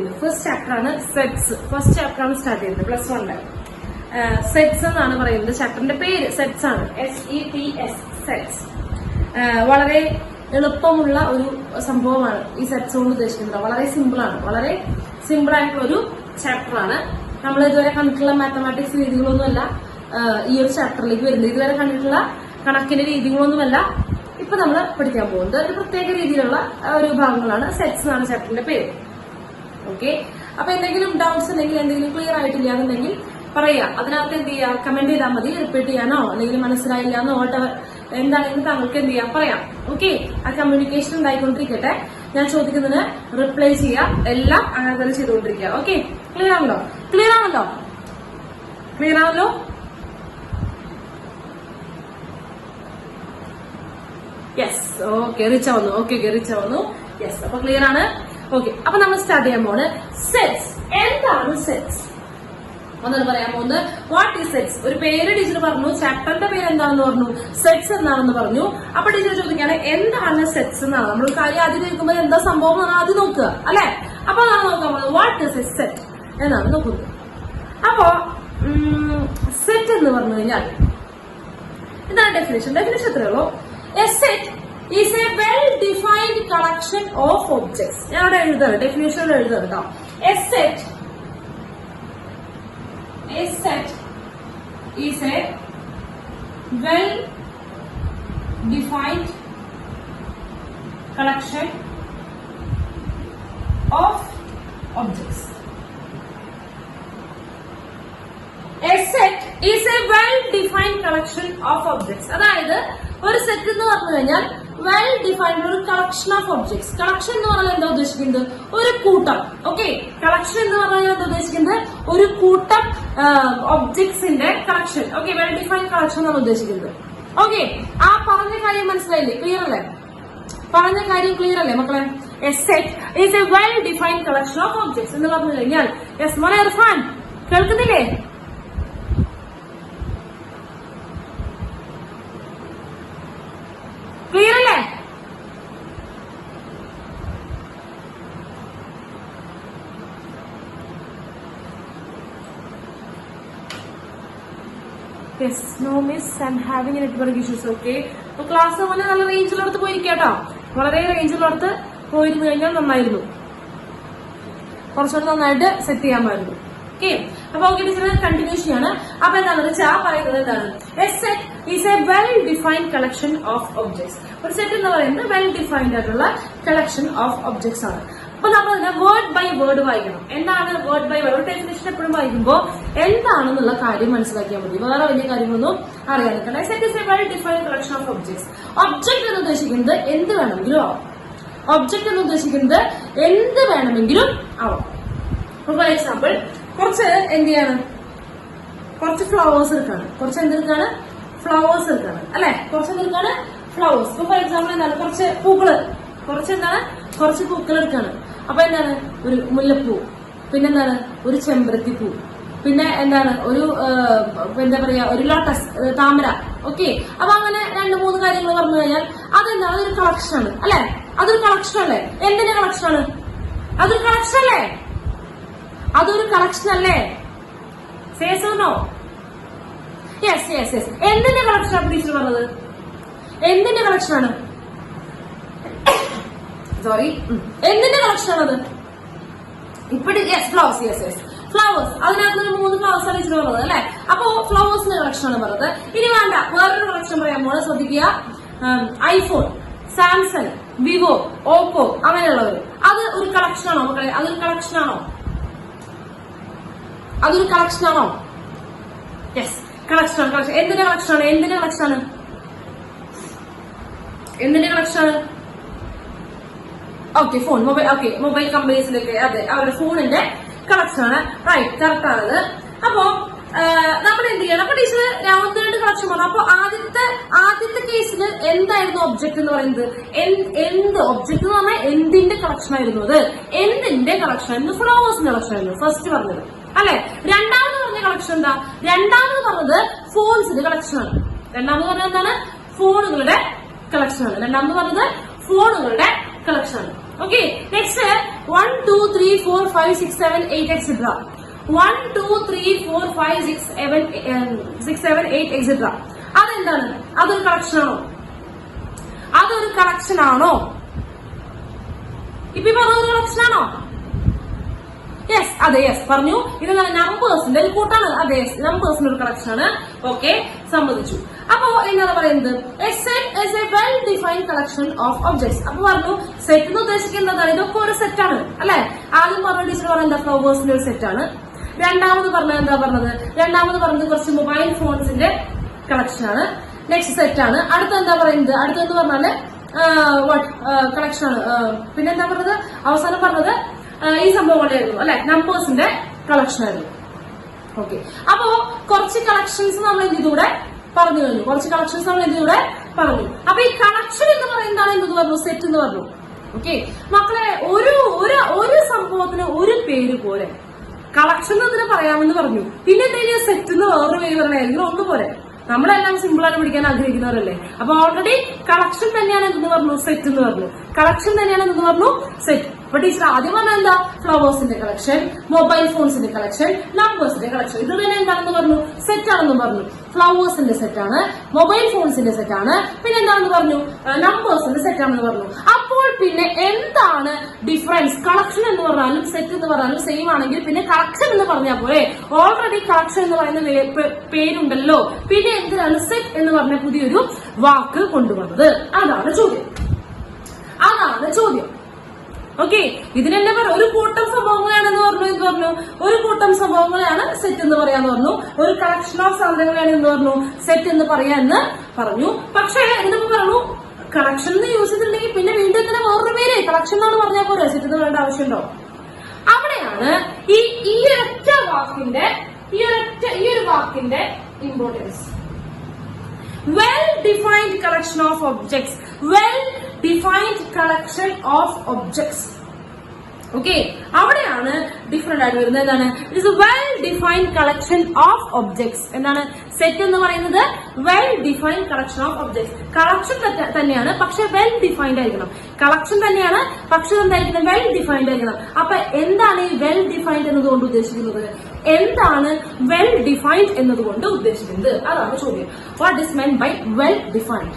ചെയ്യുന്നത്. First chapter ആണ് sets. First chapter ആണ് സ്റ്റാർട്ട് ചെയ്യുന്നത് +1. സെറ്റ്സ് എന്നാണ് പറയുന്നത്. ചാപ്റ്ററിന്റെ പേര് സെറ്റ്സ് ആണ്. SETS sets. വളരെ എളുപ്പമുള്ള ഒരു സംഭവമാണ് ഈ സെറ്റ്സ് കൊണ്ട് ഉദ്ദേശിക്കുന്നത്. വളരെ സിമ്പിൾ ആണ്. വളരെ സിമ്പിൾ ആയിട്ടുള്ള ഒരു ചാപ്റ്റർ ആണ്. നമ്മൾ ഇതുവരെ കണ്ടിട്ടുള്ള മാത്തമാറ്റിക്സ് രീതികളൊന്നുമല്ല ഈ ഒരു ചാപ്റ്ററിലേക്ക് വരുന്നത്. ഇതുവരെ കണ്ടിട്ടുള്ള കണക്കിന്റെ രീതികളൊന്നുമല്ല ഇപ്പൊ നമ്മൾ പഠിക്കാൻ പോകുന്നത്. ഒരു പ്രത്യേക രീതിയിലുള്ള ഒരു ഭാഗങ്ങളാണ്. സെറ്റ്സ് എന്നാണ് ചാപ്റ്ററിന്റെ പേര്. ഓക്കെ, അപ്പൊ എന്തെങ്കിലും ഡൗട്ട്സ് ഉണ്ടെങ്കിൽ, എന്തെങ്കിലും ക്ലിയർ ആയിട്ടില്ല എന്നുണ്ടെങ്കിൽ പറയാ. അതിനകത്ത് എന്ത് ചെയ്യാം, കമന്റ് ചെയ്താൽ മതി. റിപ്പീറ്റ് ചെയ്യാനോ അല്ലെങ്കിൽ മനസ്സിലായില്ല എന്നോ എന്താണെങ്കിലും താങ്കൾക്ക് എന്ത് ചെയ്യാം, പറയാം. ഓക്കെ, ആ കമ്മ്യൂണിക്കേഷൻ ഉണ്ടായിക്കൊണ്ടിരിക്കട്ടെ. ഞാൻ ചോദിക്കുന്നതിന് റിപ്ലൈ ചെയ്യാം. എല്ലാം അങ്ങനെ തന്നെ ചെയ്തുകൊണ്ടിരിക്കുക. ഓക്കെ, ക്ലിയർ ആണല്ലോ? ക്ലിയർ ആണല്ലോ? ക്ലിയർ ആണല്ലോ? യെസ്. ഓക്കെ, റിച്ച വന്നു. ഓക്കെ, റിച്ച വന്നു. യെസ്, അപ്പൊ ക്ലിയർ ആണ്. ഓക്കെ, അപ്പൊ നമ്മൾ സ്റ്റാർട്ട് ചെയ്യാൻ പോകുന്നത് സെറ്റ്സ്. എന്താണ് സെറ്റ്സ് ഒന്നാണ് പറയാൻ പോകുന്നത്. What is sets? ഒരു പേര് ടീച്ചർ പറഞ്ഞു. ചാപ്റ്ററിന്റെ പേര് എന്താണെന്ന് പറഞ്ഞു, സെറ്റ്സ് എന്നാണെന്ന് പറഞ്ഞു. അപ്പൊ ടീച്ചർ ചോദിക്കുകയാണ് എന്താണ് സെറ്റ്സ് എന്നാണ്. നമ്മൾ കാര്യം ആദ്യം കേൾക്കുമ്പോൾ എന്താ സംഭവം എന്നാണ് ആദ്യം നോക്കുക, അല്ലെ? അപ്പൊ അതാണ് നോക്കാൻ പോകുന്നത്. വാട്ട് ഈസ് എ സെറ്റ് എന്നാണ് നോക്കുന്നത്. അപ്പോ സെറ്റ് എന്ന് പറഞ്ഞു കഴിഞ്ഞാൽ എന്താണ് ഡെഫിനേഷൻ? ഡെഫിനേഷൻ എത്രയേ ഉള്ളൂ. A set is a well defined collection of objects. ഞാൻ അവിടെ എഴുതാണ്, ഡെഫിനേഷൻ എഴുതാണ് കേട്ടോ. A set is a well-defined collection of objects. A set is a well-defined collection of objects. അതായത് ഒരു സെറ്റ് എന്ന് പറഞ്ഞു കഴിഞ്ഞാൽ വെൽ ഡിഫൈൻഡ് ഒരു കളക്ഷൻ ഓഫ് ഒബ്ജക്ട്സ്. കളക്ഷൻ എന്ന് പറഞ്ഞാൽ എന്താ ഉദ്ദേശിക്കുന്നത്? ഒരു കൂട്ടം. ഓക്കെ, കളക്ഷൻ എന്ന് പറഞ്ഞാൽ എന്താ ഉദ്ദേശിക്കുന്നത്? ഒരു കൂട്ടം ഒബ്ജക്ട്സിന്റെ collection. Okay, well defined collection എന്നാണ് ഉദ്ദേശിക്കുന്നത്. ഓക്കെ, ആ പറഞ്ഞ കാര്യം മനസ്സിലായില്ലേ? ക്ലിയർ അല്ലേ? പറഞ്ഞ കാര്യം ക്ലിയർ അല്ലേ മക്കളെ? A set is a well defined collection of objects എന്ന് പറഞ്ഞു കഴിഞ്ഞാൽ, യെസ് മോനെ ഇർഫാൻ കേൾക്കുന്നില്ലേ? ക്ലിയർ അല്ലേ? Yes, no miss, I'm having network issues. Okay, അപ്പൊ ക്ലാസ് പോലെ നല്ല റേഞ്ചിലടുത്ത് പോയിരിക്കട്ടോ. വളരെ റേഞ്ചിലടുത്ത് പോയിരുന്നു കഴിഞ്ഞാൽ നന്നായിരുന്നു. കുറച്ചുകൂടി നന്നായിട്ട് സെറ്റ് ചെയ്യാമായിരുന്നു. ഓക്കെ, അപ്പൊ ഓക്കെ ടീച്ചർ കണ്ടിന്യൂ ചെയ്യാണ്. അപ്പൊ എന്താണെന്ന് വെച്ചാൽ പറയുന്നത് എന്താണ്? A set is a well defined collection of objects. ഒരു സെറ്റ് എന്ന് പറയുന്നത് വെൽ ഡിഫൈൻഡ് ആയിട്ടുള്ള കളക്ഷൻ ഓഫ് ഒബ്ജക്ട്സ് ആണ്. അപ്പൊ നമ്മൾ അതിനെ വേർഡ് ബൈ വേർഡ് വായിക്കണം. എന്താണ് വേർഡ് ബൈ വേർഡ്? ഒരു ഡെഫിനേഷൻ എപ്പോഴും വായിക്കുമ്പോൾ എന്താണെന്നുള്ള കാര്യം മനസ്സിലാക്കിയാൽ മതി. വേറെ വലിയ കാര്യങ്ങളൊന്നും അറിയാൻ നിൽക്കണം. Set is a well defined collection of objects. Object എന്ന് ഉദ്ദേശിക്കുന്നത് എന്ത് വേണമെങ്കിലും ആവാം. ഒബ്ജക്ട് എന്ന് ഉദ്ദേശിക്കുന്നത് എന്ത് വേണമെങ്കിലും ആവാം. ഫോർ എക്സാമ്പിൾ, കുറച്ച് എന്ത് ചെയ്യാണ്, കുറച്ച് ഫ്ലവേഴ്സ് എടുക്കാണ്. കുറച്ച് എന്തെടുക്കാണ്? ഫ്ലവേഴ്സ് എടുക്കാണ്, അല്ലെ? കുറച്ച് എന്തെടുക്കാണ്? ഫ്ലവേഴ്സ്. ഫോർ എക്സാമ്പിൾ എന്താണ്? കുറച്ച് പൂക്കള്, കുറച്ച് പൂക്കൾ എടുക്കാണ്. അപ്പൊ എന്താണ്? ഒരു മുല്ലപ്പൂ, പിന്നെന്താണ്? ഒരു ചെമ്പരത്തിപ്പൂ, പിന്നെ എന്താണ്? ഒരു എന്താ പറയാ, ഒരു ലോട്ടസ്, താമര. ഓക്കെ, അപ്പൊ അങ്ങനെ 2-3 കാര്യങ്ങൾ പറഞ്ഞു കഴിഞ്ഞാൽ അതെന്താണ്? അതൊരു കളക്ഷൻ ആണ്, അല്ലെ? അതൊരു കളക്ഷൻ അല്ലേ? എന്തിന്റെ കളക്ഷൻ ആണ്? അതൊരു കളക്ഷൻ അല്ലേ? അതൊരു കളക്ഷൻ അല്ലേ? സേസോനോ? Yes yes yes. എന്തിന്റെ കളക്ഷൻ ആണ് ടീച്ചർ പറഞ്ഞത്? എന്തിന്റെ കളക്ഷൻ ആണ്? സോറി, എന്തിന്റെ കളക്ഷൻ ആണത്? ഇപ്പഴ് yes, flowers. Yes yes, flowers. അതിനകത്ത് 3 ഫ്ലവേഴ്സ് ആണ് ടീച്ചർ പറഞ്ഞത്, അല്ലെ? അപ്പോ ഫ്ലവേഴ്സിന്റെ കളക്ഷൻ ആണ് പറഞ്ഞത്. ഇനി വേണ്ട, വേറൊരു കളക്ഷൻ പറയാൻ പോലെ ശ്രദ്ധിക്കുക. ഐഫോൺ, സാംസങ്, വിവോ, ഓപ്പോ, അങ്ങനെയുള്ളവർ. അത് ഒരു കളക്ഷൻ ആണോ മക്കളെ? അതൊരു കളക്ഷൻ ആണോ? അതൊരു കളക്ഷൻ ആണോ? യെസ്, കളക്ഷൻ ആണ്. കളക്ഷൻ എന്തിന്റെ കളക്ഷൻ ആണ്? എന്തിന്റെ കളക്ഷൻ ആണ്? എന്തിന്റെ കളക്ഷൻ ആണ്? Okay, phone, mobile. Okay, mobile കമ്പനീസിലേക്ക്, അതെ, അവരുടെ ഫോണിന്റെ കളക്ഷൻ ആണ്. റൈറ്റ്, കറക്റ്റ് ആണത്. അപ്പോ നമ്മൾ എന്ത് ചെയ്യണം? അപ്പൊ ടീച്ചർ 2 കളക്ഷൻ പറഞ്ഞു. അപ്പൊ ആദ്യത്തെ കേസിൽ എന്തായിരുന്നു ഒബ്ജക്ട് എന്ന് പറയുന്നത്? എന്ത് ഒബ്ജക്ട് എന്ന് പറഞ്ഞാൽ എന്തിന്റെ കളക്ഷൻ ആയിരുന്നു? അത് എന്തിന്റെ കളക്ഷൻ ആയിരുന്നു? ഫ്ലവേഴ്സിന്റെ കളക്ഷൻ ആയിരുന്നു ഫസ്റ്റ് പറഞ്ഞത്, അല്ലെ? രണ്ടാമത് പറഞ്ഞ കളക്ഷൻ എന്താ? രണ്ടാമത് പറഞ്ഞത് ഫോൺസിന്റെ കളക്ഷൻ ആണ്. രണ്ടാമത് പറഞ്ഞത് എന്താണ്? ഫോണുകളുടെ കളക്ഷൻ ആണ്. രണ്ടാമത് പറഞ്ഞത് ഫോണുകളുടെ കളക്ഷൻ ആണ്. Okay, next 1 2 3 4 5 6 7 8 etcetera. 1 2 3 4 5 6 7 8 എക്സെട്ര. അതെന്താണ്? അതൊരു കളക്ഷൻ ആണോ? അതൊരു കളക്ഷൻ ആണോ? ഇപ്പൊ പറഞ്ഞൊരു കളക്ഷൻ ആണോ? യെസ്, അതെ, യെസ് പറഞ്ഞു. ഇത് നമ്പേഴ്സിന്റെ ഒരു കൂട്ടാണ്. അതെ, നമ്പേഴ്സിന്റെ ഒരു കളക്ഷൻ ആണ്. ഓക്കെ, സമ്മതിച്ചു. അപ്പോ എന്താണ് പറയുന്നത്? A set is a well defined collection of objects. അപ്പൊ പറഞ്ഞു സെറ്റ് എന്ന് ഉദ്ദേശിക്കുന്നത് ഇതൊക്കെ ഒരു സെറ്റ് ആണ് അല്ലെ. ആദ്യം പറഞ്ഞ ടീച്ചർ പറഞ്ഞ എന്താ? ഫ്ലവേഴ്സിന്റെ ഒരു സെറ്റ് ആണ്. രണ്ടാമത് പറഞ്ഞത് എന്താ പറഞ്ഞത്? രണ്ടാമത് പറഞ്ഞത് കുറച്ച് മൊബൈൽ ഫോൺസിന്റെ കളക്ഷൻ ആണ്. നെക്സ്റ്റ് സെറ്റ് ആണ്. അടുത്ത എന്താ പറയുന്നത്? അടുത്തെന്ന് പറഞ്ഞാല് കളക്ഷൻ ആണ്. പിന്നെന്താ പറഞ്ഞത്? അവസാനം പറഞ്ഞത് ഈ സംഭവങ്ങളായിരുന്നു അല്ലെ, നമ്പേഴ്സിന്റെ കളക്ഷൻ ആയിരുന്നു. ഓക്കെ, അപ്പോ കുറച്ച് കളക്ഷൻസ് നമ്മൾ എന്തിലൂടെ പറഞ്ഞു കഴിഞ്ഞു. കുറച്ച് കളക്ഷൻസ് നമ്മൾ എന്തിലൂടെ പറഞ്ഞു. അപ്പൊ ഈ കളക്ഷൻ എന്ന് പറയുന്നതാണ് എന്ത് പറഞ്ഞു? സെറ്റ് എന്ന് പറഞ്ഞു. ഓക്കെ മക്കളെ, ഒരു സംഭവത്തിന് ഒരു പേര് പോലെ കളക്ഷൻ എന്നതിനെ പറയാമെന്ന് പറഞ്ഞു. പിന്നെ എന്തെങ്കിലും സെറ്റ് എന്ന് വേറൊരു പേര് പറഞ്ഞായിരുന്നു ഒന്നുപോലെ. നമ്മളെല്ലാം സിമ്പിൾ ആയിട്ട് പിടിക്കാൻ ആഗ്രഹിക്കുന്നവരല്ലേ. അപ്പൊ ഓൾറെഡി കളക്ഷൻ തന്നെയാണ് എന്തെന്ന് പറഞ്ഞു? സെറ്റ് എന്ന് പറഞ്ഞു. കളക്ഷൻ തന്നെയാണ് എന്തെന്ന് പറഞ്ഞു? സെറ്റ്. അപ്പൊ ടീച്ചർ ആദ്യം പറഞ്ഞ എന്താ? ഫ്ലവേഴ്സിന്റെ കളക്ഷൻ, മൊബൈൽ ഫോൺസിന്റെ കളക്ഷൻ, നമ്പേഴ്സിന്റെ കളക്ഷൻ. ഇത് തന്നെ എന്താണെന്ന് പറഞ്ഞു? സെറ്റ് ആണെന്ന് പറഞ്ഞു. ഫ്ലവേഴ്സിന്റെ സെറ്റ് ആണ്, മൊബൈൽ ഫോൺസിന്റെ സെറ്റ് ആണ്, പിന്നെ എന്താണെന്ന് പറഞ്ഞു? നമ്പേഴ്സിന്റെ സെറ്റ് ആണെന്ന് പറഞ്ഞു. അപ്പോൾ പിന്നെ എന്താണ് ഡിഫറൻസ്? കളക്ഷൻ എന്ന് പറഞ്ഞാലും സെറ്റ് എന്ന് പറഞ്ഞാലും സെയിം ആണെങ്കിൽ പിന്നെ കളക്ഷൻ എന്ന് പറഞ്ഞാൽ പോലെ ഓൾറെഡി കളക്ഷൻ എന്ന് പറയുന്ന പേരുണ്ടല്ലോ. പിന്നെ എന്തിനാണ് സെറ്റ് എന്ന് പറഞ്ഞ പുതിയൊരു വാക്ക് കൊണ്ടുവന്നത്? അതാണ് ചോദ്യം. അതാണ് ചോദ്യം. ഓക്കെ, ഇതിനെന്നെ പറയാം ഒരു കൂട്ടം സംഭവങ്ങളാണെന്ന് പറഞ്ഞു. എന്ത് പറഞ്ഞു? ഒരു കൂട്ടം സംഭവങ്ങളെയാണ് സെറ്റ് എന്ന് പറയാന്ന് പറഞ്ഞു. ഒരു കളക്ഷൻ ഓഫ് സാധനങ്ങളാണ് എന്ന് പറഞ്ഞു സെറ്റ് എന്ന് പറയാന്ന് പറഞ്ഞു. പക്ഷേ എന്തൊക്കെ പറഞ്ഞു? കളക്ഷൻ എന്ന് യൂസ് ചെയ്തിട്ടുണ്ടെങ്കിൽ പിന്നെ വീണ്ടും തന്നെ വേറൊരു പേര് കളക്ഷൻ എന്നാണ് പറഞ്ഞാൽ പോലെ സെറ്റ് എന്ന് പറയേണ്ട ആവശ്യമുണ്ടോ? അവിടെയാണ് ഈ ഒരൊറ്റ വാക്കിന്റെ ഈ ഒരു വാക്കിന്റെ importance. Well defined collection of objects. Well defined collection of objects. Okay, അവിടെയാണ് ഡിഫറെന്റ് ആയിട്ട് വരുന്നത്. എന്താണ്? It is a well defined collection of objects. എന്താണ് സെറ്റ് എന്ന് പറയുന്നത്? Well defined collection of objects. Collection തന്നെയാണ്, പക്ഷെ വെൽ ഡിഫൈൻഡ് ആയിരിക്കണം. കളക്ഷൻ തന്നെയാണ്, പക്ഷെ എന്തായിരിക്കണം? വെൽ ഡിഫൈൻഡ് ആയിരിക്കണം. അപ്പൊ എന്താണ് ഈ വെൽ ഡിഫൈൻഡ് എന്നതുകൊണ്ട് ഉദ്ദേശിക്കുന്നത്? എന്താണ് വെൽ ഡിഫൈൻഡ് എന്നതുകൊണ്ട് ഉദ്ദേശിക്കുന്നത്? അതാണ് ചോദ്യം. What is meant by well defined?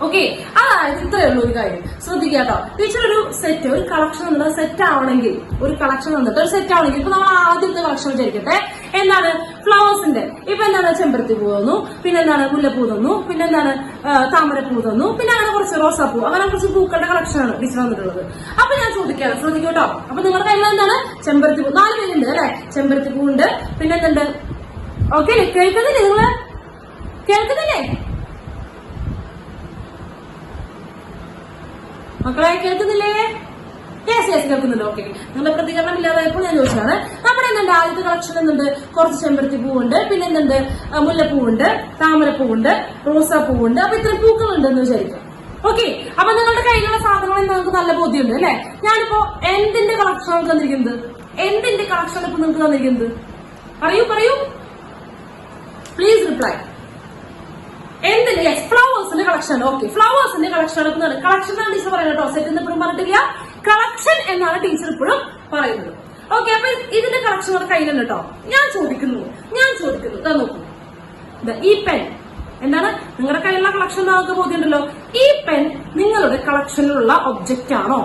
Okay, അതായത് ഇത്രയേ ഉള്ളൂ ഒരു കാര്യം. ശ്രദ്ധിക്കുക കേട്ടോ. ടീച്ചർ ഒരു സെറ്റ്, ഒരു കളക്ഷൻ എന്നുള്ളത് സെറ്റ് ആവണമെങ്കിൽ, ഒരു കളക്ഷൻ വന്നിട്ട് ഒരു സെറ്റ് ആവണമെങ്കിൽ ഇപ്പൊ നമ്മൾ ആദ്യത്തെ കളക്ഷൻ വിചാരിക്കട്ടെ. എന്താണ്? ഫ്ലവേഴ്സിന്റെ. ഇപ്പൊ എന്താണ്? ചെമ്പരത്തി പൂ തന്നു, പിന്നെന്താണ്? മുല്ലപ്പൂ തന്നു, പിന്നെന്താണ്? താമരപ്പൂ തന്നു, പിന്നെ അങ്ങനെ കുറച്ച് റോസാപ്പൂ, അങ്ങനെ കുറച്ച് പൂക്കളുടെ കളക്ഷനാണ് ടീച്ചർ വന്നിട്ടുള്ളത്. അപ്പൊ ഞാൻ ചോദിക്കാം, ശ്രദ്ധിക്കും കേട്ടോ. അപ്പൊ നിങ്ങളുടെ കയ്യിൽ എന്താണ്? ചെമ്പരത്തി പൂ. 4 പേരുണ്ട് അല്ലെ? ചെമ്പരത്തി പൂ ഉണ്ട്, പിന്നെ എന്തുണ്ട്? ഓക്കെ, കേൾക്കുന്നില്ലേ? നിങ്ങള് കേൾക്കുന്നില്ലേ മക്കളെ? കേൾക്കുന്നില്ലേ? യെസ്, കേൾക്കുന്നുണ്ട്. ഓക്കെ, നിങ്ങളുടെ പ്രതികരണം ഇല്ലാതായപ്പോൾ ഞാൻ ചോദിച്ചതാണ്. നമ്മുടെ എന്തുണ്ട്? ആദ്യത്തെ കളക്ഷൻ എന്തുണ്ട്? കുറച്ച് ചെമ്പരത്തി പൂവുണ്ട്, പിന്നെ എന്തുണ്ട്? മുല്ലപ്പൂവുണ്ട്, താമരപ്പൂവുണ്ട്, റോസാപ്പൂവുണ്ട്. അപ്പൊ ഇത്രയും പൂക്കളുണ്ട് എന്ന് വിചാരിക്കാം. ഓക്കെ, അപ്പൊ നിങ്ങളുടെ കയ്യിലുള്ള സാധനങ്ങൾ നിങ്ങൾക്ക് നല്ല ബോധ്യമുണ്ട് അല്ലെ? ഞാനിപ്പോ എന്തിന്റെ കളക്ഷനാണ് തന്നിരിക്കുന്നത്? എന്തിന്റെ കളക്ഷൻ ഇപ്പൊ നിങ്ങൾക്ക് തന്നിരിക്കുന്നത്? പറയൂ, പ്ലീസ് റിപ്ലൈ. എന്തിന്റെ? യെസ്, ഫ്ലവേഴ്സിന്റെ കളക്ഷൻ. ഓക്കെ, ഫ്ലവേഴ്സിന്റെ കളക്ഷൻ ആണ്. കളക്ഷൻ ആണ് ടീച്ചർ പറയുന്നത് കേട്ടോ. സെറ്റ് എന്ന് ഇപ്പോഴും പറഞ്ഞിട്ടില്ല, കളക്ഷൻ എന്നാണ് ടീച്ചർ ഇപ്പോഴും പറയുന്നത്. ഓക്കെ, അപ്പൊ ഇതിന്റെ കളക്ഷൻ നമ്മുടെ കയ്യിലുണ്ട് കേട്ടോ. ഞാൻ ചോദിക്കുന്നു നോക്കൂ, ഈ പെൻ എന്താണ്? നിങ്ങളുടെ കയ്യിലുള്ള കളക്ഷൻ നമുക്ക് ബോധ്യമുണ്ടല്ലോ. ഈ പെൻ നിങ്ങളുടെ കളക്ഷനിലുള്ള ഒബ്ജക്റ്റ് ആണോ?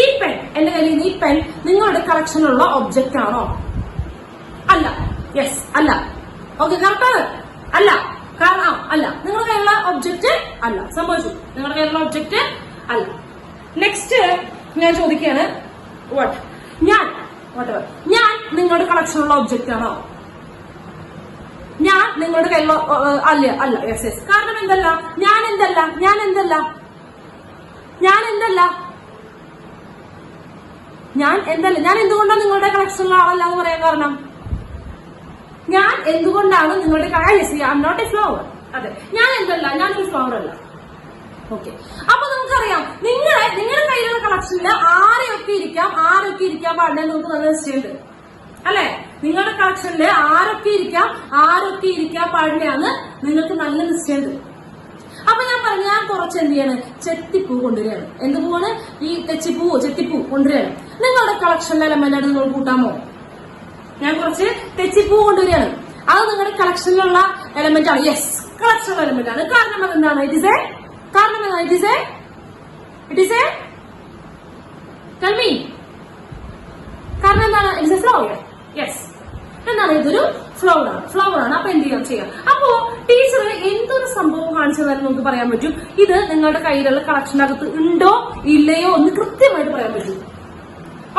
ഈ പെൻ, എന്റെ കയ്യിൽ ഈ പെൻ നിങ്ങളുടെ കളക്ഷനിലുള്ള ഒബ്ജക്റ്റ് ആണോ? അല്ല. യെസ്, അല്ല. ഓക്കെ, കറക്റ്റാണ്. അല്ല. കാരണം അല്ല, നിങ്ങളുടെ കയ്യിലുള്ള ഒബ്ജക്റ്റ് അല്ല. സംഭവിച്ചു, നിങ്ങളുടെ കയ്യിലുള്ള ഒബ്ജക്റ്റ് അല്ല. നെക്സ്റ്റ് ഞാൻ ചോദിക്കുകയാണ്, ഞാൻ നിങ്ങളുടെ കളക്ഷനുള്ള ഒബ്ജക്റ്റ് ആണോ? ഞാൻ നിങ്ങളുടെ കയ്യിലുള്ള അല്ല. യെസ്. കാരണം എന്തല്ല? ഞാൻ എന്തുകൊണ്ടാണ് നിങ്ങളുടെ കളക്ഷനുള്ള ആളല്ല എന്ന് പറയാൻ കാരണം? ഞാൻ എന്തുകൊണ്ടാണ് നിങ്ങളുടെ നോട്ട് എ ഫ്ലവർ. അതെ, ഞാനൊരു ഫ്ലവർ അല്ല. ഓക്കെ, അപ്പൊ നമുക്കറിയാം നിങ്ങളുടെ കയ്യിലുള്ള കളക്ഷനിൽ ആരൊക്കെ ഇരിക്കാൻ പാടില്ല നമുക്ക് നല്ല നിശ്ചയമുണ്ട് അല്ലെ? നിങ്ങളുടെ കളക്ഷനിൽ ആരൊക്കെ ഇരിക്കാൻ പാടില്ലാന്ന് നിങ്ങൾക്ക് നല്ല നിശ്ചയമുണ്ട്. അപ്പൊ ഞാൻ പറഞ്ഞു ഞാൻ കുറച്ച് എന്ത് ചെയ്യാണ്, ചെത്തിപ്പൂ കൊണ്ടുവരികയാണ്. എന്ത് പൂവാണ്? ഈ ചെത്തിപ്പൂ കൊണ്ടുവരികയാണ്. നിങ്ങളുടെ കളക്ഷനിലെ എലമെന്റ് ആയിട്ട് നിങ്ങൾ കൂട്ടാമോ? ഞാൻ കുറച്ച് തെച്ചിപ്പൂ കൊണ്ടുവരികയാണ്. അത് നിങ്ങളുടെ കളക്ഷനിലുള്ള എലമെന്റ് ആണ്. യെസ്, കളക്ഷനിലുള്ള എലമെന്റ് ആണ്. കാരണം അതെന്താണ്? It is A tell me. കാരണം എന്താണ്? It is A flower. Yes, എന്താണ്? ഇതൊരു ഫ്ലവർ ആണ്. അപ്പൊ എന്ത് ചെയ്യാം. അപ്പോ ടീച്ചർ എന്തൊരു സംഭവം കാണിച്ചു തന്നാലും നമുക്ക് പറയാൻ പറ്റും ഇത് നിങ്ങളുടെ കയ്യിലുള്ള കളക്ഷനകത്ത് ഉണ്ടോ ഇല്ലയോ എന്ന് കൃത്യമായിട്ട് പറയാൻ പറ്റും.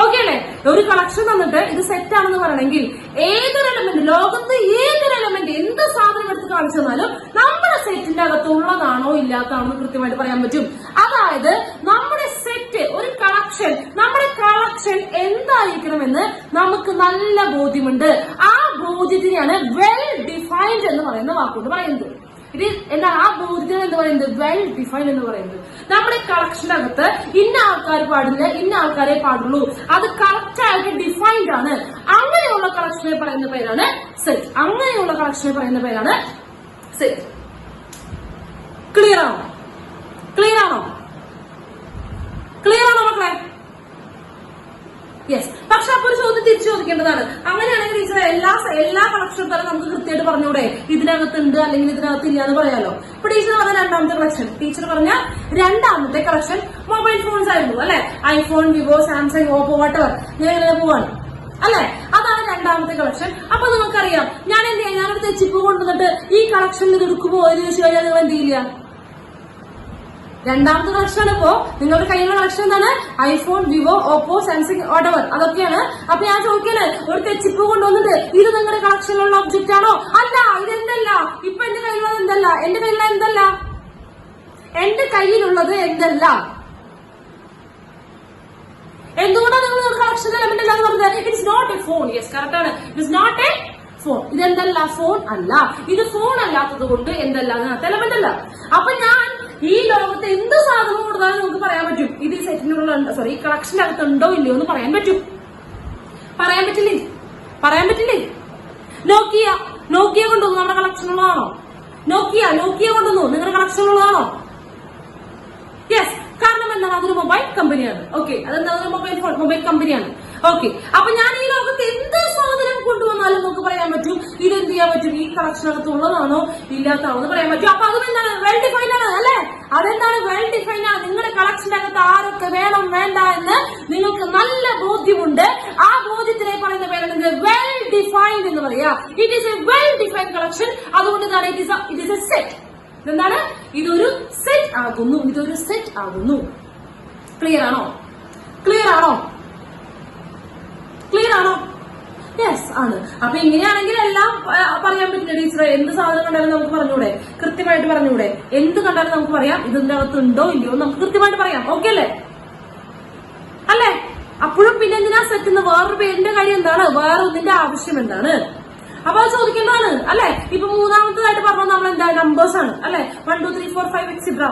ഓക്കെ അല്ലേ? ഒരു കളക്ഷൻ തന്നിട്ട് ഇത് സെറ്റ് ആണെന്ന് പറയണമെങ്കിൽ ഏതൊരു എലമെന്റ്, ലോകത്ത് ഏതൊരു എലമെന്റ്, എന്ത് സാധനം എടുത്ത് കാണിച്ചു തന്നാലും നമ്മുടെ സെറ്റിന്റെ അകത്തുള്ളതാണോ ഇല്ലാത്തതാണോ എന്ന് കൃത്യമായിട്ട് പറയാൻ പറ്റും. അതായത് നമ്മുടെ സെറ്റ്, ഒരു കളക്ഷൻ, നമ്മുടെ കളക്ഷൻ എന്തായിരിക്കണമെന്ന് നമുക്ക് നല്ല ബോധ്യമുണ്ട്. ആ ബോധ്യത്തിനെയാണ് വെൽ ഡിഫൈൻഡ് എന്ന് പറയുന്ന വാക്കുകൊണ്ട് പറയുന്നത്. ഇത് എന്താ ആ ബോധ്യം എന്ന് പറയുന്നത്? വെൽ ഡിഫൈൻഡ് എന്ന് പറയുന്നത് നമ്മുടെ കളക്ഷനകത്ത് ഇന്ന ആൾക്കാർ പാടില്ല, ഇന്ന ആൾക്കാരെ പാടുള്ളൂ, അത് കറക്റ്റ് ആയിട്ട് ഡിഫൈൻഡ് ആണ്. അങ്ങനെയുള്ള കളക്ഷനെ പറയുന്ന പേരാണ് സെറ്റ്. അങ്ങനെയുള്ള കളക്ഷനെ പറയുന്ന പേരാണ് സെറ്റ്. ക്ലിയർ ആണോ മക്കളെ? യെസ്. പക്ഷെ അപ്പൊ ഒരു ചോദ്യം തിരിച്ചു ചോദിക്കേണ്ടതാണ്. അങ്ങനെയാണെങ്കിൽ ടീച്ചർ എല്ലാ കളക്ഷനും തന്നെ നമുക്ക് കൃത്യമായിട്ട് പറഞ്ഞൂടെ ഇതിനകത്ത് ഉണ്ട് അല്ലെങ്കിൽ ഇതിനകത്ത് ഇല്ല എന്ന് പറയാലോ. ഇപ്പൊ ടീച്ചർ പറഞ്ഞ രണ്ടാമത്തെ കളക്ഷൻ, ടീച്ചർ പറഞ്ഞ രണ്ടാമത്തെ കളക്ഷൻ മൊബൈൽ ഫോൺസ് ആയിരുന്നു അല്ലെ? IPhone, Vivo, Samsung, Oppo, whatever, ഞാൻ ഇങ്ങനെ പോവാണ് അല്ലെ? അതാണ് രണ്ടാമത്തെ കളക്ഷൻ. അപ്പൊ നിങ്ങൾക്കറിയാം ഞാൻ എന്ത് ചെയ്യാം, ഞാനൊരു തെച്ചിപ്പ് കൊണ്ടുവന്നിട്ട് ഈ കളക്ഷനിൽ ഇത് എടുക്കുമോ എന്ന് ചോദിച്ചു കഴിഞ്ഞാൽ നിങ്ങൾ എന്ത് ചെയ്യില്ല? രണ്ടാമത്തെ കളക്ഷൻ ഇപ്പോ നിങ്ങളുടെ കയ്യിലുള്ള കളക്ഷൻ എന്താണ്? ഐഫോൺ, വിവോ, ഓപ്പോ, സാംസങ്, ഓട്ടവർ, അതൊക്കെയാണ്. അപ്പൊ ഞാൻ ചോദിക്കാണ്, ഒരു തെച്ചിപ്പ് കൊണ്ടുവന്നിട്ട് ഇത് നിങ്ങളുടെ കളക്ഷനിലുള്ള ഒബ്ജക്റ്റ് ആണോ? അല്ല, ഇതെന്തല്ല. ഇപ്പൊ എന്റെ കയ്യിലുള്ളത് എന്തല്ല? എന്റെ കയ്യിലുള്ളത് എന്തല്ല? എന്തുകൊണ്ടാണ് നിങ്ങൾ കളക്ഷൻ എലമെന്റ് അല്ല എന്ന് പറഞ്ഞത്? It's not a phone. Yes, correct ആണ്. It's not a phone. ഇതെന്തല്ല? ഫോൺ അല്ല. ഇത് ഫോൺ അല്ലാത്തത് കൊണ്ട് എന്തല്ല? അതിനകത്ത് എലമെന്റ് അല്ല. അപ്പൊ ഞാൻ ഈ ലോകത്ത് എന്ത് സാധനം കൊടുത്താലും നമുക്ക് പറയാൻ പറ്റും ഇത് ഈ സെറ്റിനുള്ള ഈ കളക്ഷന്റെ അകത്ത് ഉണ്ടോ ഇല്ലയോ എന്ന് പറയാൻ പറയാൻ പറ്റില്ലേ? നോക്കിയ കൊണ്ടുവന്നു നമ്മുടെ കളക്ഷനുള്ളതാണോ? നോക്കിയ കൊണ്ടുവന്നു നിങ്ങളുടെ കളക്ഷനുള്ളതാണോ? യെസ്. കാരണം എന്താണ്? അതൊരു മൊബൈൽ കമ്പനിയാണ്. ഓക്കെ, അതെന്താ? മൊബൈൽ കമ്പനിയാണ്. ഓക്കെ, അപ്പൊ ഞാൻ ഈ ലോകത്ത് എന്ത് സാധനം കൊണ്ടുവന്നാലും നമുക്ക് പറയാൻ പറ്റും ഇത് എന്ത് ചെയ്യാൻ പറ്റും, ഈ കളക്ഷനകത്ത് ഉള്ളതാണോ ഇല്ലാത്തതാണോ എന്ന് പറയാൻ പറ്റും. അപ്പൊ അതും എന്താണ്? വെൽ ഡിഫൈൻഡ് ആണ് അല്ലെ? അതെന്താണ്? വെൽ ഡിഫൈൻഡ് ആണ്. നിങ്ങളുടെ കളക്ഷന്റെ അകത്ത് ആരൊക്കെ വേണം വേണ്ട എന്ന് നിങ്ങൾക്ക് നല്ല ബോധ്യമുണ്ട്. ആ ബോധ്യത്തിനെ പറയുന്ന പേരാണ് വെൽ ഡിഫൈൻഡ് എന്ന് പറയാ. It is a well defined collection. അതുകൊണ്ട് എന്താണ്? It is A set. എന്താണ്? ഇതൊരു സെറ്റ് ആകുന്നു. ക്ലിയർ ആണോ? യെസ് ആണ്. അപ്പൊ ഇങ്ങനെയാണെങ്കിൽ എല്ലാം പറയാൻ പറ്റില്ല ടീച്ചറെ. എന്ത് സാധനം കണ്ടാലും നമുക്ക് പറഞ്ഞൂടെ? കൃത്യമായിട്ട് പറഞ്ഞൂടെ? എന്ത് കണ്ടാലും നമുക്ക് പറയാം ഇതിന്റെ അകത്ത് ഉണ്ടോ ഇല്ലയോ നമുക്ക് കൃത്യമായിട്ട് പറയാം. ഓക്കെ അല്ലേ? അപ്പോഴും പിന്നെ എന്തിനാ സെറ്റ് എന്ന് വേറൊരു പേരിന്റെ കാര്യം എന്താണ്? വേറെ ഒന്നിന്റെ ആവശ്യം എന്താണ്? അപ്പൊ അത് ചോദിക്കേണ്ടതാണ് അല്ലെ? ഇപ്പൊ മൂന്നാമത്തേതായിട്ട് പറഞ്ഞത് നമ്മൾ എന്താ? നമ്പേഴ്സ് ആണ് അല്ലെ? 1 2 3 4 5 എക്സിട്ര.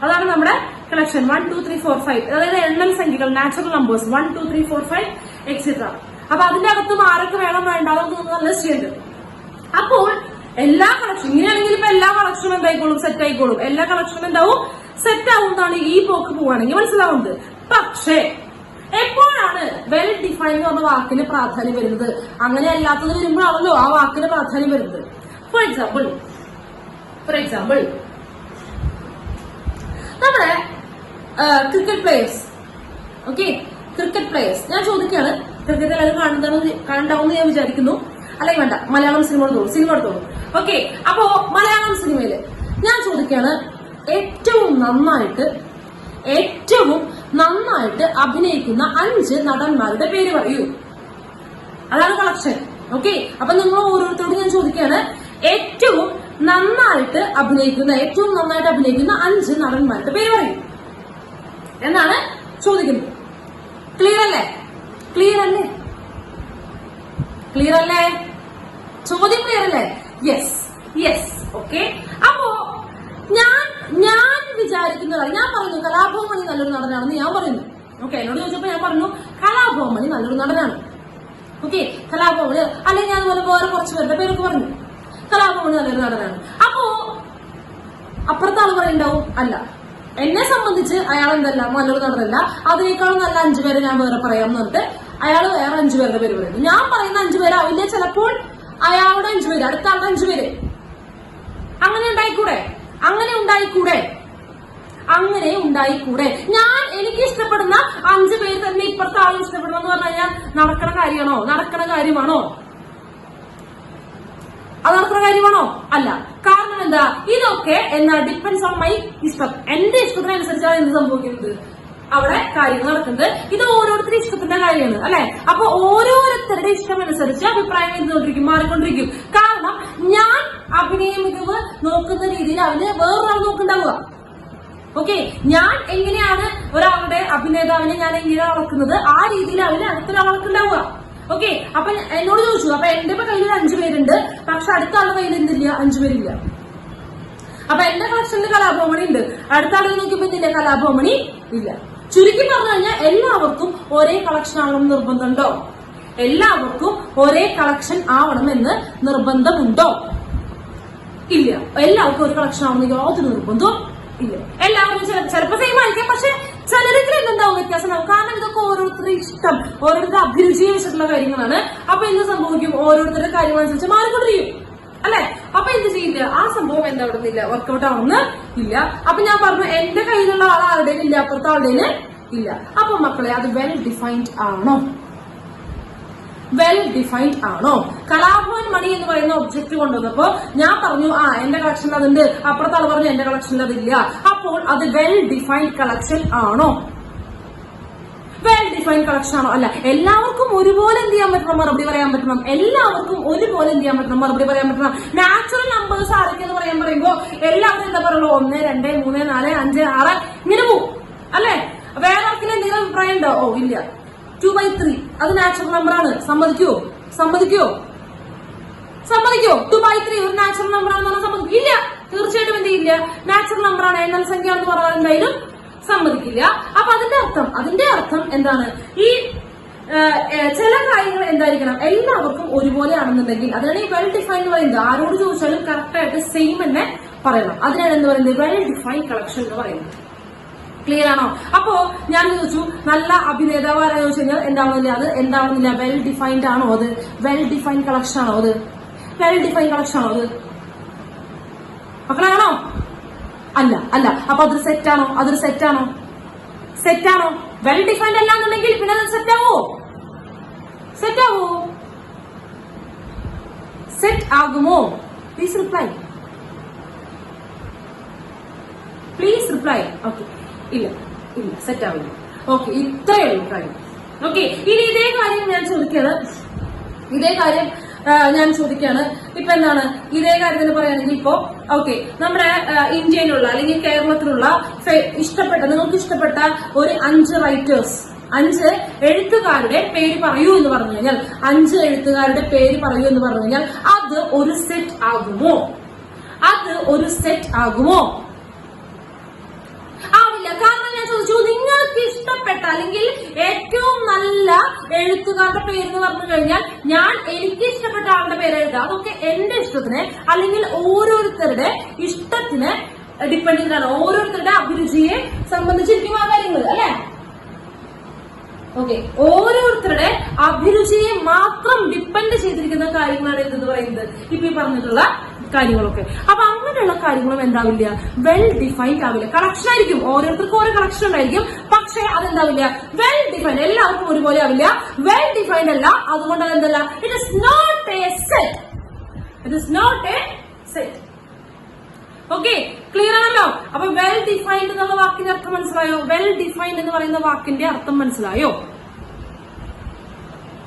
അതാണ് നമ്മുടെ കളക്ഷൻ. 1 2 3 4 5 അതായത് എണ്ണൽ സംഖ്യകൾ, നാച്ചുറൽ നമ്പേഴ്സ് 1 2 3 4 5 എക്സിട്ര. അപ്പൊ അതിന്റെ അകത്തും ആരൊക്കെ വേണം വേണ്ട അതൊക്കെ നല്ല ലിസ്റ്റ്. അപ്പോൾ എല്ലാ കളക്ഷൻ ഇങ്ങനെയാണെങ്കിൽ ഇപ്പൊ എല്ലാ കളക്ഷനും എന്തായിക്കോളും? സെറ്റ് ആയിക്കോളും. എല്ലാ കളക്ഷനും എന്താവും? സെറ്റ് ആവുന്നതാണ് ഈ പോക്ക് പോവാണെങ്കിൽ മനസ്സിലാവുന്നത്. പക്ഷേ എപ്പോഴാണ് വെൽ ഡിഫൈൻഡ് എന്ന് പറഞ്ഞ വാക്കിന് പ്രാധാന്യം വരുന്നത്? അങ്ങനെ അല്ലാത്തത് വരുമ്പോഴാണല്ലോ ആ വാക്കിന് പ്രാധാന്യം വരുന്നത്. ഫോർ എക്സാമ്പിൾ നമ്മുടെ ക്രിക്കറ്റ് പ്ലേയേഴ്സ് ഞാൻ ചോദിക്കുകയാണ്. ക്രിക്കറ്റ് എല്ലാവരും കാണണ്ടാവുമെന്ന് ഞാൻ വിചാരിക്കുന്നു. അല്ലെങ്കിൽ വേണ്ട, മലയാളം സിനിമ എടുത്തോളൂ. ഓക്കെ, അപ്പോ മലയാളം സിനിമയില് ഞാൻ ചോദിക്കുകയാണ്, ഏറ്റവും നന്നായിട്ട് അഭിനയിക്കുന്ന 5 നടന്മാരുടെ പേര് പറയൂ. അതാണ് കളക്ഷൻ. ഓക്കെ, അപ്പൊ നിങ്ങൾ ഓരോരുത്തരോട് ഞാൻ ചോദിക്കുകയാണ്, ഏറ്റവും നന്നായിട്ട് അഭിനയിക്കുന്ന 5 നടന്മാരുടെ പേര് പറയൂ എന്നാണ് ചോദിക്കുന്നത്. ക്ലിയർ അല്ലേ? ചോദ്യം ക്ലിയർ അല്ലേ? യെസ്. ഓക്കെ, അപ്പോ ഞാൻ വിചാരിക്കുന്നതാണ്. ഞാൻ പറഞ്ഞു കലാഭവൻ മണി നല്ലൊരു നടനാണെന്ന് ഞാൻ പറയുന്നു. ഓക്കെ, എന്നോട് ചോദിച്ചപ്പോ ഞാൻ പറഞ്ഞു കലാഭവൻ മണി നല്ലൊരു നടനാണ്. ഓക്കെ, കലാഭവൻ മണി അല്ലെങ്കിൽ ഞാൻ അതുപോലെ വേറെ കുറച്ച് പേരുടെ പേരൊക്കെ പറഞ്ഞു. കലാഭവൻ മണി നല്ലൊരു നടനാണ്. അപ്പുറത്തെ ആൾ പറയുണ്ടാവും അല്ല, എന്നെ സംബന്ധിച്ച് അയാൾ എന്തല്ല നല്ലൊരു നടനല്ല, അതിനേക്കാളും നല്ല 5 പേരെ ഞാൻ വേറെ പറയാമെന്ന് പറഞ്ഞിട്ട് അയാൾ വേറെ 5 പേരുടെ പേര് പറയുന്നു. ഞാൻ പറയുന്ന 5 പേരാവില്ല, ചിലപ്പോൾ അയാളുടെ 5 പേര്, അടുത്ത ആളുടെ 5 പേര്. അങ്ങനെ ഉണ്ടായിക്കൂടെ? അങ്ങനെ ഉണ്ടായിക്കൂടെ? അങ്ങനെ ഉണ്ടായിക്കൂടെ? ഞാൻ എനിക്ക് ഇഷ്ടപ്പെടുന്ന 5 പേര് തന്നെ ഇപ്പുറത്തെ ആളും ഇഷ്ടപ്പെടണം എന്ന് പറഞ്ഞു കഴിഞ്ഞാൽ നടക്കണ കാര്യമാണോ? നടക്കണ കാര്യമാണോ? അത് നടക്കുന്ന കാര്യമാണോ? അല്ല. കാരണം എന്താ? ഇതൊക്കെ എന്നാ ഡിപ്പെൻസ് ഓൺ മൈ ഇഷ്ടം. എന്റെ ഇഷ്ടത്തിനനുസരിച്ചാണ് എന്ത് സംഭവിക്കുന്നത്, അവിടെ കാര്യങ്ങൾ നടക്കുന്നത്. ഇത് ഓരോരുത്തരുടെ ഇഷ്ടത്തിന്റെ കാര്യമാണ് അല്ലെ. അപ്പൊ ഓരോരുത്തരുടെ ഇഷ്ടമനുസരിച്ച് അഭിപ്രായം എന്തുകൊണ്ടിരിക്കും, മാറിക്കൊണ്ടിരിക്കും. കാരണം ഞാൻ അഭിനയ മികവ് നോക്കുന്ന രീതിയിൽ അവന് വേറൊരാൾ നോക്കുന്നുണ്ടാവുക. ഓക്കെ, ഞാൻ എങ്ങനെയാണ് ഒരാളുടെ അഭിനേതാവിനെ ഞാൻ എങ്ങനെയാണ് അളക്കുന്നത്, ആ രീതിയിൽ അവന് അടുത്തൊരാൾ അളക്കുണ്ടാവുക. ഓക്കെ, അപ്പൊ എന്നോട് ചോദിച്ചു, അപ്പൊ എന്റെ കയ്യിൽ 5 പേരുണ്ട്, പക്ഷെ അടുത്ത ആളുടെ കയ്യിൽ എന്തില്ല, 5 പേരില്ല. അപ്പൊ എന്റെ കളക്ഷനിൽ കലാഭവമണി ഉണ്ട്, അടുത്ത ആളുകൾ നോക്കിയപ്പോ എന്തില്ല, കലാഭവമണി ഇല്ല. ചുരുക്കി പറഞ്ഞു കഴിഞ്ഞാൽ എല്ലാവർക്കും ഒരേ കളക്ഷൻ ആവണം നിർബന്ധമുണ്ടോ? എല്ലാവർക്കും ഒരേ കളക്ഷൻ ആവണമെന്ന് നിർബന്ധമുണ്ടോ? ഇല്ല. എല്ലാവർക്കും ഒരു കളക്ഷൻ ആവണമെങ്കിൽ യാതൊരു നിർബന്ധവും ഇല്ല. എല്ലാവരും ചിലപ്പോൾ സെയിം ആയിരിക്കും, പക്ഷെ ചിലരിൽ എന്തുണ്ടാവും, വ്യത്യാസം ഉണ്ടാവും. കാരണം ഇതൊക്കെ ഓരോരുത്തരുടെ ഇഷ്ടം, ഓരോരുത്തരുടെ അഭിരുചിയെ വെച്ചിട്ടുള്ള കാര്യങ്ങളാണ്. അപ്പൊ എന്ത് സംഭവിക്കും, ഓരോരുത്തരുടെ കാര്യമനുസരിച്ച് മാറിക്കൊണ്ടിരിക്കും അല്ലെ. അപ്പൊ എന്ത് ചെയ്യില്ല, ആ സംഭവം എന്താവുന്നില്ല, വർക്കൗട്ട് ആവുന്ന ഇല്ല. അപ്പൊ ഞാൻ പറഞ്ഞു എന്റെ കയ്യിലുള്ള ആൾ ആരുടെയും ഇല്ല, അപ്പുറത്തെ ആളുടേന് ഇല്ല. അപ്പൊ മക്കളെ അത് വെൽ ഡിഫൈൻഡ് ആണോ? വെൽ ഡിഫൈൻഡ് ആണോ? കലാഭവൻ മണി എന്ന് പറയുന്ന ഒബ്ജക്ട് കൊണ്ടുവന്നപ്പോ ഞാൻ പറഞ്ഞു എന്റെ കളക്ഷനിൽ അതുണ്ട്, അപ്പുറത്തെ ആൾ പറഞ്ഞു എന്റെ കളക്ഷനിൽ അതില്ല. അപ്പോൾ അത് വെൽ ഡിഫൈൻഡ് കളക്ഷൻ ആണോ? വെൽ ഡിഫൈൻഡ് കളക്ഷൻ ആണോ? അല്ല. എല്ലാവർക്കും ഒരുപോലെ എന്ത് ചെയ്യാൻ പറ്റണം, മറുപടി പറയാൻ പറ്റണം. എല്ലാവർക്കും ഒരുപോലെ എന്ത് ചെയ്യാൻ പറ്റണം, മറുപടി പറയാൻ പറ്റണം. നാച്ചുറൽ നമ്പേഴ്സ് ആരൊക്കെയെന്ന് പറയുമ്പോ എല്ലാവരും എന്താ പറയുള്ളൂ, 1, 2, 3, 4, 5, 6 ഇങ്ങനെ പോവും അല്ലെ. വേറെ ആർക്കെങ്കിലും എന്തെങ്കിലും അഭിപ്രായം ഉണ്ടോ? ഇല്ല. 2/3 അത് നാച്ചുറൽ നമ്പർ ആണ്. സമ്മതിക്കോ? 2/3 ഒരു നാച്ചുറൽ നമ്പർ ആണെന്ന് പറഞ്ഞാൽ സമ്മതിക്കും? ഇല്ല, തീർച്ചയായിട്ടും എന്ത് ചെയ്യില്ല, നാച്ചുറൽ നമ്പർ ആണ്, എണ്ണൽ സംഖ്യ എന്ന് പറഞ്ഞാൽ എന്തായാലും സമ്മതിക്കില്ല. അപ്പൊ അതിന്റെ അർത്ഥം എന്താണ്, ഈ ചില കാര്യങ്ങൾ എന്തായിരിക്കണം, എല്ലാവർക്കും ഒരുപോലെ ആണെന്നുണ്ടെങ്കിൽ അതിനാണ് ഈ വെൽ ഡിഫൈൻ എന്ന് പറയുന്നത്. ആരോട് ചോദിച്ചാലും കറക്റ്റ് ആയിട്ട് സെയിം തന്നെ പറയണം. അതിനാണ് എന്ത് പറയുന്നത്, വെൽ ഡിഫൈൻ കളക്ഷൻ എന്ന് പറയുന്നത്. ക്ലിയർ ആണോ? അപ്പോ ഞാൻ ചോദിച്ചു നല്ല അഭിനേതാവ് ആരാ ചോദിച്ചു കഴിഞ്ഞാൽ എന്താവുന്നില്ല, അത് എന്താവുന്നില്ല, വെൽ ഡിഫൈൻഡ് ആണോ? അത് വെൽ ഡിഫൈൻഡ് കളക്ഷൻ ആണോ? അത് വെൽ ഡിഫൈൻഡ് കളക്ഷൻ ആണോ? അത് മക്കളാണോ? അല്ല. അപ്പൊ അതൊരു സെറ്റാണോ? സെറ്റാണോ? വെൽ ഡിഫൈൻഡ് അല്ല എന്നുണ്ടെങ്കിൽ പിന്നെ അത് സെറ്റാവോ? സെറ്റ് ആകുമോ? Please reply. ഓക്കെ, ഇല്ല, സെറ്റ് ആവില്ല. ഓക്കെ, ഇത്രയേ ഉള്ളൂ കാര്യം. ഓക്കെ, ഇനി ഇതേ കാര്യം ഞാൻ ചോദിക്കുകയാണ്. ഇപ്പൊ എന്താണ് ഇതേ കാര്യത്തിന് പറയുകയാണെങ്കിൽ ഇപ്പോ ഓക്കെ, നമ്മുടെ ഇന്ത്യയിലുള്ള അല്ലെങ്കിൽ കേരളത്തിലുള്ള നിങ്ങൾക്ക് ഇഷ്ടപ്പെട്ട ഒരു 5 റൈറ്റേഴ്സ്, 5 എഴുത്തുകാരുടെ പേര് പറയൂ എന്ന് പറഞ്ഞു കഴിഞ്ഞാൽ, 5 എഴുത്തുകാരുടെ പേര് പറയൂ എന്ന് പറഞ്ഞു കഴിഞ്ഞാൽ അത് ഒരു സെറ്റ് ആകുമോ? ആവില്ല. കാരണം ഞാൻ ചോദിച്ചു, നിങ്ങൾക്ക് ഇഷ്ടപ്പെട്ട അല്ലെങ്കിൽ ഏറ്റവും നല്ല എഴുത്തുകാരുടെ പേര് എന്ന് പറഞ്ഞു കഴിഞ്ഞാൽ എനിക്ക് ഇഷ്ടപ്പെട്ട ആളുടെ പേര് എഴുതാം. അതൊക്കെ എന്റെ ഇഷ്ടത്തിന് അല്ലെങ്കിൽ ഓരോരുത്തരുടെ ഇഷ്ടത്തിന് ഡിപ്പെൻഡ് ചെയ്താണ്, ഓരോരുത്തരുടെ അഭിരുചിയെ സംബന്ധിച്ചിരിക്കും ആ കാര്യങ്ങൾ അല്ലെ. ഓക്കെ, ഓരോരുത്തരുടെ അഭിരുചിയെ മാത്രം ഡിപ്പെൻഡ് ചെയ്തിരിക്കുന്ന കാര്യങ്ങളാണ് എന്തെന്ന് പറയുന്നത്, ഇപ്പൊ ഈ പറഞ്ഞിട്ടുള്ള കാര്യങ്ങളൊക്കെ. അപ്പൊ അങ്ങനെയുള്ള കാര്യങ്ങളും എന്താവില്ല, വെൽ ഡിഫൈൻഡ് ആവില്ല. കളക്ഷൻ ആയിരിക്കും, ഓരോരുത്തർക്കും ഓരോ കളക്ഷൻ ഉണ്ടായിരിക്കും, പക്ഷെ അതെന്താവില്ല, വെൽ ഡിഫൈൻഡ്, എല്ലാവർക്കും ഒരുപോലെ ആവില്ല, വെൽ ഡിഫൈൻഡ് അല്ല. അതുകൊണ്ട് അതെന്തല്ല, it is not a set. Okay, clear ആണല്ലോ? അപ്പൊ വെൽ ഡിഫൈൻഡ് എന്നുള്ള വാക്കിന്റെ അർത്ഥം മനസ്സിലായോ? വെൽ ഡിഫൈൻഡ് എന്ന് പറയുന്ന വാക്കിന്റെ അർത്ഥം മനസ്സിലായോ?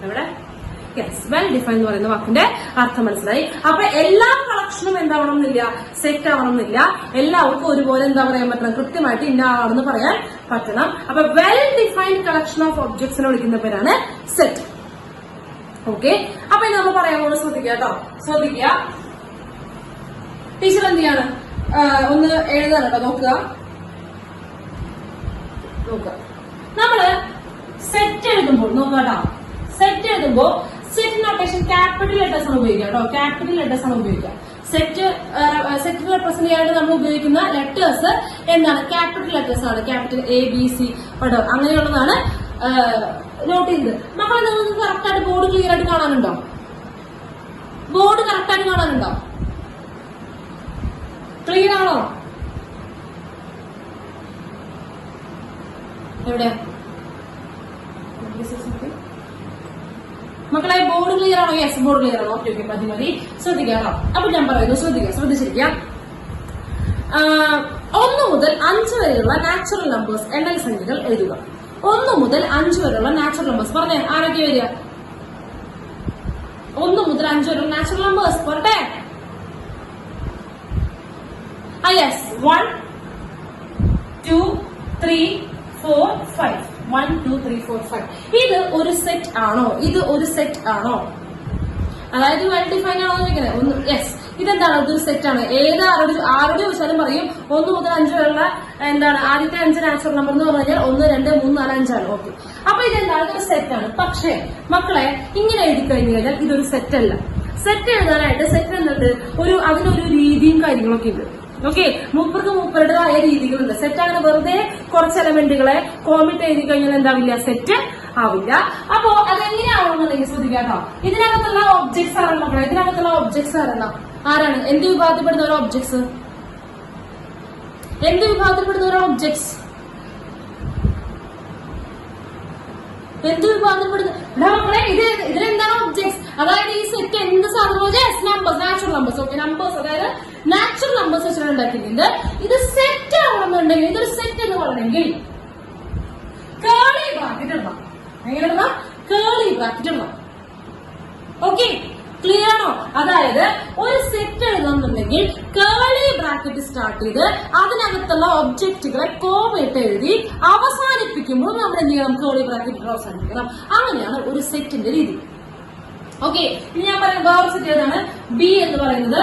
എവിടെ? യെസ്, വെൽ ഡിഫൈൻ എന്ന് പറയുന്ന വാക്കിന്റെ അർത്ഥം മനസ്സിലായി. അപ്പൊ എല്ലാ കളക്ഷനും എന്താവണം എന്നില്ല, സെറ്റ് ആവണം എന്നില്ല. എല്ലാവർക്കും ഒരുപോലെ എന്താ പറയാൻ പറ്റണം, കൃത്യമായിട്ട് ഇന്ന ആളാണെന്ന് പറയാൻ പറ്റണം. അപ്പൊ വെൽ ഡിഫൈൻഡ് കളക്ഷൻ ഓഫ് ഒബ്ജക്ട്സിനെ വിളിക്കുന്ന പേരാണ് സെറ്റ്. ഓക്കെ, അപ്പൊ ഇനി നമ്മൾ പറയാൻ പോകുന്നത് ശ്രദ്ധിക്കുക. ടീച്ചർ എന്ത് ചെയ്യാണ്, ഒന്ന് എഴുതാൻ കേട്ടോ, നോക്കുക. നമ്മള് സെറ്റ് എഴുതുമ്പോൾ നോക്കാട്ടോ, സെറ്റ് നൊട്ടേഷൻ ക്യാപിറ്റൽ ലെറ്റേഴ്സ് ആണ് ഉപയോഗിക്കുക കേട്ടോ, ക്യാപിറ്റൽ ലെറ്റേഴ്സ് ആണ് ഉപയോഗിക്കുക. സെറ്റ് റെപ്രസെന്റ് ചെയ്യാനായിട്ട് നമ്മൾ ഉപയോഗിക്കുന്ന ലെറ്റേഴ്സ് എന്താണ്? ക്യാപിറ്റൽ ലെറ്റേഴ്സ് ആണ്. ക്യാപിറ്റൽ ABC അങ്ങനെയുള്ളതാണ് നോട്ട് ചെയ്തത്. മക്കളെ നിങ്ങൾക്ക് കറക്റ്റ് ആയിട്ട് ബോർഡ് ക്ലിയർ ആയിട്ട് കാണാനുണ്ടോ? ബോർഡ് കറക്റ്റ് ആയിട്ട് കാണാനുണ്ടോ? ക്ലിയർ ആണോ? എവിടെ മക്കളെ ബോർഡ് ക്ലിയർ ആണോ? യെസ്, ബോർഡ് ക്ലിയർ ആണോ? ഓക്കെ, മതി. ശ്രദ്ധിക്കാം. അപ്പൊ ഞാൻ പറയുന്നു, ശ്രദ്ധിച്ചിരിക്കാം. 1 മുതൽ 5 വരെയുള്ള നാച്ചുറൽ നമ്പേഴ്സ് എണ്ണൽ സംഖ്യകൾ എഴുതുക. 1 മുതൽ 5 വരെയുള്ള നാച്ചുറൽ നമ്പേഴ്സ് പറഞ്ഞേ, ആരൊക്കെ വരിക? 1 മുതൽ 5 വരെയുള്ള നാച്ചുറൽ നമ്പേഴ്സ് പറട്ടെ. യെസ്, 1 2 3 4 5. 1 2 3 4 5. ഇത് ഒരു സെറ്റ് ആണോ? അതായത് വെൽ ഡിഫൈൻഡ് ആണോ ചോദിക്കുന്നത്? യെസ്, ഇതെന്താണ്? ഇതൊരു സെറ്റ് ആണ്. ആരോട് ചോദിച്ചാലും പറയും 1 മുതൽ 5 വരെയുള്ള എന്താണ് ആദ്യത്തെ 5 നാച്ചുറൽ നമ്പർ എന്ന് പറഞ്ഞു കഴിഞ്ഞാൽ 1 2 3 4 5 ആണ്. ഓക്കെ, അപ്പൊ ഇതെന്താണ്? ഇതൊരു സെറ്റ് ആണ്. പക്ഷേ മക്കളെ ഇങ്ങനെ എഴുതി കഴിഞ്ഞു കഴിഞ്ഞാൽ ഇതൊരു സെറ്റ് അല്ല. സെറ്റ് എഴുതാനായിട്ട് സെറ്റ് എന്നിട്ട് അതിനൊരു രീതിയും കാര്യങ്ങളൊക്കെ ഉണ്ട്. ഓക്കെ, മൂപ്പരുടേതായ രീതികളുണ്ട്. സെറ്റ് അങ്ങനെ വെറുതെ കുറച്ച് എലമെന്റുകളെ കോമിറ്റ് എഴുതി കഴിഞ്ഞാൽ എന്താവില്ല? സെറ്റ് ആവില്ല. അപ്പോ അതെങ്ങനെയാവണമെന്നുണ്ടെങ്കിൽ ശ്രദ്ധിക്കാട്ടോ. ഇതിനകത്തുള്ള ഒബ്ജക്ട്സ് ആരാണ് മക്കളെ? ഇതിനകത്തുള്ള ഒബ്ജക്ട്സ് ആരാണ്? എന്ത് വിഭാഗത്തിൽപ്പെടുന്ന ഒബ്ജക്ട്സ്? മക്കളെ ഇതിലെന്താണ് ഒബ്ജക്ട്സ്? അതായത് ഈ സെറ്റ് എന്ത് സാധനം? Numbers, natural numbers. Okay, numbers അതായത് നാച്ചുറൽ നമ്പേഴ്സ് വെച്ചാണ് ഉണ്ടാക്കിയിട്ടുണ്ട്. ഇത് സെറ്റ് ആവണമെന്നുണ്ടെങ്കിൽ, ഇതൊരു സെറ്റ് എന്ന് പറയണമെങ്കിൽ കേളി ബ്രാക്കറ്റ് ഇടണം. എങ്ങനെ ഇടണം? കേളി ബ്രാക്കറ്റ് ഇടണം. ഓക്കെ, ക്ലിയർ ആണോ? അതായത് ഒരു സെറ്റ് എഴുതണമെന്നുണ്ടെങ്കിൽ കേളി ബ്രാക്കറ്റ് സ്റ്റാർട്ട് ചെയ്ത് അതിനകത്തുള്ള ഒബ്ജക്റ്റുകളെ കോമയിട്ട് എഴുതി അവസാനിപ്പിക്കുമ്പോൾ നമ്മൾ എന്ത് ചെയ്യണം? കേളി ബ്രാക്കറ്റ് അവസാനിപ്പിക്കണം. അങ്ങനെയാണ് ഒരു സെറ്റിന്റെ രീതി. ഓക്കെ, ഇനി ഞാൻ പറയുന്നത് വേറെ സെറ്റ് ഏതാണ്? ബി എന്ന് പറയുന്നത്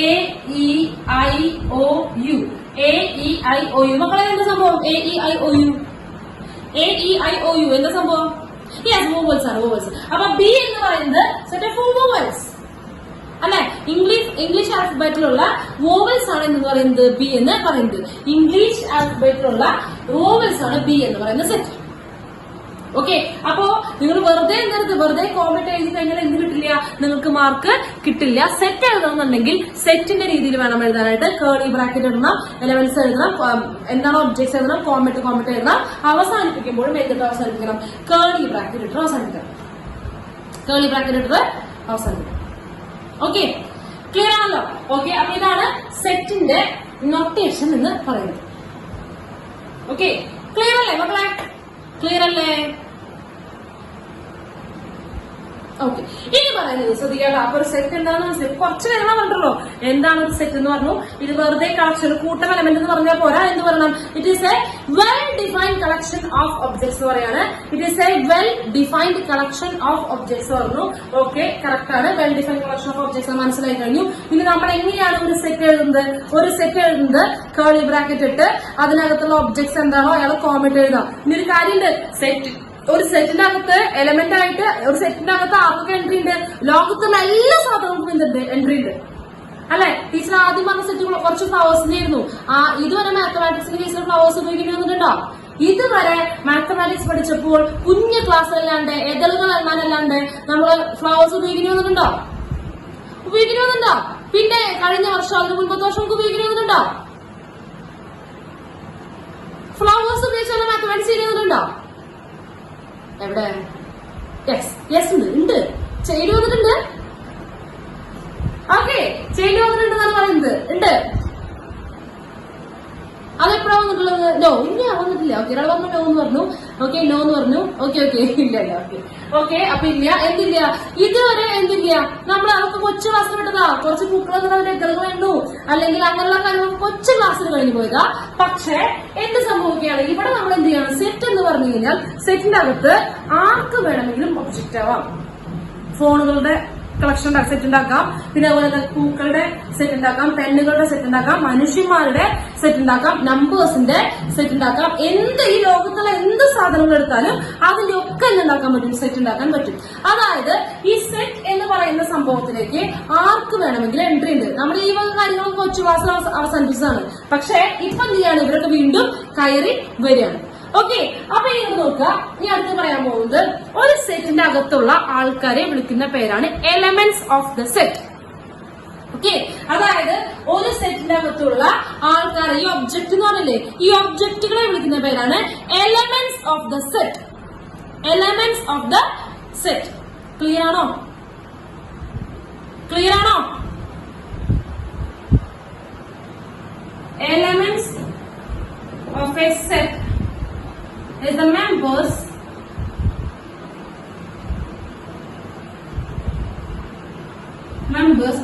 AEIOU. മക്കളെ എന്താ സംഭവം? AEIOU എന്താ സംഭവം? യെസ്, വോവൽസ് ആണ്. അപ്പൊ ബി എന്ന് പറയുന്നത് സെറ്റ് ഓഫ് വോവൽസ് അല്ലെ? ഇംഗ്ലീഷ് ആൽഫബറ്റിലുള്ള വോവൽസ് ആണ് എന്ന് പറയുന്നത് ബി എന്ന് പറയുന്നത്. ഇംഗ്ലീഷ് ആൽഫബറ്റിലുള്ള വോവൽസ് ആണ് ബി എന്ന് പറയുന്ന സെറ്റ്. ഓക്കെ, അപ്പോ നിങ്ങൾ വെറുതെ കോമന്റ് എഴുതി കഴിഞ്ഞാൽ എന്ത് കിട്ടില്ല? നിങ്ങൾക്ക് മാർക്ക് കിട്ടില്ല. സെറ്റ് എഴുതണമെന്നുണ്ടെങ്കിൽ സെറ്റിന്റെ രീതിയിൽ വേണം എഴുതാനായിട്ട്. കേളി ബ്രാക്കറ്റ് എഴുതണം, എലമെന്റ്സ് എഴുതണം, എന്താണ് ഒബ്ജക്ട്സ് എഴുതണം, കോമറ്റ് എഴുതണം. അവസാനിപ്പിക്കുമ്പോഴും എഴുതിട്ട് അവസാനിപ്പിക്കണം. കേളി ബ്രാക്കറ്റ് ഇട്ട് അവസാനിപ്പിക്കണം. ഓക്കെ, ക്ലിയർ ആണല്ലോ? ഓക്കെ, അപ്പൊ ഇതാണ് സെറ്റിന്റെ നൊട്ടേഷൻ എന്ന് പറയുന്നത്. ഓക്കെ, ക്ലിയർ അല്ലേ മക്കളെ? ക്ലിയർ അല്ലേ? ഓക്കെ, ഇനി പറയുന്നത് ശ്രദ്ധിക്കാട്ടോ. അപ്പൊ ഒരു സെറ്റ് എന്താണെന്ന് കുറച്ച് നേരം പറഞ്ഞല്ലോ. എന്താണ് ഒരു സെറ്റ് എന്ന് പറഞ്ഞു? ഇത് വെറുതെ കളക്ഷൻ, കൂട്ടം എലമെന്റ് എന്ന് പറഞ്ഞാൽ പോരാ. എന്ത് പറയണം? It is a well defined collection of objects പറയാണ്. It is a well defined collection of objects പറഞ്ഞു. ഓക്കെ, കറക്റ്റ് ആണ്. Well defined collection of objects മനസ്സിലായി കഴിഞ്ഞു. ഇനി നമ്മൾ എങ്ങനെയാണ് ഒരു സെറ്റ് എഴുതുന്നത്? കേളി ബ്രാക്കറ്റ് ഇട്ട് അതിനകത്തുള്ള ഒബ്ജക്ട്സ് എന്താണോ അയാൾ കോമന്റ് എഴുതാം. ഇനി ഒരു കാര്യമുണ്ട്. ഒരു സെറ്റിന്റെ അകത്ത് എലമെന്റ് ആയിട്ട് ഒരു സെറ്റിന്റെ അകത്ത് ആർക്കൊക്കെ എൻട്രി ഉണ്ട്? ലോകത്തുള്ള എല്ലാ സാധനങ്ങൾക്കും എൻട്രി ഉണ്ട് അല്ലെ? ടീച്ചർ ആദ്യം പറഞ്ഞ സെറ്റ് കുറച്ച് ഫ്ലവേഴ്സിന്റെ ആയിരുന്നു. ഇതുവരെ മാത്തമാറ്റിക്സിന്റെ കേസിൽ ഫ്ലവേഴ്സ് ഉപയോഗിക്കുന്നുണ്ടോ? ഇതുവരെ മാത്തമാറ്റിക്സ് പഠിച്ചപ്പോൾ കുഞ്ഞു ക്ലാസ്സിലല്ലാണ്ട് എതളുകൾ എണ്ണാനല്ലാണ്ട് നമ്മള് ഫ്ലവേഴ്സ് ഉപയോഗിക്കുന്നുണ്ടോ? പിന്നെ കഴിഞ്ഞ വർഷം അതിന് മുൻപത്തെ വർഷം ഉപയോഗിക്കുന്നുണ്ടോ? ഫ്ലവേഴ്സ് ഉപയോഗിച്ചാൽ മാത്തമാറ്റിക്സ് ചെയ്യുന്നുണ്ടോ? എവിടെ? യെസ് ഉണ്ട്. ചെയ്തു വന്നിട്ടുണ്ട്. ഓക്കെ, ചെയ്തു വന്നിട്ടുണ്ടെന്നാണ് പറയുന്നത്. ഉണ്ട്. അതെപ്പോഴാ വന്നിട്ടുള്ളത്? നോ, ഇല്ല വന്നിട്ടില്ല. ഓക്കെ, ഒരാൾ വന്നു നോ എന്ന് പറഞ്ഞു. ഓക്കെ, നോ എന്ന് പറഞ്ഞു. ഓക്കെ ഇല്ല. ഓക്കെ, അപ്പൊ ഇല്ല. എന്തില്ല? ഇതുവരെ എന്തില്ല? നമ്മൾ അതൊക്കെ കൊച്ചു ക്ലാസ്സിൽ വിട്ടതാ. കുറച്ച് പൂക്കൾ കണ്ടു അല്ലെങ്കിൽ അങ്ങനെയുള്ള കാര്യങ്ങൾ കൊച്ചു ക്ലാസ്സിൽ കഴിഞ്ഞു പോയതാ. പക്ഷെ എന്ത് സംഭവിക്കുകയാണ്? ഇവിടെ നമ്മൾ എന്ത് ചെയ്യണം? സെറ്റ് എന്ന് പറഞ്ഞു കഴിഞ്ഞാൽ സെറ്റിന്റെ അകത്ത് ആർക്ക് വേണമെങ്കിലും ഒബ്ജക്റ്റ് ആവാം. ഫോണുകളുടെ കളക്ഷൻ സെറ്റ് ഉണ്ടാക്കാം. പിന്നെ അതുപോലെ തന്നെ പൂക്കളുടെ സെറ്റ് ഉണ്ടാക്കാം, പെന്നുകളുടെ സെറ്റ് ഉണ്ടാക്കാം, മനുഷ്യന്മാരുടെ സെറ്റ് ഉണ്ടാക്കാം, നമ്പേഴ്സിന്റെ സെറ്റ് ഉണ്ടാക്കാം. ഈ ലോകത്തുള്ള എന്ത് സാധനങ്ങൾ എടുത്താലും അതിന്റെ ഒക്കെ എന്തുണ്ടാക്കാൻ പറ്റും? സെറ്റ് ഉണ്ടാക്കാൻ പറ്റും. അതായത് ഈ സെറ്റ് എന്ന് പറയുന്ന സംഭവത്തിലേക്ക് ആർക്ക് വേണമെങ്കിലും എൻട്രി ഉണ്ട്. നമ്മൾ ഈ വക കാര്യങ്ങൾ കൊച്ചു ക്ലാസ്സിൽ അവസാനിപ്പിച്ചതാണ്. പക്ഷെ ഇപ്പൊ എന്ത് ചെയ്യാണ്, ഇവരൊക്കെ വീണ്ടും കയറി വരികയാണ്. ഓക്കെ, അപ്പൊ ഇങ്ങനെ നോക്കുക. ഇനി അടുത്ത് പറയാൻ പോകുന്നത് ഒരു സെറ്റിന്റെ അകത്തുള്ള ആൾക്കാരെ വിളിക്കുന്ന പേരാണ് elements of the set. Okay, അതായത് ഒരു സെറ്റിന്റെ അകത്തുള്ള ആൾക്കാരെ, ഈ ഒബ്ജക്ട് എന്ന് പറഞ്ഞില്ലേ, ഈ ഒബ്ജക്റ്റുകളെ വിളിക്കുന്ന പേരാണ് elements of the set. Elements of the set. Clear ആണോ? ക്ലിയർ ആണോ? Elements of A set is the members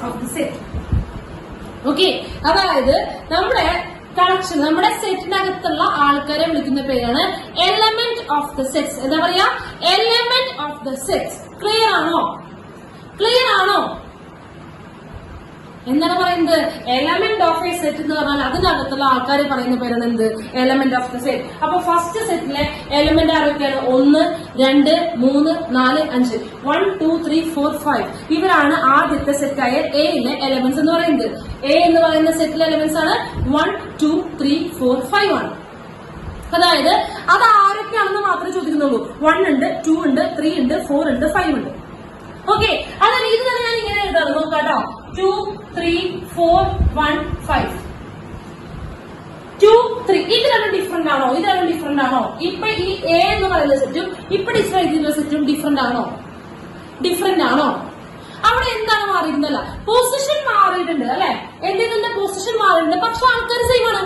of the set. Okay, അതായത് നമ്മുടെ കളക്ഷൻ, നമ്മുടെ സെറ്റിനകത്തുള്ള ആൾക്കാരെ വിളിക്കുന്ന പേരാണ് എലമെന്റ് ഓഫ് ദ സെറ്റ്സ്. എന്താ പറയാ? Element of the sets. Clear ആണോ? ക്ലിയർ ആണോ? എന്താണ് പറയുന്നത്? എലമെന്റ് ഓഫ് എ സെറ്റ് എന്ന് പറഞ്ഞാൽ അതിനകത്തുള്ള ആൾക്കാരെ പറയുന്ന പേരാണ് എന്ത്? Element of the set. അപ്പൊ ഫസ്റ്റ് സെറ്റിലെ എലമെന്റ് ആരൊക്കെയാണ്? 1, 2, 3, 4, 5. 1, 2, 3, 4, 5. ഇവരാണ് ആദ്യത്തെ സെറ്റായ എയിലെ എലമെന്റ്സ് എന്ന് പറയുന്നത്. എ എന്ന് പറയുന്ന സെറ്റിലെ എലമെന്റ്സ് ആണ് 1, 2, 3, 4, 5 ആണ്. അതായത് അത് ആരൊക്കെയാണെന്ന് മാത്രമേ ചോദിക്കുന്നുള്ളൂ. 1 ഉണ്ട്, 2 ഉണ്ട്, 3 ഉണ്ട്, 4 ഉണ്ട്, 5 ഉണ്ട്. ഓക്കെ, അതായത് ഇത് തന്നെ ഞാൻ ഇങ്ങനെ എഴുതാറ്. നോക്കാട്ടോ. 2, 3, 4, 1, 5. 2, 3. ഇത് രണ്ടും ഡിഫറെന്റ് ആണോ? ഇത് രണ്ടും ഡിഫറെന്റ് ആണോ? ഇപ്പൊ ഈ എ എന്ന് പറയുന്ന സെറ്റും ഇപ്പൊ ഡിസ്പ്ലേ ചെയ്തിട്ടുള്ള സെറ്റും ഡിഫറെന്റ് ആണോ? ഡിഫറെന്റ് ആണോ? അവിടെ എന്താണ് മാറിയിരുന്നല്ല? പൊസിഷൻ മാറിയിട്ടുണ്ട് അല്ലെ? എന്തിന്റെ പൊസിഷൻ മാറിയിട്ടുണ്ട്, പക്ഷെ ആൾക്കാർ സെയിം ആണ്.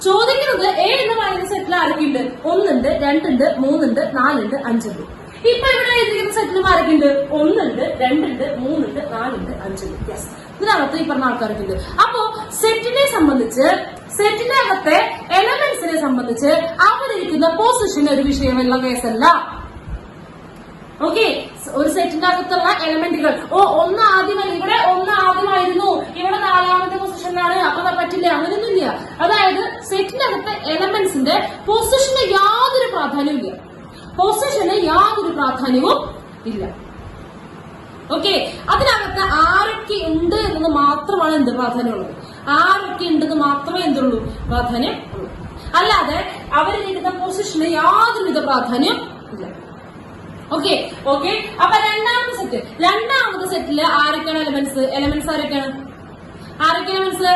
ചോദിക്കുന്നത് എ എന്ന് പറയുന്ന സെറ്റിൽ ആരൊക്കെയുണ്ട്? 1 ഉണ്ട്, 2 ഉണ്ട്, 3 ഉണ്ട്, 4 ഉണ്ട്, 5 ഉണ്ട്. ഇപ്പൊ ഇവിടെ എഴുതിയിരിക്കുന്ന സെറ്റിൽ ആരൊക്കെയുണ്ട്? 1 ഉണ്ട്, 2 ഉണ്ട്, 3 ഉണ്ട്, 4 ഉണ്ട്, 5 ഉണ്ട്. യെസ്, ഇതിനകത്ത് ഈ പറഞ്ഞ ആൾക്കാരൊക്കെ ഉണ്ട്. അപ്പോ സെറ്റിനെ സംബന്ധിച്ച്, സെറ്റിന്റെ അകത്തെ എലമെന്റ്സിനെ സംബന്ധിച്ച് അവരിരിക്കുന്ന പൊസിഷൻ ഒരു വിഷയമുള്ള കേസല്ല. ഓക്കെ, ഒരു സെറ്റിന്റെ അകത്തുള്ള എലമെന്റുകൾ, ഒന്ന് ആദ്യമല്ല, ഇവിടെ 1 ആദ്യമായിരുന്നു, ഇവിടെ 4ാമത്തെ പൊസിഷനിലാണ്, അപ്പൊ പറ്റില്ല, അങ്ങനെയൊന്നുമില്ല. അതായത് സെറ്റിന്റെ അകത്തെ എലമെന്റ്സിന്റെ പൊസിഷന് യാതൊരു പ്രാധാന്യവും ഇല്ല. പൊസിഷന് യാതൊരു പ്രാധാന്യവും ഇല്ല. ഓക്കെ, അതിനകത്ത് ആരൊക്കെ ഉണ്ട് എന്നത് മാത്രമാണ് എന്ത് പ്രാധാന്യമുള്ളത്. ആരൊക്കെ ഉണ്ടെന്ന് മാത്രമേ എന്തുള്ളൂ? പ്രാധാന്യം ഉള്ളൂ. അല്ലാതെ അവരിരിക്കുന്ന പൊസിഷന് യാതൊരുവിധ പ്രാധാന്യം ഇല്ല. ഓക്കെ ഓക്കെ, അപ്പൊ രണ്ടാമത്തെ സെറ്റില് ആരൊക്കെയാണ് എലമെന്റ്സ്? എലമെന്റ്സ് ആരൊക്കെയാണ്? ആരൊക്കെ എലമെന്റ്സ്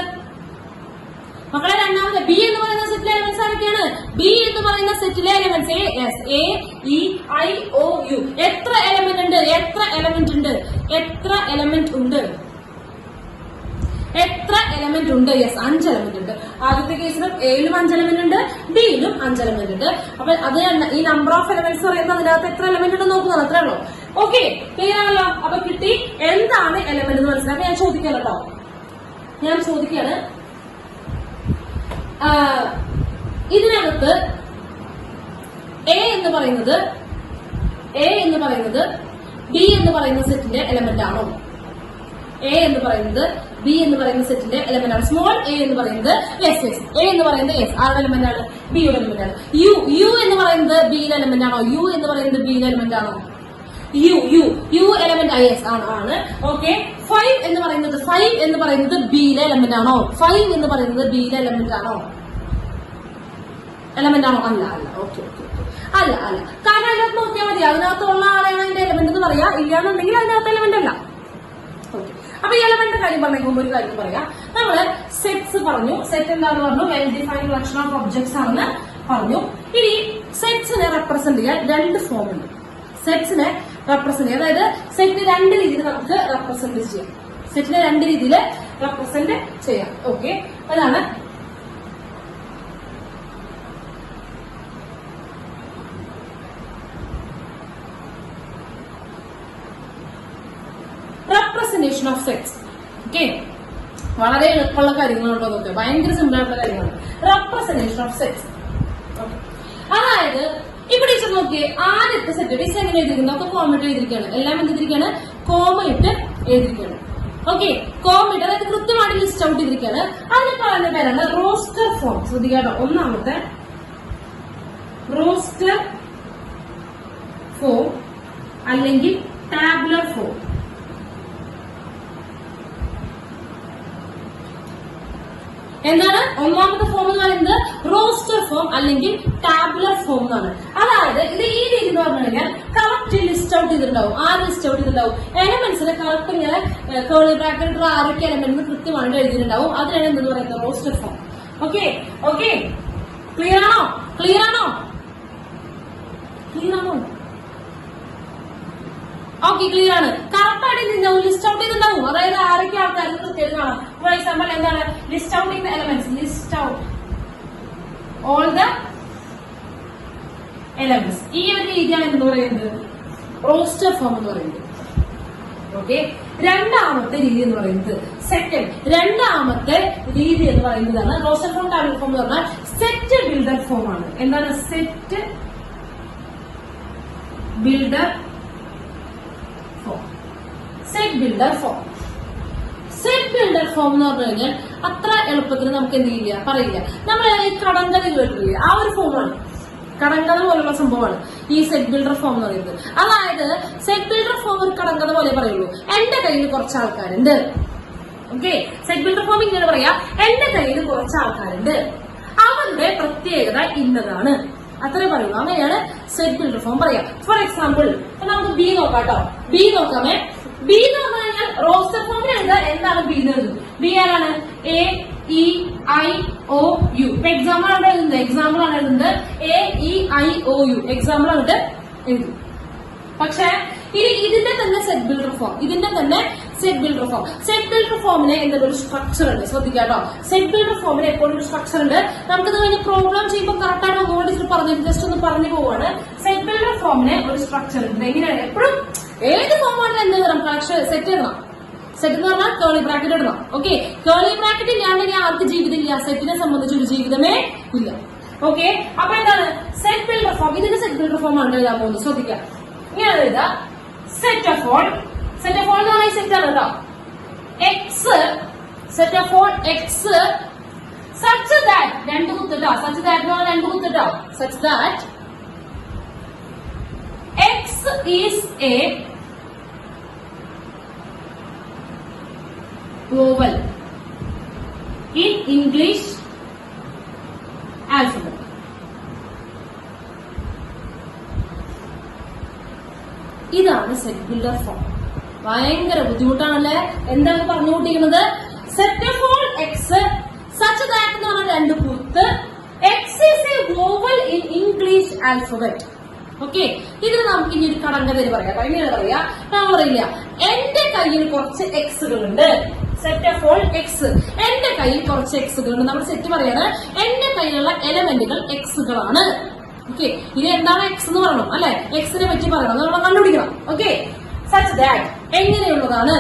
മക്കളെ? രണ്ടാമത്തെ ബി എന്ന് പറയുന്ന സെറ്റിലെ എലമെന്റ്സ് ആരൊക്കെയാണ്? ബി എന്ന് പറയുന്ന സെറ്റിലെ elements A, E, I, O, U. എത്ര എലമെന്റ് ഉണ്ട്? എത്ര എലമെന്റ് ഉണ്ട്? എത്ര എലമെന്റ് ഉണ്ട്? എത്ര എലമെന്റ് ഉണ്ട്? യെസ്, 5 എലമെന്റ് ഉണ്ട്. ആദ്യത്തെ കേസിലും എയിലും 5 എലമെന്റ് ഉണ്ട്, ബിയിലും 5 എലമെന്റ് ഉണ്ട്. അപ്പൊ അത് ഈ നമ്പർ ഓഫ് എലമെന്റ്സ് പറയുമ്പോൾ അതിനകത്ത് എത്ര എലമെന്റ് ഉണ്ടെന്ന് നോക്കുന്നത് അത്രേ ഉള്ളൂ. ഓക്കെ, ക്ലിയർ ആണല്ലോ? അപ്പൊ കിട്ടി. എന്താണ് എലമെന്റ് എന്ന് മനസ്സിലാക്കി ഞാൻ ചോദിക്കാം കേട്ടോ. ഞാൻ ചോദിക്കാണ്, ഇതിനകത്ത് എ എന്ന് പറയുന്നത് ബി എന്ന് പറയുന്ന സെറ്റിന്റെ എലമെന്റ് ആണോ? എ എന്ന് പറയുന്നത് ബി എന്ന് പറയുന്ന സെറ്റിന്റെ എലമെന്റ് ആണ്. സ്മോൾ എ എന്ന് പറയുന്നത് എസ്. എ എന്ന് പറയുന്നത് എസ് ആരുടെ എലമെന്റ് ആണ്? ബിയുടെ എലമെന്റ് ആണ്. യു എന്ന് പറയുന്നത് ബിയുടെ എലമെന്റ് ആണോ? യു എന്ന് പറയുന്നത് ബിയുടെ എലമെന്റ് ആണോ? യു എലമെന്റ് എസ് ആണ്. ഓക്കെ, 5 എന്ന് പറയുന്നത് ബിയിലെ എലമെന്റ് ആണോ? 5 എന്ന് പറയുന്നത് ബിയിലെ എലമെന്റ് ആണോ? എലമെന്റ് ആണോ? അല്ല. ഓക്കെ, അല്ല. കാരണം അതിനകത്ത് നോക്കിയാൽ മതി, അതിനകത്തുള്ള ആളാണ് അതിന്റെ എലമെന്റ് എന്ന് പറയാ. ഇല്ലാന്നുണ്ടെങ്കിൽ അതിനകത്ത് എലമെന്റ് അല്ല. ഓക്കെ, അപ്പൊ ഈ എലമെന്റ് കാര്യം പറഞ്ഞേക്കുമ്പോൾ ഒരു കാര്യം പറയാം. നമ്മള് സെറ്റ്സ് പറഞ്ഞു. സെറ്റ് എന്താന്ന് പറഞ്ഞു? Well defined collection of objects ആണെന്ന് പറഞ്ഞു. ഇനി സെറ്റ്സിനെ റെപ്രസെന്റ് ചെയ്യാൻ 2 ഫോം ഉണ്ട്. സെറ്റ്സിനെ റെപ്രസെന്റ് ചെയ്യാം, അതായത് സെറ്റിന് 2 രീതിയിൽ നമുക്ക് റെപ്രസെന്റ് ചെയ്യാം. സെറ്റിനെ 2 രീതിയിൽ റെപ്രസെന്റ് ചെയ്യാം. ഓക്കെ, അതാണ് representation of sets. ഓക്കെ, വളരെ എളുപ്പമുള്ള കാര്യങ്ങളുണ്ടോ നോക്കുക, ഭയങ്കര സിമ്പിൾ ആയിട്ടുള്ള കാര്യങ്ങളാണ്. Representation of sets. അതായത് ഇവിടെ ടീച്ചർ നോക്കിയേ, ആദ്യത്തെ സെറ്റ് ടീച്ചർ എങ്ങനെ എഴുതിയിരിക്കുന്നത്? ഒക്കെ കോമ ഇട്ട് എഴുതിയിരിക്കുകയാണ്. എല്ലാം എന്തിരിക്കുകയാണ്? കോമ ഇട്ട് എഴുതിയിരിക്കുകയാണ്. ഓക്കെ, കോമ ഇട്ട്, അതായത് കൃത്യമായിട്ട് ലിസ്റ്റ് ഔട്ട് ചെയ്തിരിക്കുകയാണ്. അതിന് പറയുന്ന പേരാണ് റോസ്റ്റർ ഫോം. ശ്രദ്ധിക്കാട്ടോ, ഒന്നാമത്തെ റോസ്റ്റർ ഫോം അല്ലെങ്കിൽ ടാബുലർ ഫോം. എന്താണ് ഒന്നാമത്തെ ഫോം എന്ന് പറയുന്നത് റോസ്റ്റർ ഫോം അല്ലെങ്കിൽ ടാബുലർ ഫോം എന്നാണ്. അതായത് ഇത് ഈ രീതി എന്ന് പറഞ്ഞു കഴിഞ്ഞാൽ കറക്റ്റ് ലിസ്റ്റ് ഔട്ട് ചെയ്തിട്ടുണ്ടാവും. ആര് ലിസ്റ്റ് ഔട്ട് ചെയ്തിട്ടുണ്ടാവും? എലമെന്റ്സിനെ കറക്റ്റ് ഇങ്ങനെ കേളി ബ്രാക്കറ്റ് ആരൊക്കെ എലമെന്റ് കൃത്യമായിട്ട് എഴുതിയിട്ടുണ്ടാവും. അതിനാണ് എന്തെന്ന് പറയുന്നത് roster form. Okay okay, clear ആണോ? ക്ലിയർ ആണോ? ക്ലിയർ ആണോ? ഓക്കെ, ക്ലിയർ ആണ്. കറക്റ്റ് ആയിട്ട് ലിസ്റ്റ് ഔട്ട് ചെയ്തിട്ടുണ്ടാവും. അതായത് ആരൊക്കെ ആൾക്കാർ കൃത്യമായിട്ട് കാണാം. ഫോർ എക്സാമ്പിൾ എന്താണ് ലിസ്റ്റ് ഔട്ട് ചെയ്യുന്ന elements, list out all the elements. ഈ ഒരു രീതിയാണ് എന്ന് പറയുന്നത് റോസ്റ്റർ ഫോം എന്ന് പറയുന്നത്. ഓക്കെ, രണ്ടാമത്തെ രീതി എന്ന് പറയുന്നത് രണ്ടാമത്തെ രീതി എന്ന് പറയുന്നതാണ് റോസ്റ്റർ ഫോം ടാബുലർ ഫോം എന്ന് പറഞ്ഞാൽ സെറ്റ് ബിൽഡർ ഫോം ആണ്. എന്താണ് set builder form? Set builder form. Set builder form എന്ന് പറഞ്ഞു കഴിഞ്ഞാൽ അത്ര എളുപ്പത്തിൽ നമുക്ക് എന്ത് ചെയ്യില്ല, പറയില്ല. നമ്മൾ ഈ കടങ്കഥ കേട്ടിട്ടില്ല, ആ ഒരു ഫോമാണ്. കടങ്കഥ പോലുള്ള സംഭവമാണ് ഈ സെറ്റ് ബിൽഡർ ഫോം എന്ന് പറയുന്നത്. അതായത് സെറ്റ് ബിൽഡർ ഫോം ഒരു കടങ്കഥ പോലെ പറയുള്ളൂ. എന്റെ കയ്യിൽ കുറച്ച് ആൾക്കാരുണ്ട്. ഓക്കെ, സെറ്റ് ബിൽഡർ ഫോം ഇങ്ങനെ പറയാ, എന്റെ കയ്യിൽ കുറച്ച് ആൾക്കാരുണ്ട്, അവരുടെ പ്രത്യേകത ഇന്നതാണ്, അത്രേ പറയുള്ളൂ. അങ്ങനെയാണ് സെറ്റ് ബിൽഡർ ഫോം പറയാ. ഫോർ എക്സാമ്പിൾ നമുക്ക് ബി നോക്കാം കേട്ടോ. ബി നോക്കാമേ. ബി എന്ന് പറഞ്ഞു കഴിഞ്ഞാൽ റോസ്റ്റർ ഫോമിൽ എഴുതാൻ എന്താണ് ബി എന്ന് എഴുതുന്നത്? ബി ആരാണ്? A E I O U. ഇപ്പൊ എക്സാമ്പിൾ ആണ് എഴുതുന്നത്. എക്സാമ്പിൾ ആണ് എഴുതുന്നത് A E I O U. Example ആയിട്ട് എഴുതും. പക്ഷെ ഇനി ഇതിന്റെ തന്നെ സെറ്റ് ബിൽഡർ ഫോം, ഇതിന്റെ തന്നെ set builder form. Set builder ഫോമിന് എന്തൊരു ഒരു സ്ട്രക്ചർ ഉണ്ട്, ശ്രദ്ധിക്കാട്ടോ. സെറ്റ് ബിൽഡർ ഫോമിന് എപ്പോഴും ഒരു സ്ട്രക്ചർ ഉണ്ട്. നമുക്കിത് കഴിഞ്ഞ് പ്രോഗ്രാം ചെയ്യുമ്പോൾ കറക്റ്റ് ആണ് അതുകൊണ്ട് പറഞ്ഞു ജസ്റ്റ് ഒന്ന് പറഞ്ഞു പോവാണ്. സെറ്റ് ബിൽഡർ ഫോമിന് ഒരു സ്ട്രക്ചർ ഉണ്ട്. എങ്ങനെയാണ്? എപ്പോഴും ഏത് ഫോമാണെന്ന് എന്ത് തരണം? സെറ്റ് ഇടണം. സെറ്റ് എന്ന് പറഞ്ഞാൽ കേളി ബ്രാക്കറ്റ് ഇടണം. ഓക്കെ, കേളി ബ്രാക്കറ്റ് ഇല്ലാണ്ടെങ്കിൽ ആർക്ക് ജീവിതമില്ല? സെറ്റിനെ സംബന്ധിച്ച് ഒരു ജീവിതമേ ഇല്ല. ഓക്കെ, അപ്പൊ എന്താണ് സെറ്റ് ബിൽഡർ ഫോം? ഇതിന്റെ സെറ്റ് ബിൽഡർ ഫോം ആണ് എഴുതാൻ പോകുന്നത്. ശ്രദ്ധിക്കാം. ഇങ്ങനെ എഴുതാം, set of all. Set of all എന്ന് പറഞ്ഞാൽ സെറ്റ് ആണ് കേട്ടോ. X, set of all X such that, രണ്ട് കുത്തിട്ടോ, സച്ച് ദാറ്റ് രണ്ട് കുത്തിട്ടോ, such that X is a vowel in English alphabet. ഇതാണ് സെറ്റ് ബിൽഡർ ഫോം. ഭയങ്കര ബുദ്ധിമുട്ടാണല്ലേ? എന്താണ് പറഞ്ഞുകൊണ്ടിരിക്കുന്നത്? Set of all X such that എന്ന് പറഞ്ഞ രണ്ട് കുത്ത്, X is a vowel in English alphabet. Okay, ഇതിന് നമുക്ക് ഇനി ഒരു കടങ്കഥ പറയാം. എങ്ങനെയാണ് പറയാ? ഞാൻ പറയില്ല, എന്റെ കയ്യിൽ കുറച്ച് എക്സുകളുണ്ട്. സെറ്റ് ഓഫ് ഓൾ എക്സ്, എന്റെ കയ്യിൽ കുറച്ച് എക്സുകളുണ്ട്. നമ്മുടെ സെറ്റ് പറയാണ് എന്റെ കയ്യിലുള്ള എലമെന്റുകൾ എക്സുകളാണ്. ഓക്കെ, ഇത് എന്താണ് എക്സ് എന്ന് പറയണം അല്ലെ? എക്സിനെ പറ്റി പറയണം, നമ്മൾ കണ്ടുപിടിക്കണം. ഓക്കെ, സച്ച് ദാറ്റ് എങ്ങനെയുള്ളതാണ്?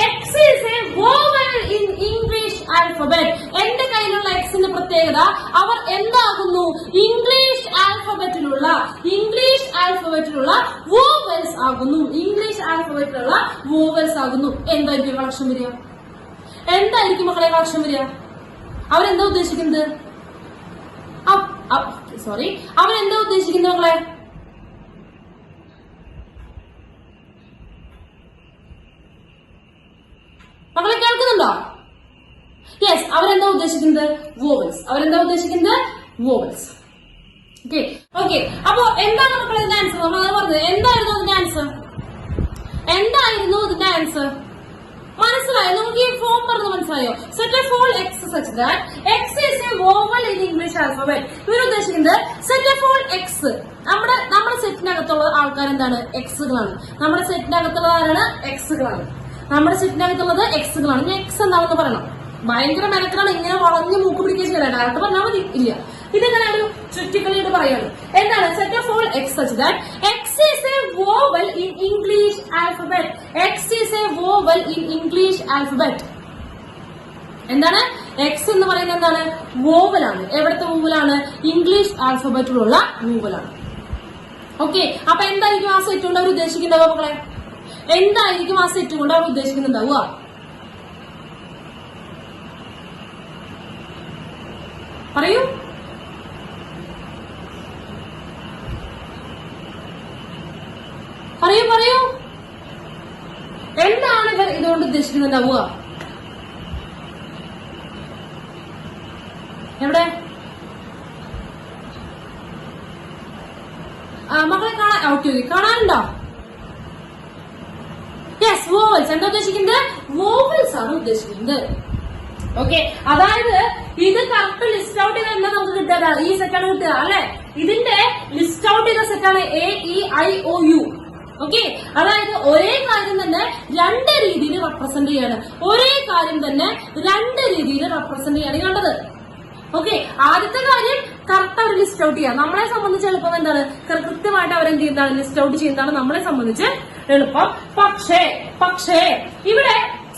X is a vowel in English alphabet. എന്റെ കയ്യിലുള്ള എക്സിന്റെ പ്രത്യേകത അവർ എന്താകുന്നു? ഇംഗ്ലീഷ് ആൽഫബറ്റിലുള്ള വോവൽസ് ആകുന്നു. ഇംഗ്ലീഷ് ആൽഫബറ്റിലുള്ള വോവൽസ് ആകുന്നു. എന്തായിരിക്കും കളക്ഷൻ വരിക? എന്തായിരിക്കും മക്കളെ കളക്ഷൻ വരിക? അവരെന്താ ഉദ്ദേശിക്കുന്നത്? അവരെന്താ ഉദ്ദേശിക്കുന്നത് മക്കളെ? മക്കളെ കേൾക്കുന്നുണ്ടോ? യെസ്, അവരെന്താ ഉദ്ദേശിക്കുന്നത്? വോവൽസ്. അവരെന്താ ഉദ്ദേശിക്കുന്നത്? വോവൽസ്. ഓക്കെ ഓക്കെ, അപ്പൊ എന്താണ് മക്കളെ ഇതിന്റെ ആൻസർ? നമ്മൾ അത് പറഞ്ഞത് എന്തായിരുന്നു അതിന്റെ ആൻസർ? എന്തായിരുന്നു ഇതിന്റെ ആൻസർ? മനസ്സിലായോ? നമുക്ക് ഈ ഫോം പറഞ്ഞത് മനസ്സിലായോ? Set of all X such that X is a vowel in English alphabet. ഇവർ ഉദ്ദേശിക്കുന്നത് സെറ്റ് ഓഫ് ഓൾ എക്സ്, നമ്മുടെ സെറ്റിനകത്തുള്ള ആൾക്കാർ എന്താണ്? എക്സുകളാണ്. നമ്മുടെ സെറ്റിനകത്തുള്ള ആരാണ്? എക്സുകളാണ്. നമ്മുടെ സെറ്റിനകത്തുള്ളത് എക്സുകളാണ്. ഇനി എക്സ് എന്താണെന്ന് പറയണം. ഭയങ്കര മെനക്കാണ്, ഇങ്ങനെ വളഞ്ഞ് മൂക്ക് പിടിക്കുക ചെയ്യണം. ഡയറക്റ്റ് പറഞ്ഞാൽ മതി. ഇല്ല, ഇതിങ്ങനെ ഒരു ചുറ്റിക്കളിയിട്ട് പറയാണ്. എന്താണ്? Set of all X such that X is a vowel in English alphabet. X is a vowel in English alphabet. എന്താണ്? എക്സ് എന്ന് പറയുന്നത് എന്താണ്? വോവലാണ്. എവിടത്തെ വോവലാണ്? ഇംഗ്ലീഷ് ആൽഫബറ്റിലുള്ള വോവലാണ്. ഓക്കെ, അപ്പൊ എന്തായിരിക്കും ആ സെറ്റ് കൊണ്ട് അവർ ഉദ്ദേശിക്കുന്നുണ്ടാവുക മക്കളെ? എന്തായിരിക്കും ആ സെറ്റ് കൊണ്ട് അവർ ഉദ്ദേശിക്കുന്നുണ്ടാവുക? പറയൂ. പറയൂ. എന്താണ് ഇവർ ഇതുകൊണ്ട് ഉദ്ദേശിക്കുന്നുണ്ടാവുക? എവിടെ മക്കളെ കാണാൻ ഓക്കെ കാണാനുണ്ടോ? Yes, vowels. എന്താ ഉദ്ദേശിക്കുന്നത്? വോവൽസ് ആണ് ഉദ്ദേശിക്കുന്നത്. ഓക്കെ, അതായത് ഇത് കറക്റ്റ് ലിസ്റ്റ് ഔട്ട് ചെയ്ത എന്താ നമുക്ക് കിട്ടുക? ഈ സെറ്റാണ് കിട്ടുക അല്ലെ? ഇതിന്റെ ലിസ്റ്റ് ഔട്ട് ചെയ്ത സെറ്റാണ് AEIOU. ഓക്കെ, അതായത് ഒരേ കാര്യം തന്നെ രണ്ട് രീതിയിൽ റെപ്രസെന്റ് ചെയ്യാണ്. ഒരേ കാര്യം തന്നെ രണ്ട് രീതിയിൽ റെപ്രസെന്റ് ചെയ്യാണ് കണ്ടത്. ഓക്കെ, ആദ്യത്തെ കാര്യം കറക്റ്റ് അവർ ലിസ്റ്റ് ഔട്ട് ചെയ്യാം. നമ്മളെ സംബന്ധിച്ച് എളുപ്പം എന്താണ്? കൃത്യമായിട്ട് അവരെന്ത് ചെയ്യുന്നതാണ്? ലിസ്റ്റ് ഔട്ട് ചെയ്യുന്നതാണ് നമ്മളെ സംബന്ധിച്ച് എളുപ്പം. പക്ഷേ ഇവിടെ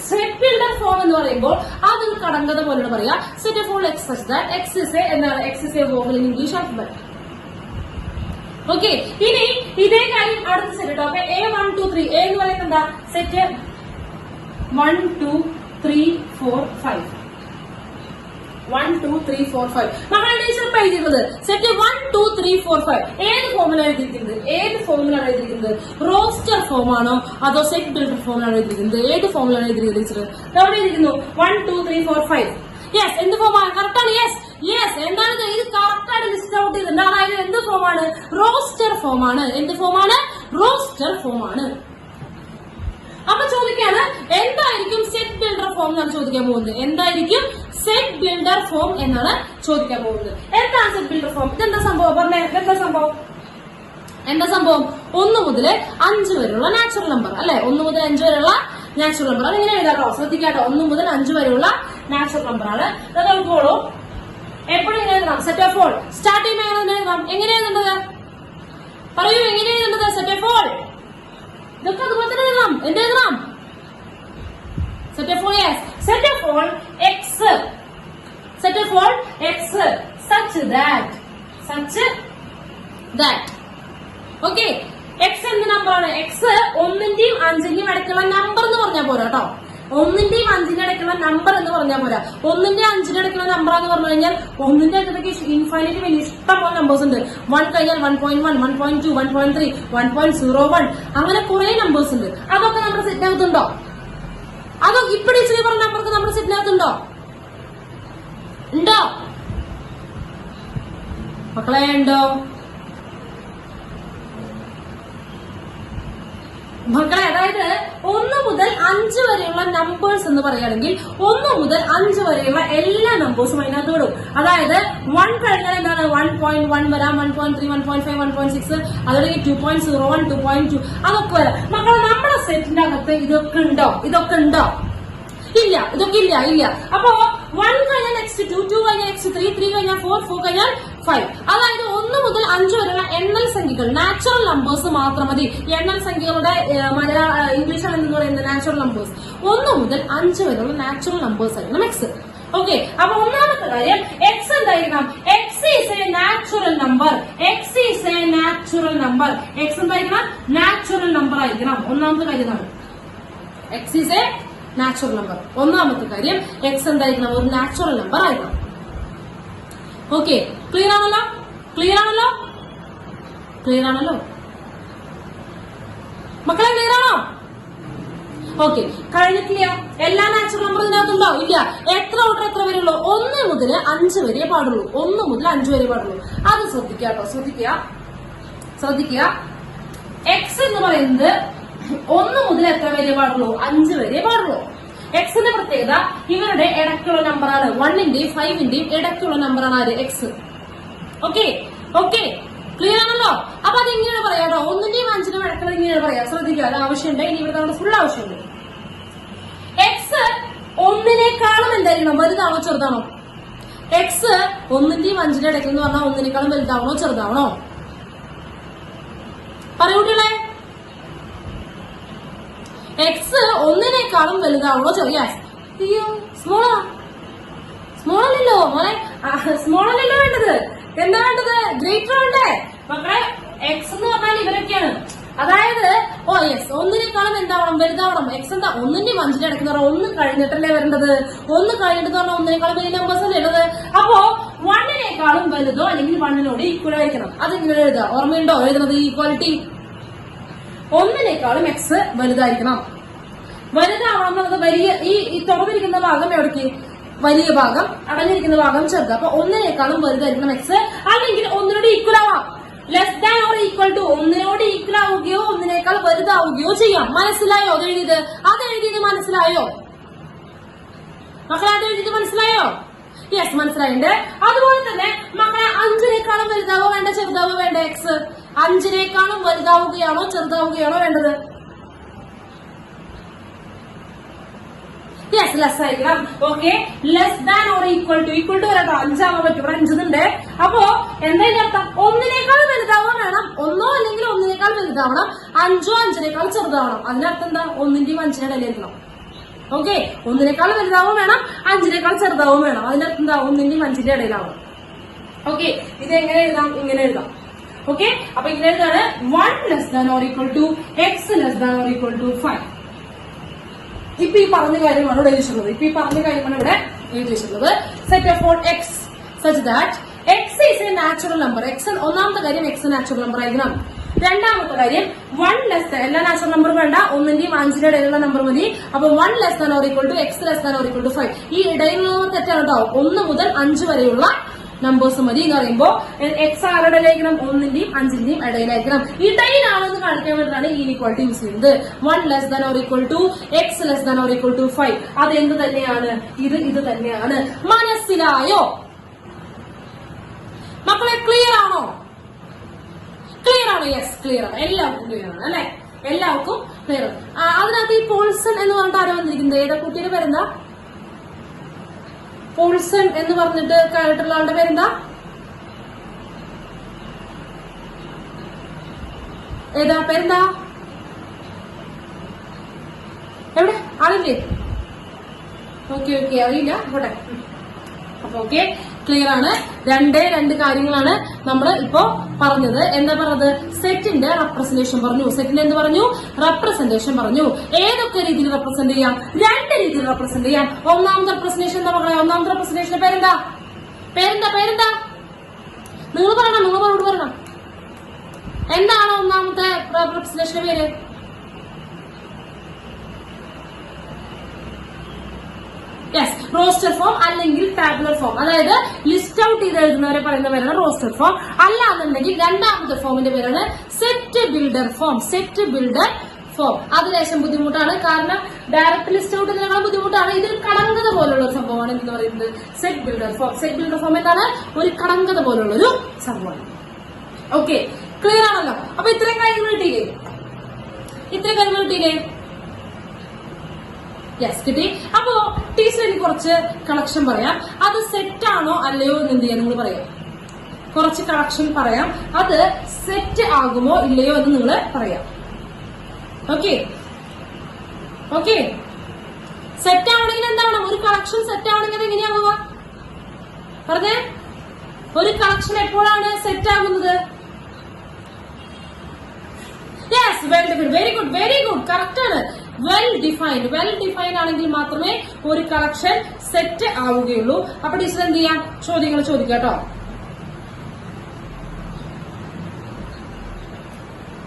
സെറ്റ് ബിൽഡർ ഫോം എന്ന് പറയുമ്പോൾ അതൊരു കടങ്കഥ പോലെയാണ് പറയാ. Set of all X such that x is a എന്താണ്? X is a vowel in English alphabet. Okay, ഇനി ഇതേ കാര്യം അടുത്ത സെറ്റ് കേട്ടോ. അപ്പൊ A1 2 3 A എന്ന് പറയുന്നത് എന്താ? സെറ്റ് 1 2 3 4 5 1 2 3 4 5 മക്കളുടെ ടീച്ചർ എഴുതിയിരുന്നത് സെറ്റ് 1 2 3 4 5 ഏത് ഫോമിലാണ് എഴുതിയിരിക്കുന്നത്? റോസ്റ്റർ ഫോം ആണോ അതോ സെറ്റ് ബിൽഡർ ഫോമിലാണ് എഴുതിയിരിക്കുന്നത്? ഏത് ഫോമിലാണ് എഴുതിയിരിക്കുന്നത് ടീച്ചർ? എവിടെ എഴുതിയിരിക്കുന്നു? 1 2 3 4 5. യെസ്, എന്ത് ഫോമാണ്? കറക്റ്റ് ആണ്. യെസ് എന്താണ് ഇത്? കറക്റ്റ് ആയിട്ട് ലിസ്റ്റ് ഔട്ട് ചെയ്തിട്ടുണ്ട്. അതായത് എന്ത് ഫോമാണ്? റോസ്റ്റർ ഫോമാണ്. എന്ത് ഫോമാണ്? റോസ്റ്റർ ഫോമാണ്. അപ്പൊ ചോദിക്കാണ് എന്തായിരിക്കും സെറ്റ് ബിൽഡർ ഫോം എന്നാണ് ചോദിക്കാൻ പോകുന്നത്. എന്തായിരിക്കും സെറ്റ് ബിൽഡർ ഫോം എന്നാണ് ചോദിക്കാൻ പോകുന്നത്. എന്താണ് സെറ്റ് ബിൽഡർ ഫോം? ഇതെന്താ സംഭവം? പറഞ്ഞേ, എന്താ സംഭവം? 1 മുതൽ 5 വരെയുള്ള നാച്ചുറൽ നമ്പർ അല്ലെ? 1 മുതൽ 5 വരെയുള്ള നാച്ചുറൽ നമ്പർ. അതെങ്ങനെ എഴുതാട്ടോ? ശ്രദ്ധിക്കാട്ടോ. 1 മുതൽ 5 വരെയുള്ള നാച്ചുറൽ നമ്പർ ആണ്. നോക്കിക്കോളൂ, എപ്പോഴും എങ്ങനെ എഴുതണം? സെറ്റ് ഓഫ് ഓൾ സ്റ്റാർട്ട് ചെയ്യുമ്പോൾ എങ്ങനെ എഴുതേണ്ടത്? പറയൂ, എങ്ങനെ എഴുതേണ്ടത്? സെറ്റ് ഓഫ് ഓൾ ഇതൊക്കെ അതുപോലെ തന്നെ എഴുതണം. എന്തെഴുതണം? Set of all. Yes, set of all x. Set of all X such that. Okay, x എന്ത് നമ്പറാണ്? എക്സ് 1ന്റെയും 5ന്റെയും ഇടയ്ക്കുള്ള നമ്പർ എന്ന് പറഞ്ഞാൽ പോരാ കേട്ടോ. 1ന്റെയും 5ന്റെയും ഇടയ്ക്കുള്ള നമ്പർ എന്ന് പറഞ്ഞാൽ പോരാ. 1ന്റെ 5ന്റെ ഇടയ്ക്കുള്ള നമ്പർ എന്ന് പറഞ്ഞു കഴിഞ്ഞാൽ 1ന്റെ അടുത്തേക്ക് ഇൻഫൈനൈറ്റ് വലിയ ഇഷ്ടംപോലെ നമ്പേഴ്സ് ഉണ്ട്. 1 കഴിഞ്ഞാൽ 1.1 1.2 1.3 1.01 അങ്ങനെ കുറെ നമ്പേഴ്സ് ഉണ്ട്. അതൊക്കെ നമ്മുടെ സെറ്റിനകത്തുണ്ടോ? അതൊക്കെ ഇപ്പൊ ടീച്ചർ പറഞ്ഞ നമ്പർക്ക് നമ്മുടെ സെറ്റിനകത്തുണ്ടോ? ഉണ്ടോ മക്കളെ? ഉണ്ടോ മക്കളെ? അതായത് 1 മുതൽ 5 വരെയുള്ള നമ്പേഴ്സ് എന്ന് പറയുകയാണെങ്കിൽ 1 മുതൽ 5 വരെയുള്ള എല്ലാ നമ്പേഴ്സും അതിനകത്ത് വിടും. അതായത് 1 കഴിഞ്ഞാൽ എന്താണ്? 1.1 വരാം, 1.3 1.5 1.6 അതോടെ 2.01 2.2 അതൊക്കെ വരാം. മക്കളെ, നമ്മുടെ സെറ്റിന്റെ അകത്ത് ഇതൊക്കെ ഉണ്ടോ? ഇല്ല, ഇതൊക്കെ ഇല്ല. അപ്പോ 1 കഴിഞ്ഞാൽ നെക്സ്റ്റ് 2 2 കഴിഞ്ഞാൽ നെക്സ്റ്റ് 3 3 കഴിഞ്ഞാൽ 4 4 കഴിഞ്ഞാൽ 5. അതായത് 1 മുതൽ 5 വരെയുള്ള എണ്ണൽ സംഖ്യകൾ നാച്ചുറൽ നമ്പേഴ്സ് മാത്രം മതി. എണ്ണൽ സംഖ്യകളുടെ ഇംഗ്ലീഷിൽ എന്ന് പറയുന്നത് നാച്ചുറൽ നമ്പേഴ്സ്. 1 മുതൽ 5 വരെയുള്ള നാച്ചുറൽ നമ്പേഴ്സ് ആയിരിക്കണം എക്സ്. ഓക്കെ, അപ്പൊ ഒന്നാമത്തെ കാര്യം എക്സ് എന്തായിരിക്കണം? X is a natural number. X എന്തായിരിക്കണം? നാച്ചുറൽ നമ്പർ ആയിരിക്കണം. ഒന്നാമത്തെ കാര്യം X is a natural number. ഒന്നാമത്തെ കാര്യം എക്സ് എന്തായിരിക്കണം? ഒരു നാച്ചുറൽ നമ്പർ ആയിരിക്കണം. ഓക്കെ, ക്ലിയർ ആണല്ലോ? മക്കളെ, ക്ലിയർ ആണോ? ഓക്കെ, കഴിഞ്ഞിട്ടില്ല. എല്ലാ നാച്ചുറൽ നമ്പർ ഇതിനകത്തുണ്ടോ? ഇല്ല. എത്ര ഓർഡർ എത്ര വരെയുള്ളൂ? 1 മുതൽ 5 വരെ പാടുള്ളൂ. അത് ശ്രദ്ധിക്കുക. എക്സ് എന്ന് പറയുന്നത് 1 മുതൽ എത്ര വരെ പാടുള്ളൂ? 5 വരെ പാടുള്ളൂ. എക്സിന്റെ പ്രത്യേകത ഇവരുടെ ഇടയ്ക്കുള്ള നമ്പറാണ്. 1ന്റെയും 5ന്റെയും ഇടയ്ക്കുള്ള നമ്പറാണ് ആര്? എക്സ്. ഓക്കെ, ക്ലിയർ ആണല്ലോ? അപ്പൊ അത് ഇങ്ങനെയാണ് പറയാട്ടോ. 1ന്റെയും 5ന്റെയും ഇടയ്ക്കുള്ള ഇങ്ങനെയാണ് പറയാം. ശ്രദ്ധിക്കുക, അത് ആവശ്യമുണ്ട്. ഇനി ഇവിടെ നമ്മുടെ ഫുൾ ആവശ്യമുണ്ട്. എക്സ് 1നേക്കാളും എന്തായിരിക്കണം? വലുതാണോ ചെറുതാണോ? എക്സ് 1ന്റെയും 5ന്റെയും ഇടയ്ക്ക് എന്ന് പറഞ്ഞാൽ 1നേക്കാളും വലുതാവണോ ചെറുതാവണോ? പറയൂട്ടികളെ, എക്സ് 1നേക്കാളും വലുതാവണോ ചെറിയ? അയ്യോ, സ്മോളല്ലോ മോനെ, സ്മോളല്ലോ വേണ്ടത്. എന്താ വേണ്ടത്? ഗ്രേറ്റർ വേണ്ടേ മക്കളെ? എക്സ് എന്ന് പറഞ്ഞാൽ ഇവരൊക്കെയാണ്. അതായത് 1നേക്കാളും എന്താവണം? വലുതാവണം. എക്സ് എന്താ? 1ന്റെയും 5ന്റെയും ഇടയ്ക്ക് എന്ന് പറഞ്ഞാൽ 1 കഴിഞ്ഞിട്ടല്ലേ വരേണ്ടത്. 1 കഴിഞ്ഞിട്ട് പറഞ്ഞാൽ 1നേക്കാളും വലിയ നമ്പേഴ്സ് അല്ലേ ഉള്ളത്. അപ്പോ 1നേക്കാളും വലുതോ അല്ലെങ്കിൽ 1നോട് ഈക്വൽ ആയിരിക്കണം. അതിങ്ങനെ എഴുതുക. ഓർമ്മയുണ്ടോ എഴുതുന്നത്? ഈക്വാലിറ്റി. 1നേക്കാളും എക്സ് വലുതായിരിക്കണം. വലുതാവണം എന്നുള്ളത് വലിയ ഈ തുറന്നിരിക്കുന്ന ഭാഗം എവിടേക്ക്? വലിയ ഭാഗം, അടങ്ങിയിരിക്കുന്ന ഭാഗം ചെറുത്. അപ്പൊ ഒന്നിനേക്കാളും വലുതായിരിക്കണം എക്സ്, അല്ലെങ്കിൽ ഒന്നിനോട് ഈക്വൽ ആവാം. Less than or equal to, ഒന്നിനോട് ഈക്വൽ ആവുകയോ ഒന്നിനേക്കാൾ വലുതാവുകയോ ചെയ്യാം. മനസ്സിലായോ അത് എഴുതിയത് മനസ്സിലായോ മക്കളെ? അത് എഴുതിയത് മനസ്സിലായോ? യെസ്, മനസ്സിലായിട്ടുണ്ട്. അതുപോലെ തന്നെ മക്കളെ 5നേക്കാളും വലുതാവോ വേണ്ട ചെറുതാവോ വേണ്ട എക്സ്? 5നേക്കാളും വലുതാവുകയാണോ ചെറുതാവുകയാണോ വേണ്ടത്? യെസ്, ലെസ് ആയിരിക്കണം. Okay, less than or equal to വരാട്ടോ. 5 ആവാൻ പറ്റും, ഇവിടെ 5 ഉണ്ട്. അപ്പോ എന്തായാലും അർത്ഥം ഒന്നിനേക്കാൾ വലുതാവാൻ വേണം, ഒന്നോ അല്ലെങ്കിൽ ഒന്നിനേക്കാൾ വലുതാവണം, 5ഓ 5നേക്കാൾ ചെറുതാവണം. അതിനർത്ഥം എന്താ? 1ന്റെയും 5ന്റെ ഇടയിലിരിക്കണം. ഓക്കെ, ഒന്നിനേക്കാൾ വലുതാവും വേണം, 5നേക്കാൾ ചെറുതാവും വേണം. അതിനർത്ഥം എന്താ? 1ന്റെയും 5ന്റെ ഇടയിലാവണം. ഓക്കെ, ഇത് എങ്ങനെ എഴുതാം? ഇങ്ങനെ എഴുതാം. ഓക്കെ, അപ്പൊ ഇങ്ങനെ എഴുതാണ് 1 less than or equal to X less than or equal to 5. ഇപ്പൊ ഈ പറഞ്ഞ കാര്യമാണ് ഇവിടെ എഴുതി വെച്ചിട്ടുള്ളത്. Set of all X such that X is a natural number. X ഒന്നാമത്തെ കാര്യം എക്സ് നാച്ചുറൽ നമ്പർ ആയിരിക്കണം. രണ്ടാമത്തെ കാര്യം 1 ലെസ് ദാൻ, എല്ലാ നാച്ചുറൽ നമ്പർ വേണ്ട, 1ന്റെയും 5ന്റെ ഇടയിലുള്ള നമ്പർ മതി. അപ്പൊ 1 less than or equal to X less than or equal to 5. ഈ ഇടയിലുള്ള തെറ്റാണ് കേട്ടോ. 1 മുതൽ 5 വരെയുള്ള നമ്പേഴ്സ് മതി എന്ന് പറയുമ്പോൾ എക്സ് ആരുടെ ഇടയിലായിരിക്കണം? 1ന്റെയും 5ന്റെയും ഇടയിലായിരിക്കണം. ഇടയിലാണെന്ന് കാണിക്കാൻ വേണ്ടിയിട്ടാണ് ഈ ഇക്വാളിറ്റി യൂസ് ചെയ്യുന്നത്. 1 less than or equal to X less than or equal to 5. അത് എന്ത് തന്നെയാണ്? ഇത് തന്നെയാണ്. മനസ്സിലായോ മക്കളെ? ക്ലിയർ ആണോ? യെസ്, ക്ലിയർ ആണ്. എല്ലാവർക്കും ക്ലിയർ ആണ് അല്ലെ? എല്ലാവർക്കും ക്ലിയർ ആണ്. അതിനകത്ത് ഈ പോൾസൺ എന്ന് പറഞ്ഞിട്ട് ആരോ വന്നിരിക്കുന്നത്? ഏതാ കുട്ടിയുടെ പേരെന്താ? പോൾസൺ എന്ന് പറഞ്ഞിട്ട് കേട്ടിട്ടുള്ള ആളുടെ പേരെന്താ? പേരെന്താ? എവിടെ? ആളില്ലേ? ഓക്കെ, അറിയില്ല, പോട്ടെ. അപ്പൊ ഓക്കെ, ക്ലിയർ ആണ്. രണ്ട് കാര്യങ്ങളാണ് നമ്മൾ ഇപ്പോ പറഞ്ഞത്. എന്താ പറഞ്ഞത്? സെറ്റിന്റെ റെപ്രസെന്റേഷൻ പറഞ്ഞു. സെറ്റിന്റെ എന്ത് പറഞ്ഞു? റെപ്രസെന്റേഷൻ പറഞ്ഞു. ഏതൊക്കെ രീതിയിൽ റെപ്രസെന്റ് ചെയ്യാം? 2 രീതിയിൽ റെപ്രസെന്റ് ചെയ്യാം. ഒന്നാമത്തെ റെപ്രസെന്റേഷൻ എന്താ പറയാ? ഒന്നാമത്തെ റെപ്രസെന്റേഷന്റെ പേരെന്താ? നിങ്ങൾ പറയണം. എന്താണ് ഒന്നാമത്തെ റെപ്രസെന്റേഷന്റെ പേര്? യെസ്, റോസ്റ്റർ ഫോം അല്ലെങ്കിൽ ടാബുലർ ഫോം. അതായത് ലിസ്റ്റ് ഔട്ട് ചെയ്ത് എഴുതുന്നവരെ പറയുന്ന പേരാണ് റോസ്റ്റർ ഫോം. അല്ലാന്നുണ്ടെങ്കിൽ രണ്ടാമത്തെ ഫോമിന്റെ പേരാണ് സെറ്റ് ബിൽഡർ ഫോം. അത് ലേശം ബുദ്ധിമുട്ടാണ്, കാരണം ഡയറക്റ്റ് ലിസ്റ്റ് ഔട്ട് ചെയ്യുന്നതിനേക്കാൾ ബുദ്ധിമുട്ടാണ്. ഇതൊരു കടങ്കഥ പോലുള്ള ഒരു സംഭവമാണ് എന്ന് പറയുന്നത് സെറ്റ് ബിൽഡർ ഫോം. എന്താണ്? ഒരു കടങ്കഥ പോലുള്ള ഒരു സംഭവമാണ്. ഓക്കെ, ക്ലിയർ ആണല്ലോ? അപ്പൊ ഇത്രയും കാര്യങ്ങൾ കിട്ടിയില്ലേ? യെസ്, കിട്ടി. അപ്പോ ടീച്ചർ എനിക്ക് കുറച്ച് കളക്ഷൻ പറയാം. അത് സെറ്റ് ആണോ അല്ലയോ എന്ന് എന്ത് ചെയ്യാൻ നിങ്ങൾ പറയാം. കുറച്ച് കളക്ഷൻ പറയാം. അത് സെറ്റ് ആകുമോ ഇല്ലയോ എന്ന് നിങ്ങൾ പറയാം. ഓക്കെ, സെറ്റ് ആവണമെങ്കിൽ എന്താണ്? ഒരു കളക്ഷൻ സെറ്റ് ആവണമെങ്കിൽ എങ്ങനെയാവുക പറഞ്ഞേ? ഒരു കളക്ഷൻ എപ്പോഴാണ് സെറ്റ് ആകുന്നത്? യെസ്, വെരി ഗുഡ്, കറക്റ്റ് ആണ്. വെൽ ഡിഫൈൻഡ് ആണെങ്കിൽ മാത്രമേ ഒരു കളക്ഷൻ സെറ്റ് ആവുകയുള്ളൂ. അപ്പൊ ടീച്ചർ എന്ത് ചെയ്യാം? ചോദ്യങ്ങൾ ചോദിക്കാം കേട്ടോ.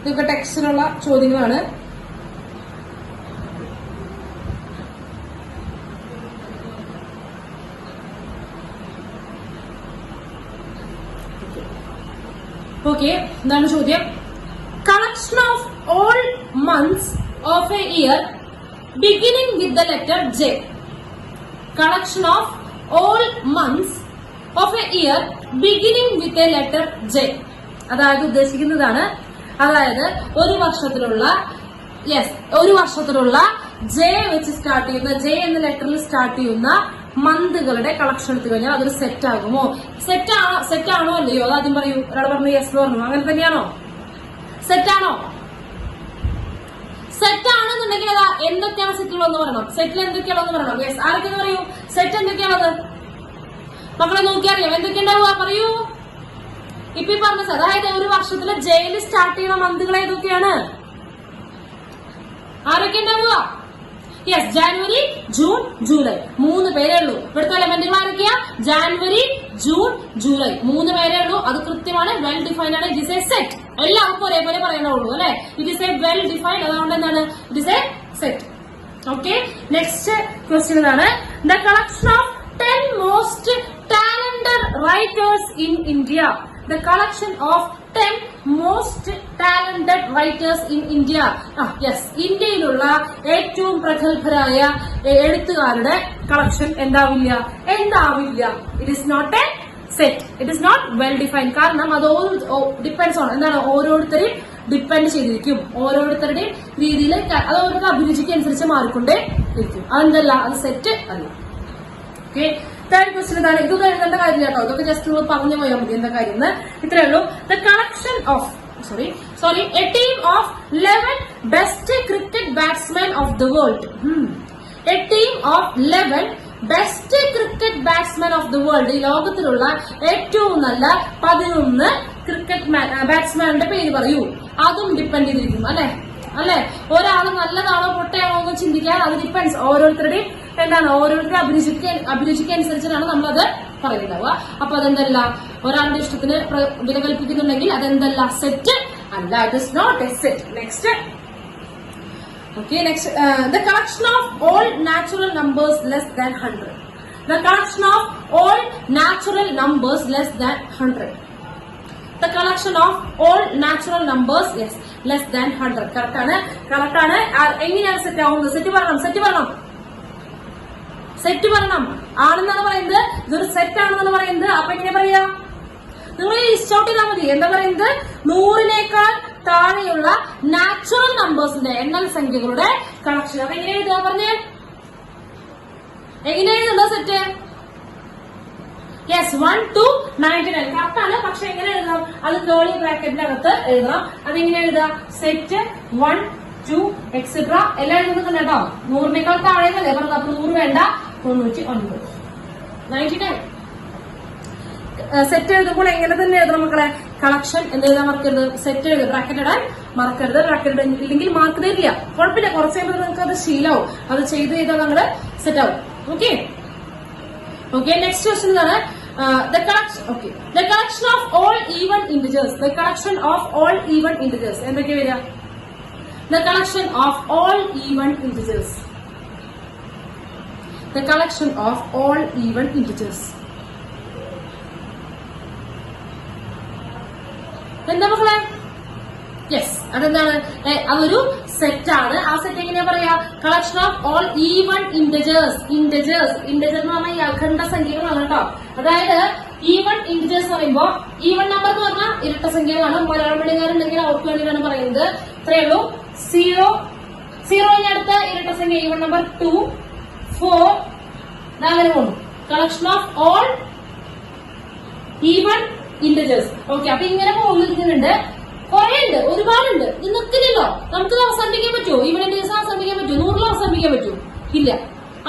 ഇതൊക്കെ ടെക്സ്റ്റിനുള്ള ചോദ്യങ്ങളാണ്. ഓക്കെ, എന്താണ് ചോദ്യം? Collection of all months of a year beginning with the letter J. Collection of all months of a year beginning with a letter J. അതായത് ഉദ്ദേശിക്കുന്നതാണ്, അതായത് ഒരു വർഷത്തിലുള്ള J വെച്ച് സ്റ്റാർട്ട് ചെയ്യുന്ന, J എന്ന ലെറ്ററിൽ സ്റ്റാർട്ട് ചെയ്യുന്ന മന്തുകളുടെ കളക്ഷൻ എടുത്തു കഴിഞ്ഞാൽ അതൊരു സെറ്റ് ആകുമോ? സെറ്റ് ആണോ അല്ലയോ? അത് ആദ്യം പറയൂ. ഒരാൾ പറഞ്ഞു യെസ് പറഞ്ഞു. അങ്ങനെ തന്നെയാണോ? സെറ്റാണോ? സെറ്റ് ആണെന്നുണ്ടെങ്കിൽ അതാ എന്തൊക്കെയാണ് സെറ്റിലുള്ളതെന്ന് പറയണം. സെറ്റിൽ എന്തൊക്കെയാണെന്ന് പറയണം. യെസ്, ആരൊക്കെയെന്ന് പറയൂ. സെറ്റ് എന്തൊക്കെയാണത് മക്കളെ നോക്കിയറിയാം. എന്തൊക്കെയുണ്ടാവുക പറയൂ. ഇപ്പൊ പറഞ്ഞത് അതായത് ഒരു വർഷത്തിലെ ജയിൽ സ്റ്റാർട്ട് ചെയ്യുന്ന മന്തുകൾ ഏതൊക്കെയാണ്? ആരൊക്കെ ഉണ്ടാവുക? Yes, January, June, July. 3 പേരേ ഉള്ളൂ. ഇവിടുത്തെ എലമെന്റുകൾ ആരൊക്കെയാ? January, June, July. 3 പേരേ ഉള്ളൂ. അത് കൃത്യമാണ്, വെൽ ഡിഫൈൻഡ് ആണ്. It is a set. എല്ലാവർക്കും ഒരേപോലെ പറയാനുള്ളൂ അല്ലെ? It is a well defined. അതുകൊണ്ട് എന്താണ്? It is a set. Okay, next question ആണ് the collection of 10 most talented writers in India. The collection of 10 most talented writers in India. Yes, ഇന്ത്യയിലുള്ള ഏറ്റവും പ്രഗത്ഭരായ എഴുത്തുകാരുടെ കളക്ഷൻ എന്താവില്ല. It is not a set, it is not well defined. കാരണം അത് depends on എന്താണ്, ഓരോരുത്തരെയും ഡിപ്പെൻഡ് ചെയ്തിരിക്കും. ഓരോരുത്തരുടെയും രീതിയിൽ അത് ഓരോരുടെ അഭിരുചിക്ക് അനുസരിച്ച് മാറിക്കൊണ്ടേ ഇരിക്കും. അതെന്തല്ല, അത് സെറ്റ് അല്ല. ഓക്കെ, തേർഡ് ക്വസ്റ്റ്യൻ ഇതാണ്. ഇതൊന്നും എഴുതേണ്ട കാര്യമില്ല കേട്ടോ, ഇതൊക്കെ ജസ്റ്റ് നിങ്ങൾ പറഞ്ഞു പോയാൽ മതി എന്താ കാര്യം എന്ന്. ഇത്രയേ ഉള്ളൂ. The collection of A team of 11 best cricket batsman of the world. A team of 11 best cricket batsman of the world. ഈ ലോകത്തിലുള്ള ഏറ്റവും നല്ല 11 ക്രിക്കറ്റ് ബാറ്റ്സ്മാന്റെ പേര് പറയൂ. അതും ഡിപ്പെൻഡ് ചെയ്തിരിക്കും അല്ലെ. ഒരാൾ നല്ലതാണോ പൊട്ടയാണോ എന്ന് ചിന്തിക്കാൻ അത് ഡിപ്പെൻഡ്സ്. ഓരോരുത്തരുടെയും എന്താണ്, ഓരോരുത്തരുടെ അഭിരുചിക്ക് അനുസരിച്ചിട്ടാണ് നമ്മളത് പറയുന്നുണ്ടാവുക. അപ്പൊ അതെന്തല്ല, ഒരാളുടെ ഇഷ്ടത്തിന് വില കൽപ്പിക്കുന്നുണ്ടെങ്കിൽ അതെന്തല്ല, സെറ്റ് അല്ല. It is not a set. Next. Okay, next, the collection of all natural numbers less than 100. The collection of all natural numbers less than 100. The collection of all natural numbers, yes, less than 100. Correct ആണ്. എങ്ങനെയാണ് set ആവുന്നത്? Set പറയണം ആണെന്നാണ് പറയുന്നത്. ഇതൊരു set ആണെന്നാണ് പറയുന്നത്. അപ്പൊ എങ്ങനെ പറയാ, നിങ്ങൾ ലിസ്റ്റ് ഔട്ട് ചെയ്താൽ മതി. എന്താ പറയുന്നത്, 100-നേക്കാൾ താഴെയുള്ള നാച്ചുറൽ നമ്പേഴ്സിന്റെ എണ്ണൽ സംഖ്യകളുടെ കളക്ഷൻ. അപ്പൊ എങ്ങനെ എഴുതുക പറഞ്ഞേ, എങ്ങനെ എഴുതുണ്ടോ സെറ്റ്? യെസ്, 1 to 99 കറക്റ്റ് ആണ്. പക്ഷെ എങ്ങനെ എഴുതാം, അത് കേളി ബ്രാക്കറ്റിനകത്ത് എഴുതാം. അതെങ്ങനെ എഴുതാം, സെറ്റ് 1 2 എക്സെട്ര എല്ലാം എഴുതുന്നുണ്ട് കേട്ടോ. 100-നേക്കാൾ താഴെന്നല്ലേ പറഞ്ഞത്. അപ്പൊ 100 വേണ്ട, 99 99. സെറ്റ് എഴുതുമ്പോൾ എങ്ങനെ തന്നെ എഴുതണം മക്കളെ, കളക്ഷൻ എന്തെഴുതാൻ മറക്കരുത്, സെറ്റ് എഴുതുക, ബ്രാക്കറ്റ് ഇടാൻ മറക്കരുത്. ബ്രാക്കറ്റ് ഇല്ലെങ്കിൽ മാർക്ക് തരില്ല. കുഴപ്പമില്ല, കുറച്ച് കഴിയുമ്പോൾ നിങ്ങൾക്ക് അത് ശീലമാവും. അത് ചെയ്ത് ചെയ്താൽ നിങ്ങള് സെറ്റ് ആവും. ഓക്കെ, നെക്സ്റ്റ് ക്വസ്റ്റ്യൻ ആണ് the collection of all even integers. The collection of all even integers എന്തൊക്കെ വരിക? The collection of all even integers. The collection of all even integers. എന്താ മക്കളെ? യെസ്, അതെന്താണ്, അതൊരു സെറ്റ് ആണ്. ആ സെറ്റ് എങ്ങനെയാ പറയാ, collection of all even integers. Integer എന്ന് പറഞ്ഞാൽ ഈ അഖണ്ഡ സംഖ്യകളാണ് കേട്ടോ. അതായത് ഈവൺ ഇന്റജേഴ്സ് എന്ന് പറയുമ്പോ, ഈവൺ നമ്പർ എന്ന് പറഞ്ഞാൽ ഇരട്ട സംഖ്യകളാണ്. മലയാളം മീഡിയക്കാരുണ്ടെങ്കിൽ അവർക്ക് വേണ്ടിയിട്ടാണ് പറയുന്നത്. ഇത്രയേ ഉള്ളൂ. 0 അടുത്ത ഇരട്ട സംഖ്യ ഈവൺ നമ്പർ 2 4 അങ്ങനെ പോകുന്നു. Collection of all even integers. Okay, അപ്പൊ ഇങ്ങനെ പോകുന്നുണ്ട്. കുറെ ഉണ്ട്, ഒരുപാടുണ്ട്. ഇത് നിൽക്കില്ലല്ലോ. നമുക്കിത് അവസാനിപ്പിക്കാൻ പറ്റുമോ? ഈവൻ ഇന്റജേഴ്സ് അവസാനിപ്പിക്കാൻ പറ്റുമോ? 100 അവസാനിപ്പിക്കാൻ പറ്റുമോ? ഇല്ല.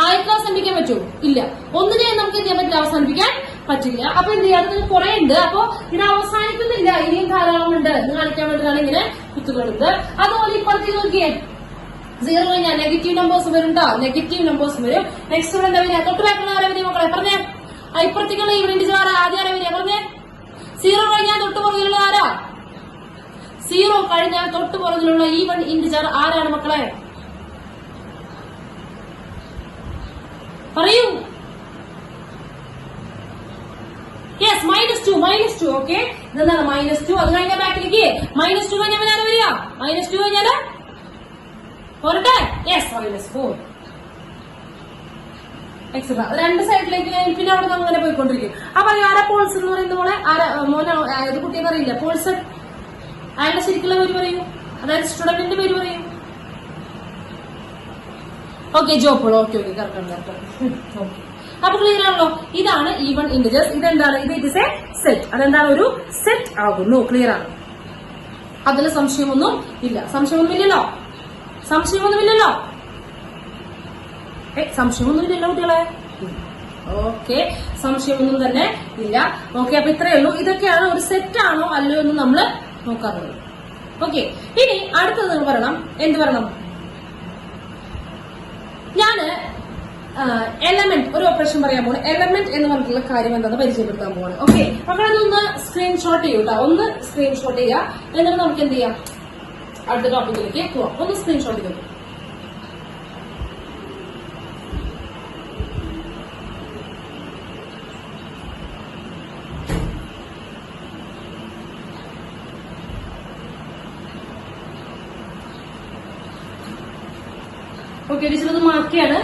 1000 അവസാനിപ്പിക്കാൻ പറ്റുമോ? ഇല്ല. ഒന്നിനെ നമുക്ക് എന്ത് ചെയ്യാൻ പറ്റില്ല, അവസാനിപ്പിക്കാൻ പറ്റില്ല. അപ്പൊ എന്ത് ചെയ്യാം, അതിന് കുറെ ഉണ്ട്. അപ്പൊ ഇത് അവസാനിക്കുന്നില്ല, ഇനിയും ധാരാളം ഉണ്ട് എന്ന് കാണിക്കാൻ വേണ്ടിയിട്ടാണ് ഇങ്ങനെ കുത്തുകളുണ്ട്. അതുപോലെ ഇപ്പോഴത്തേക്ക് നോക്കിയേ, 0 കഴിഞ്ഞാൽ നെഗറ്റീവ് നമ്പേഴ്സ് വരും കേട്ടോ. നെഗറ്റീവ് നമ്പേഴ്സ് വരും. നെക്സ്റ്റ് എന്താ വരിക, തൊട്ട് ബാക്കിലുള്ള ആരെ വരിക മക്കളെ പറഞ്ഞേ? ഇപ്പുറത്തേക്കുള്ള ഈവൻ ഇന്റജർ ആദ്യം ആരെ വരിക പറഞ്ഞേ? 0 കഴിഞ്ഞാൽ തൊട്ട് പുറകിലുള്ള ആരാ? 0 കഴിഞ്ഞാൽ തൊട്ട് പുറകിലുള്ള ഈവൺ ഇന്റജർ ആരാണ് മക്കളെ? പറയൂ. യെസ്, -2. ഓക്കെ, ഇതെന്താണ് -2. അത് കഴിഞ്ഞാൽ ബാക്കിലേക്ക് -2 കഴിഞ്ഞാൽ ആരാ വരിക? -2 കഴിഞ്ഞാല് പോരട്ടെ. Yes, -4 etcetera. രണ്ട് സൈഡിലേക്ക് പിന്നെ അവിടെ നിന്ന് അങ്ങനെ പോയിക്കൊണ്ടിരിക്കും. അപ്പൊ ആരാ പോൾസ് എന്ന് പറയുന്ന മോളെ? മോനോ ഏത് കുട്ടിയെന്ന് അറിയില്ല. പോൾസ് അയാളുടെ ശരിക്കുള്ള പേര് പറയൂ, അതായത് സ്റ്റുഡന്റിന്റെ പേര് പറയൂ. ഓക്കെ, ജോപ്പോൾ. Okay, correct. അപ്പൊ ക്ലിയർ ആണല്ലോ. ഇതാണ് ഈവൺ ഇന്റജേഴ്സ്. ഇതെന്താണ്, ഇത് ഇറ്റ് ഇസ് എ സെറ്റ്. അതെന്താണ്, ഒരു സെറ്റ് ആകുന്നു. ക്ലിയർ ആണ്, അതിൽ സംശയമൊന്നും ഇല്ല. സംശയമൊന്നുമില്ലല്ലോ കുട്ടികളെ. ഓക്കെ, സംശയമൊന്നും തന്നെ ഇല്ല. ഓക്കെ, അപ്പൊ ഇത്രയേ ഉള്ളൂ. ഇതൊക്കെയാണ് ഒരു സെറ്റ് ആണോ അല്ലയോ എന്ന് നമ്മള് നോക്കാറുള്ളത്. ഓക്കെ, ഇനി അടുത്തത് നിങ്ങൾ പറയണം. എന്ത് പറയണം? ഞാന് എലമെന്റ് ഒരു ഓപ്പറേഷൻ പറയാൻ പോകണം. എലമെന്റ് എന്ന് പറഞ്ഞിട്ടുള്ള കാര്യം എന്താണെന്ന് പരിചയപ്പെടുത്താൻ പോവാണ്. ഓക്കെ, മക്കളൊന്ന് സ്ക്രീൻഷോട്ട് ചെയ്യൂട്ടോ. ഒന്ന് സ്ക്രീൻഷോട്ട് ചെയ്യുക. എന്നിട്ട് നമുക്ക് എന്ത് ചെയ്യാം, അടുത്ത ടോപ്പിക്കിലേക്ക് പോവാം. ഒന്ന് സ്ക്രീൻഷോട്ട് ചെയ്തു. ഓക്കെ, ടീച്ചർ അത് മാറ്റിയാണ്.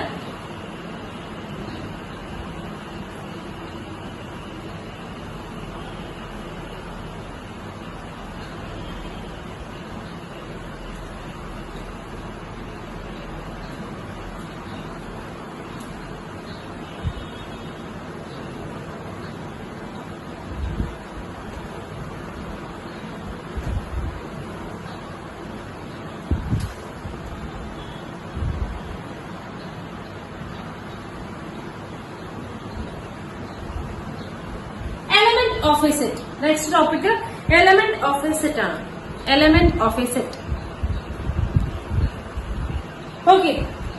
Of a set. Next topic, element of a set ആണ്. Element of a set. Okay,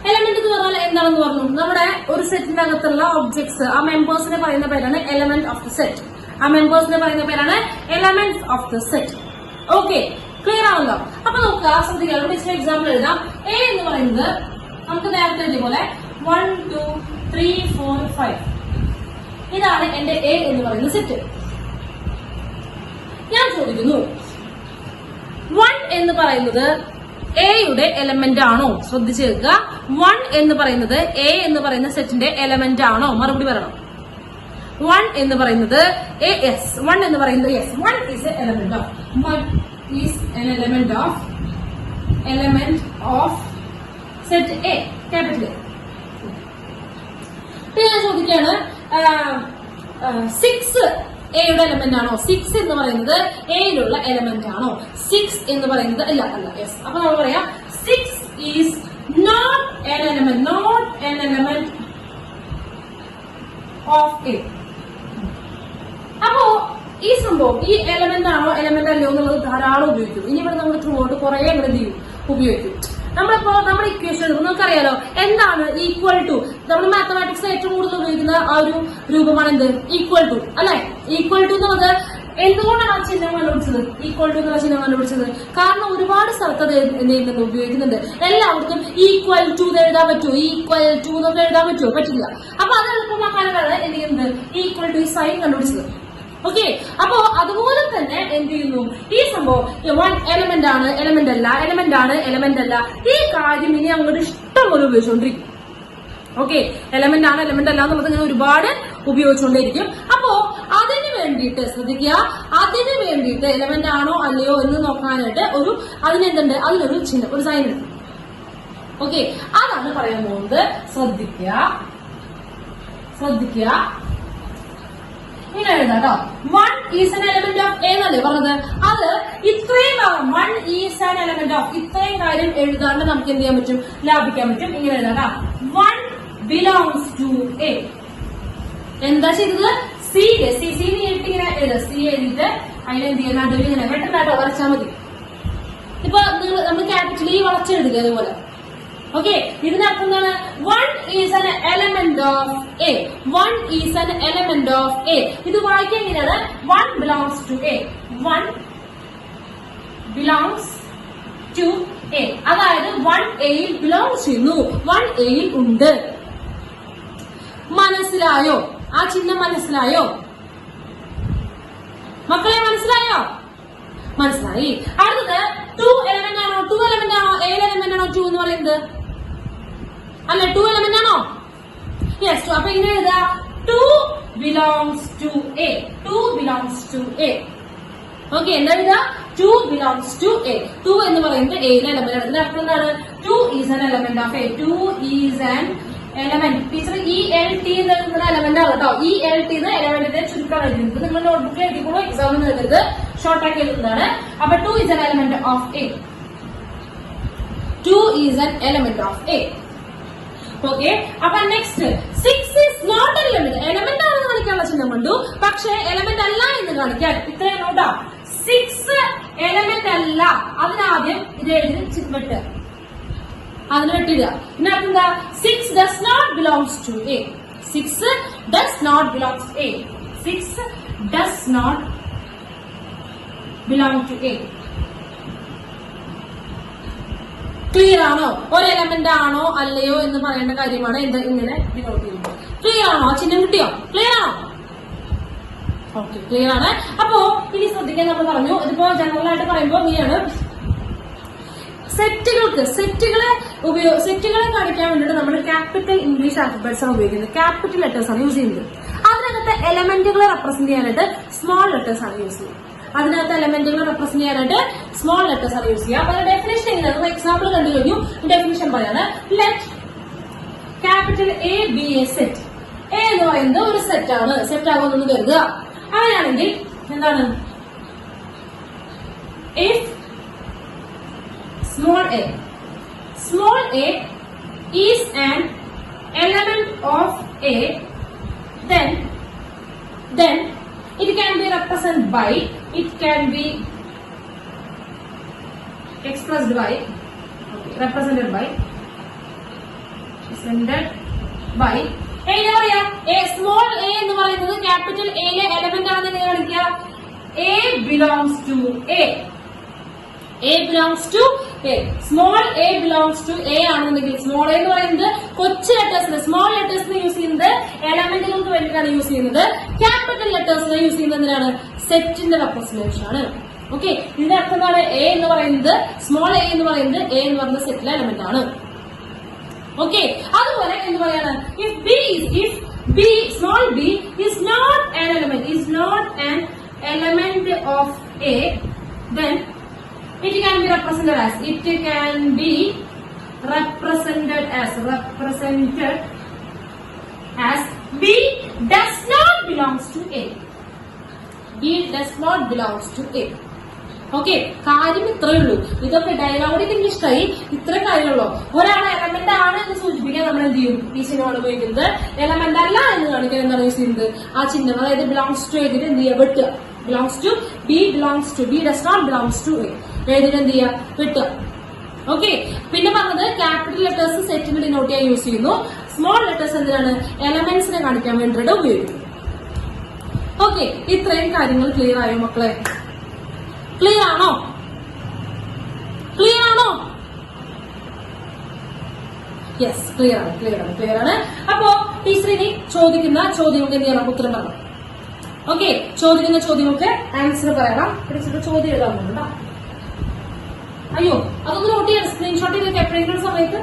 element എന്ന് പറഞ്ഞാൽ എന്താണെന്ന് പറഞ്ഞു. നമ്മുടെ ഒരു സെറ്റിന്റെ അകത്തുള്ള ഒബ്ജക്ട്സ്, ആ മെമ്പേഴ്സിനെ പറയുന്ന പേരാണ് എലമെന്റ് ഓഫ് ദ സെറ്റ്. ആ മെമ്പേഴ്സിനെ പറയുന്ന പേരാണ് element of the set. Okay, clear ആണല്ലോ. അപ്പൊ നമുക്ക് ശ്രദ്ധിക്കാം. ടീച്ചർ എക്സാമ്പിൾ എഴുതാം. എ എന്ന് പറയുന്നത് നമുക്ക് നേരത്തെ ഇതേപോലെ 1 2 3 4 5 ഇതാണ് എന്റെ എ എന്ന് പറയുന്ന സെറ്റ്. ഞാൻ ചോദിക്കുന്നു, 1 എന്ന് പറയുന്നത് എയുടെ എലമെന്റ് ആണോ? ശ്രദ്ധിച്ചു കേൾക്കുക. 1 എന്ന് പറയുന്നത് എ എന്ന് പറയുന്ന സെറ്റിന്റെ എലമെന്റ് ആണോ? മറുപടി പറയണം. 1 എന്ന് പറയുന്നത് യെസ്. 1 എന്ന് പറയുന്നത് yes. 1 is an element of. 1 is an element of set A, capital A. ഞാൻ ചോദിക്കാണ്, 6 എയുടെ എലമെന്റ് ആണോ? 6 എന്ന് പറയുന്നത് എയിലുള്ള എലമെന്റ് ആണോ? 6 എന്ന് പറയുന്നത് അല്ല. യെസ്. അപ്പൊ നമ്മൾ പറയാം 6 is not an element of A. അപ്പോ ഈ സംഭവം ഈ എലമെന്റ് ആണോ എലമെന്റ് അല്ലയോ എന്നുള്ളത് ധാരാളം ഉപയോഗിക്കും. ഇനി ഇവിടെ നമ്മൾ ത്രൂ ഔട്ട് കുറെ എന്ത് ചെയ്യും? ഉപയോഗിക്കും. നമ്മളിപ്പോ നമ്മുടെ ഇക്വേഷൻ എടുക്കും. നമുക്കറിയാലോ എന്താണ് ഈക്വൽ ടു. നമ്മൾ മാത്തമാറ്റിക്സ് ഏറ്റവും കൂടുതൽ ഉപയോഗിക്കുന്ന ആ ഒരു രൂപമാണ് എന്ത്? ഈക്വൽ ടു, അല്ലെ? ഈക്വൽ ടു എന്നുള്ളത് എന്തുകൊണ്ടാണ് ആ ചിഹ്നം കണ്ടുപിടിച്ചത്? ഈക്വൽ ടു എന്നുള്ള ചിഹ്നം കണ്ടുപിടിച്ചത് കാരണം ഒരുപാട് സ്ഥലത്ത് അത് എന്ത് ചെയ്യുന്നുണ്ട്? ഉപയോഗിക്കുന്നുണ്ട്. എല്ലാവർക്കും ഈക്വൽ ടു എഴുതാൻ പറ്റുമോ? ഈക്വൽ ടു എന്നൊക്കെ എഴുതാൻ പറ്റുമോ? പറ്റില്ല. അപ്പൊ അത് എളുപ്പമാക്കാനാണ് എന്ത് ചെയ്യുന്നത്? ഈക്വൽ ടു ഈ സൈൻ കണ്ടുപിടിച്ചത്. ഓക്കെ, അപ്പോ അതുപോലെ തന്നെ എന്ത് ചെയ്യുന്നു? ഈ സംഭവം 1 എലമെന്റ് ആണ്, എലമെന്റ് അല്ല, എലമെന്റ് ആണ്, എലമെന്റ് അല്ല, ഈ കാര്യം ഇനി അങ്ങോട്ട് ഇഷ്ടം പോലെ ഉപയോഗിച്ചുകൊണ്ടിരിക്കും. ഓക്കെ, എലമെന്റ് ആണ്, എലമെന്റ് അല്ല എന്നുള്ളത് ഞാൻ ഒരുപാട് ഉപയോഗിച്ചുകൊണ്ടേയിരിക്കും. അപ്പോ അതിന് വേണ്ടിയിട്ട് ശ്രദ്ധിക്കുക, അതിന് വേണ്ടിയിട്ട് എലമെന്റ് ആണോ അല്ലയോ എന്ന് നോക്കാനായിട്ട് അതിനെന്തുണ്ട്? അതിനൊരു ചിഹ്നം, ഒരു സൈൻ ഉണ്ട്. ഓക്കെ, അതാണ് പറയാൻ പോകുന്നത്. ശ്രദ്ധിക്കുക. ഇങ്ങനെ എഴുതാട്ടോ. 1 is an element of A എന്നല്ലേ പറഞ്ഞത്? അത് ഇത്രയും 1 ഈസ് an element of ഇത്രയും കാര്യം എഴുതാണ്ട് നമുക്ക് എന്ത് ചെയ്യാൻ പറ്റും? ലാഭിക്കാൻ പറ്റും. ഇങ്ങനെ എഴുതാട്ടോ. 1 belongs to A. എന്താ ചെയ്തത്? സി നേരിട്ട് ഇങ്ങനെ എഴുതുക. സി എഴുതിയിട്ട് അതിനെന്ത് ചെയ്യാൻ? നടുവിൽ ഇങ്ങനെ പെട്ടെന്നാട്ടോ വരച്ചാൽ മതി. ഇപ്പൊ നമ്മൾ ക്യാപിറ്റലി വളച്ചെഴുതുക അതുപോലെ. ഓക്കെ, ഇതിനർത്ഥം എന്താണ്? 1 is an element of A. 1 is an element of A. ഇത് വായിക്കാൻ എങ്ങനെയാണ്? 1 belongs to A. 1 belongs to A. അതായത് 1 എയിൽ ബിലോങ്സ് ചെയ്യുന്നു. 1 എയിൽ ഉണ്ട്. മനസ്സിലായോ? ആ ചിഹ്നം മനസ്സിലായോ മക്കളെ? മനസ്സിലായി. അടുത്തത് 2 എലമെന്റ് ആണോ? 2 എലമെന്റ് ആണോ? A എലമെന്റ് ആണോ 2 എന്ന് പറയുന്നത്? അല്ല, 2 എലമെന്റ് ആണോ? യെസ്. അപ്പൊ ഇങ്ങനെ എഴുതാ. 2 belongs to A. 2 belongs to A. Okay, എന്താ എഴുതാ? 2 belongs to A. 2 എന്ന് പറയുന്നത് എയിലെ എലമെന്റ് ആണ്. ഇതിന്റെ അർത്ഥം എന്താണ്? 2 is an element of A. 2 is an element. Teacher ELT എന്ന് എഴുതുന്ന എലമെന്റ് ആണ് കേട്ടോ. ELT എന്ന് എലമെന്റിന്റെ ചുരുക്കം എഴുതുന്നത് നിങ്ങൾ നോട്ട്ബുക്കിൽ എഴുതിക്കോളൂ. എക്സാമിന് എഴുതരുത്, ഷോർട്ട് ആക്കി എഴുതുന്നതാണ്. അപ്പൊ 2 is an element of A. 2 is an element of A. Okay, അപ്പൊ next 6 is not an element. Element ആണെന്ന് കാണിക്കാനുള്ള ചിഹ്നം കണ്ടു, പക്ഷെ എലമെന്റ് അല്ല എന്ന് കാണിക്കാൻ ഇത്രയും നോട്ടാ. 6 എലമെന്റ് അല്ല. അതിനാദ്യം ഇത് എഴുതി വെട്ടുക, അതിന് വെട്ടിടുക. ഇതിനകത്ത് എന്താ? 6 does not belongs to A. 6 does not belongs to A. 6 does not belong to A. Clear ആണോ? ഒരു എലമെന്റ് ആണോ അല്ലയോ എന്ന് പറയേണ്ട കാര്യമാണ് ഇങ്ങനെ ഡിനോട്ട് ചെയ്യുന്നത്. ക്ലിയർ ആണോ? ആ ചിഹ്നം കിട്ടിയോ? ക്ലിയർ ആണോ? ഓക്കെ, ക്ലിയർ ആണ്. അപ്പോ ഇനി ശ്രദ്ധിക്കാൻ നമ്മൾ പറഞ്ഞു, ഇതിപ്പോ ജനറൽ ആയിട്ട് പറയുമ്പോൾ ഇങ്ങനെയാണ്. സെറ്റുകളെ കാണിക്കാൻ വേണ്ടിയിട്ട് നമ്മൾ ക്യാപിറ്റൽ ഇംഗ്ലീഷ് ആൽഫബറ്റ്സ് ആണ് ഉപയോഗിക്കുന്നത്. ക്യാപിറ്റൽ ലെറ്റേഴ്സ് ആണ് യൂസ് ചെയ്യുന്നത്. അതിനകത്ത് എലമെന്റുകളെ റെപ്രസെന്റ് ചെയ്യാനായിട്ട് സ്മോൾ ലെറ്റേഴ്സ് ആണ് യൂസ് ചെയ്യുന്നത്. അപ്പൊ ഡെഫിനേഷൻ എങ്ങനെയാണ്? എക്സാമ്പിൾ കണ്ടു കഴിഞ്ഞു. ഡെഫിനേഷൻ പറയാണ്. Let capital A B A set. A എന്ന് പറയുന്നത് ഒരു സെറ്റ് ആകുമെന്ന് കരുതുക. അങ്ങനെയാണെങ്കിൽ എന്താണ്? if small a is an element of a, then it can be represented by, it can be expressed by, represented by എങ്ങനെ പറയാ? സ്മോൾ എ എന്ന് പറയുന്നത് ക്യാപിറ്റൽ എയിലെ എലമെന്റ് ആണെന്ന് എങ്ങനെ കാണിക്കുക? A belongs to A. Small a belongs to A ആണെന്നുണ്ടെങ്കിൽ small a എന്ന് പറയുന്നത് കൊച്ചു ലെറ്റേഴ്സിന്, സ്മോൾ ലെറ്റേഴ്സിന് യൂസ് ചെയ്യുന്നത് എലമെന്റുകൾക്ക് വേണ്ടിയിട്ടാണ് യൂസ് ചെയ്യുന്നത്. ക്യാപിറ്റൽ ലെറ്റേഴ്സിനെ യൂസ് ചെയ്യുന്നത് എന്തിനാണ്? സെറ്റിന്റെ റെപ്രസെന്റേഷൻ ആണ്. ഓക്കെ, ഇതിന്റെ അർത്ഥം എന്താണ്? എ എന്ന് പറയുന്നത്, സ്മോൾ എ എന്ന് പറയുന്നത് എ എന്ന് പറയുന്ന സെറ്റിലെ എലമെന്റ് ആണ്. ഓക്കെ, അതുപോലെ എന്ന് പറയാണ് if small b is not an element of A, then it can be represented as B does not belongs to A. Okay, കാര്യം ഇത്രയേ ഉള്ളൂ. ഇതൊക്കെ ഡയലോഗിക് ഇംഗ്ലീഷായി ഇത്ര കാര്യമുള്ളൂ. ഒരാളെ എലമെന്റ് ആണ് എന്ന് സൂചിപ്പിക്കാൻ നമ്മൾ എന്ത് ചെയ്യും? ഈ ചിഹ്നമാണ് ഉപയോഗിക്കുന്നത്. എലമെന്റ് അല്ല എന്ന് കാണിക്കാൻ എന്താണ് യൂസ് ചെയ്യുന്നത്? ആ ചിഹ്നം, അതായത് ബിലോങ്സ് ടു എഴുതിട്ട് എന്ത് ചെയ്യുക? വെട്ടുക. Belongs to B does not belongs to A എഴുതിട്ട് എന്ത് ചെയ്യുക? വെട്ടുക. ഓക്കെ, പിന്നെ പറഞ്ഞത് ക്യാപിറ്റൽ ലെറ്റേഴ്സ് സെറ്റിന് ഡിനോട്ട് ചെയ്യാൻ യൂസ് ചെയ്യുന്നു. സ്മോൾ ലെറ്റേഴ്സ് എന്തിനാണ്? എലമെന്റ്സിനെ കാണിക്കാൻ വേണ്ടിയിട്ട് ഉപയോഗിക്കുന്നു. ഓക്കെ, ഇത്രയും കാര്യങ്ങൾ ക്ലിയർ ആയോ മക്കളെ? ക്ലിയർ ആണോ? യെസ്, ക്ലിയർ ആണ്. അപ്പോ ടീച്ചർ ഇനി ചോദിക്കുന്ന ചോദ്യങ്ങൾക്ക് എന്ത് ചെയ്യണം? ഉത്തരം പറയണം. ഓക്കെ, ചോദിക്കുന്ന ചോദ്യങ്ങൾക്ക് ആൻസർ പറയണം. ടീച്ചർക്ക് ചോദ്യം എഴുതാറുണ്ടോ? അയ്യോ, അതൊന്ന് നോട്ട് ചെയ്യണം. സ്ക്രീൻഷോട്ട് ചെയ്തിട്ട് എപ്പോഴെങ്കിലും സമയത്ത്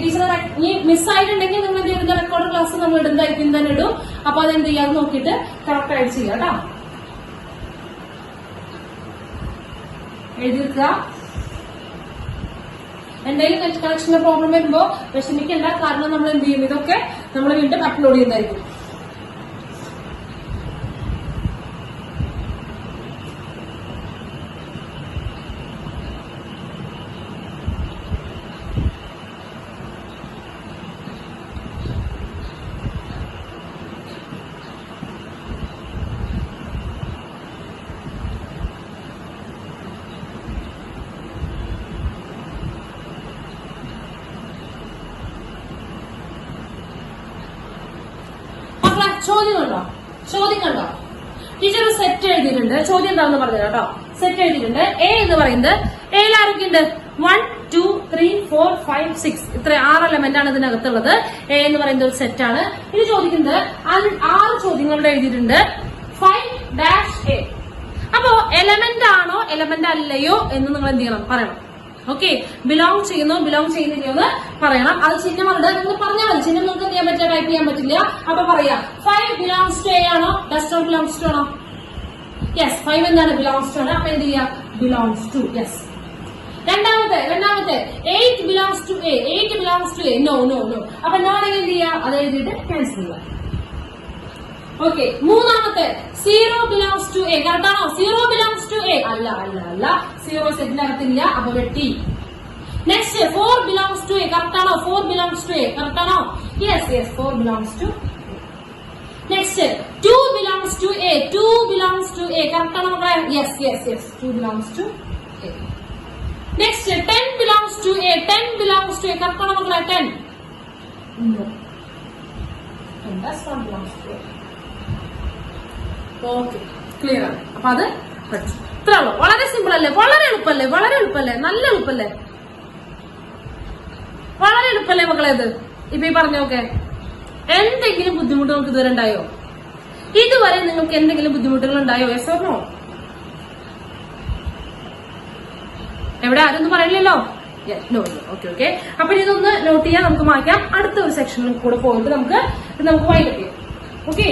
ടീച്ചർ ഇനി മിസ്സായിട്ടുണ്ടെങ്കിൽ നിങ്ങൾ എന്ത് ചെയ്യുന്ന റെക്കോർഡ് ക്ലാസ് നമ്മൾ ഇടുന്നതായിരിക്കും, തന്നെ ഇടും. അപ്പൊ അതെന്ത് ചെയ്യാതെ നോക്കിയിട്ട് കറക്റ്റ് ആയിട്ട് ചെയ്യാം കേട്ടോ. എഴുതി വെക്കുക. എന്തെങ്കിലും നെറ്റ് കണക്ഷന്റെ പ്രോബ്ലം വരുമ്പോ വിഷമിക്കണ്ട. കാരണം നമ്മൾ എന്ത് ചെയ്യും? ഇതൊക്കെ നമ്മൾ വീണ്ടും അപ്ലോഡ് ചെയ്യുന്നതായിരിക്കും. ചോദ്യം കണ്ടോ? ടീച്ചർ ഒരു സെറ്റ് എഴുതിയിട്ടുണ്ട്. ചോദ്യം എന്താണെന്ന് പറഞ്ഞു കേട്ടോ. സെറ്റ് എഴുതിയിട്ടുണ്ട്. എ എന്ന് പറയുന്നത് എയിൽ ആരൊക്കെയുണ്ട്? 1 2 3 4 5 6 ഇത്ര 6 എലമെന്റ് ആണ് ഇതിനകത്തുള്ളത്. എ എന്ന് പറയുന്നത് ഒരു സെറ്റ് ആണ്. ഇത് ചോദിക്കുന്നത് 6 ചോദ്യങ്ങളുടെ എഴുതിയിട്ടുണ്ട്. 5-A. അപ്പോ എലമെന്റ് ആണോ എലമെന്റ് അല്ലയോ എന്ന് നിങ്ങൾ എന്ത് ചെയ്യണം? പറയണം. ഓക്കെ, ബിലോങ് ചെയ്യുന്നില്ലയോ എന്ന് പറയണം. അത് ചിഹ്നം ഉണ്ട്, നിങ്ങൾ പറഞ്ഞാൽ മതി. ചിഹ്നം നിങ്ങൾക്ക് എന്ത് ചെയ്യാൻ പറ്റില്ല? ടൈപ്പ് ചെയ്യാൻ പറ്റില്ല. അപ്പൊ പറയാ 5 belongs to A ആണോ? Does not belongs to ആണോ? യെസ്, 5 എന്താണ്? belongs to ആണ്. അപ്പൊ എന്ത് ചെയ്യാ? belongs to. യെസ്. രണ്ടാമത്തെ 8 belongs to A. നോ. അപ്പൊ നോണെങ്കിൽ എന്ത് ചെയ്യാ? അത് എഴുതിയിട്ട് ക്യാൻസൽ ചെയ്യുക. ഓക്കെ, മൂന്നാമത്തെ 0 belongs to A. കറക്റ്റ് ആണോ? 0 belongs to A. അല്ല. 0 സെറ്റിനകത്തില്ല. അപ്പൊ വെട്ടി. Next 4 belongs to A. Correct ആണോ? 4 belongs to A. കറക്റ്റ് ആണോ? Yes, 4 belongs to A. Next 2 belongs to A. Correct ആണോ മക്കളെ? Yes, 2 belongs to A. Next 10 belongs to A. Correct ആണോ മക്കളെ? 10 no. does not belongs to A. Okay, clear ആണ്. അപ്പൊ അത് പഠിച്ചു. ഇത്ര ഉള്ളൂ. വളരെ സിമ്പിൾ അല്ലേ? വളരെ എളുപ്പല്ലേ? നല്ല എളുപ്പല്ലേ? വളരെ എളുപ്പല്ലേ മക്കളെ ഇത്? ഇപ്പൊ ഈ പറഞ്ഞോക്കെ എന്തെങ്കിലും ബുദ്ധിമുട്ട് നമുക്ക് ഇതുവരെ ഉണ്ടായോ? ഇതുവരെ നിങ്ങൾക്ക് എന്തെങ്കിലും ബുദ്ധിമുട്ടുകൾ ഉണ്ടായോ? Yes or no? എവിടെ ആരൊന്നും പറയില്ലല്ലോ. ഓക്കെ. അപ്പൊ ഇതൊന്ന് നോട്ട് ചെയ്യാൻ നമുക്ക് മാറ്റാം. അടുത്ത ഒരു സെക്ഷനിൽ കൂടെ പോയിട്ട് നമുക്ക് വൈൻഡപ്പ് ചെയ്യാം. ഓക്കെ.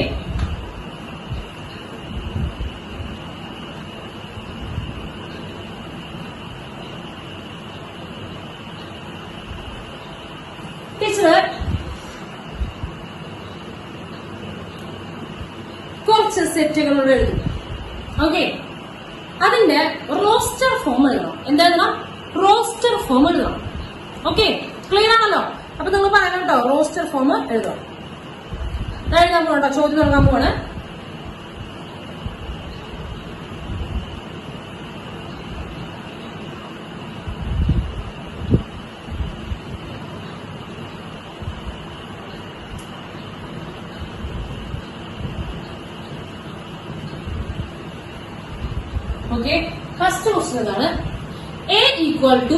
ടീച്ചർ കുറച്ച് സെറ്റുകളോട് എഴുതും. ഓക്കെ. അതിന്റെ റോസ്റ്റർ ഫോം എഴുതണം. എന്തായിരുന്നു? റോസ്റ്റർ ഫോം എഴുതണം. ഓക്കെ, ക്ലിയർ ആണല്ലോ? അപ്പൊ നിങ്ങൾ പറയണം കേട്ടോ, റോസ്റ്റർ ഫോം എഴുതണം. എഴുതാൻ പോകട്ടോ, ചോദ്യം തുടങ്ങാൻ പോവാണ്. ഓക്കെ, ഫസ്റ്റ് ക്വസ്റ്റ്യൻ എന്താണ്? A equal to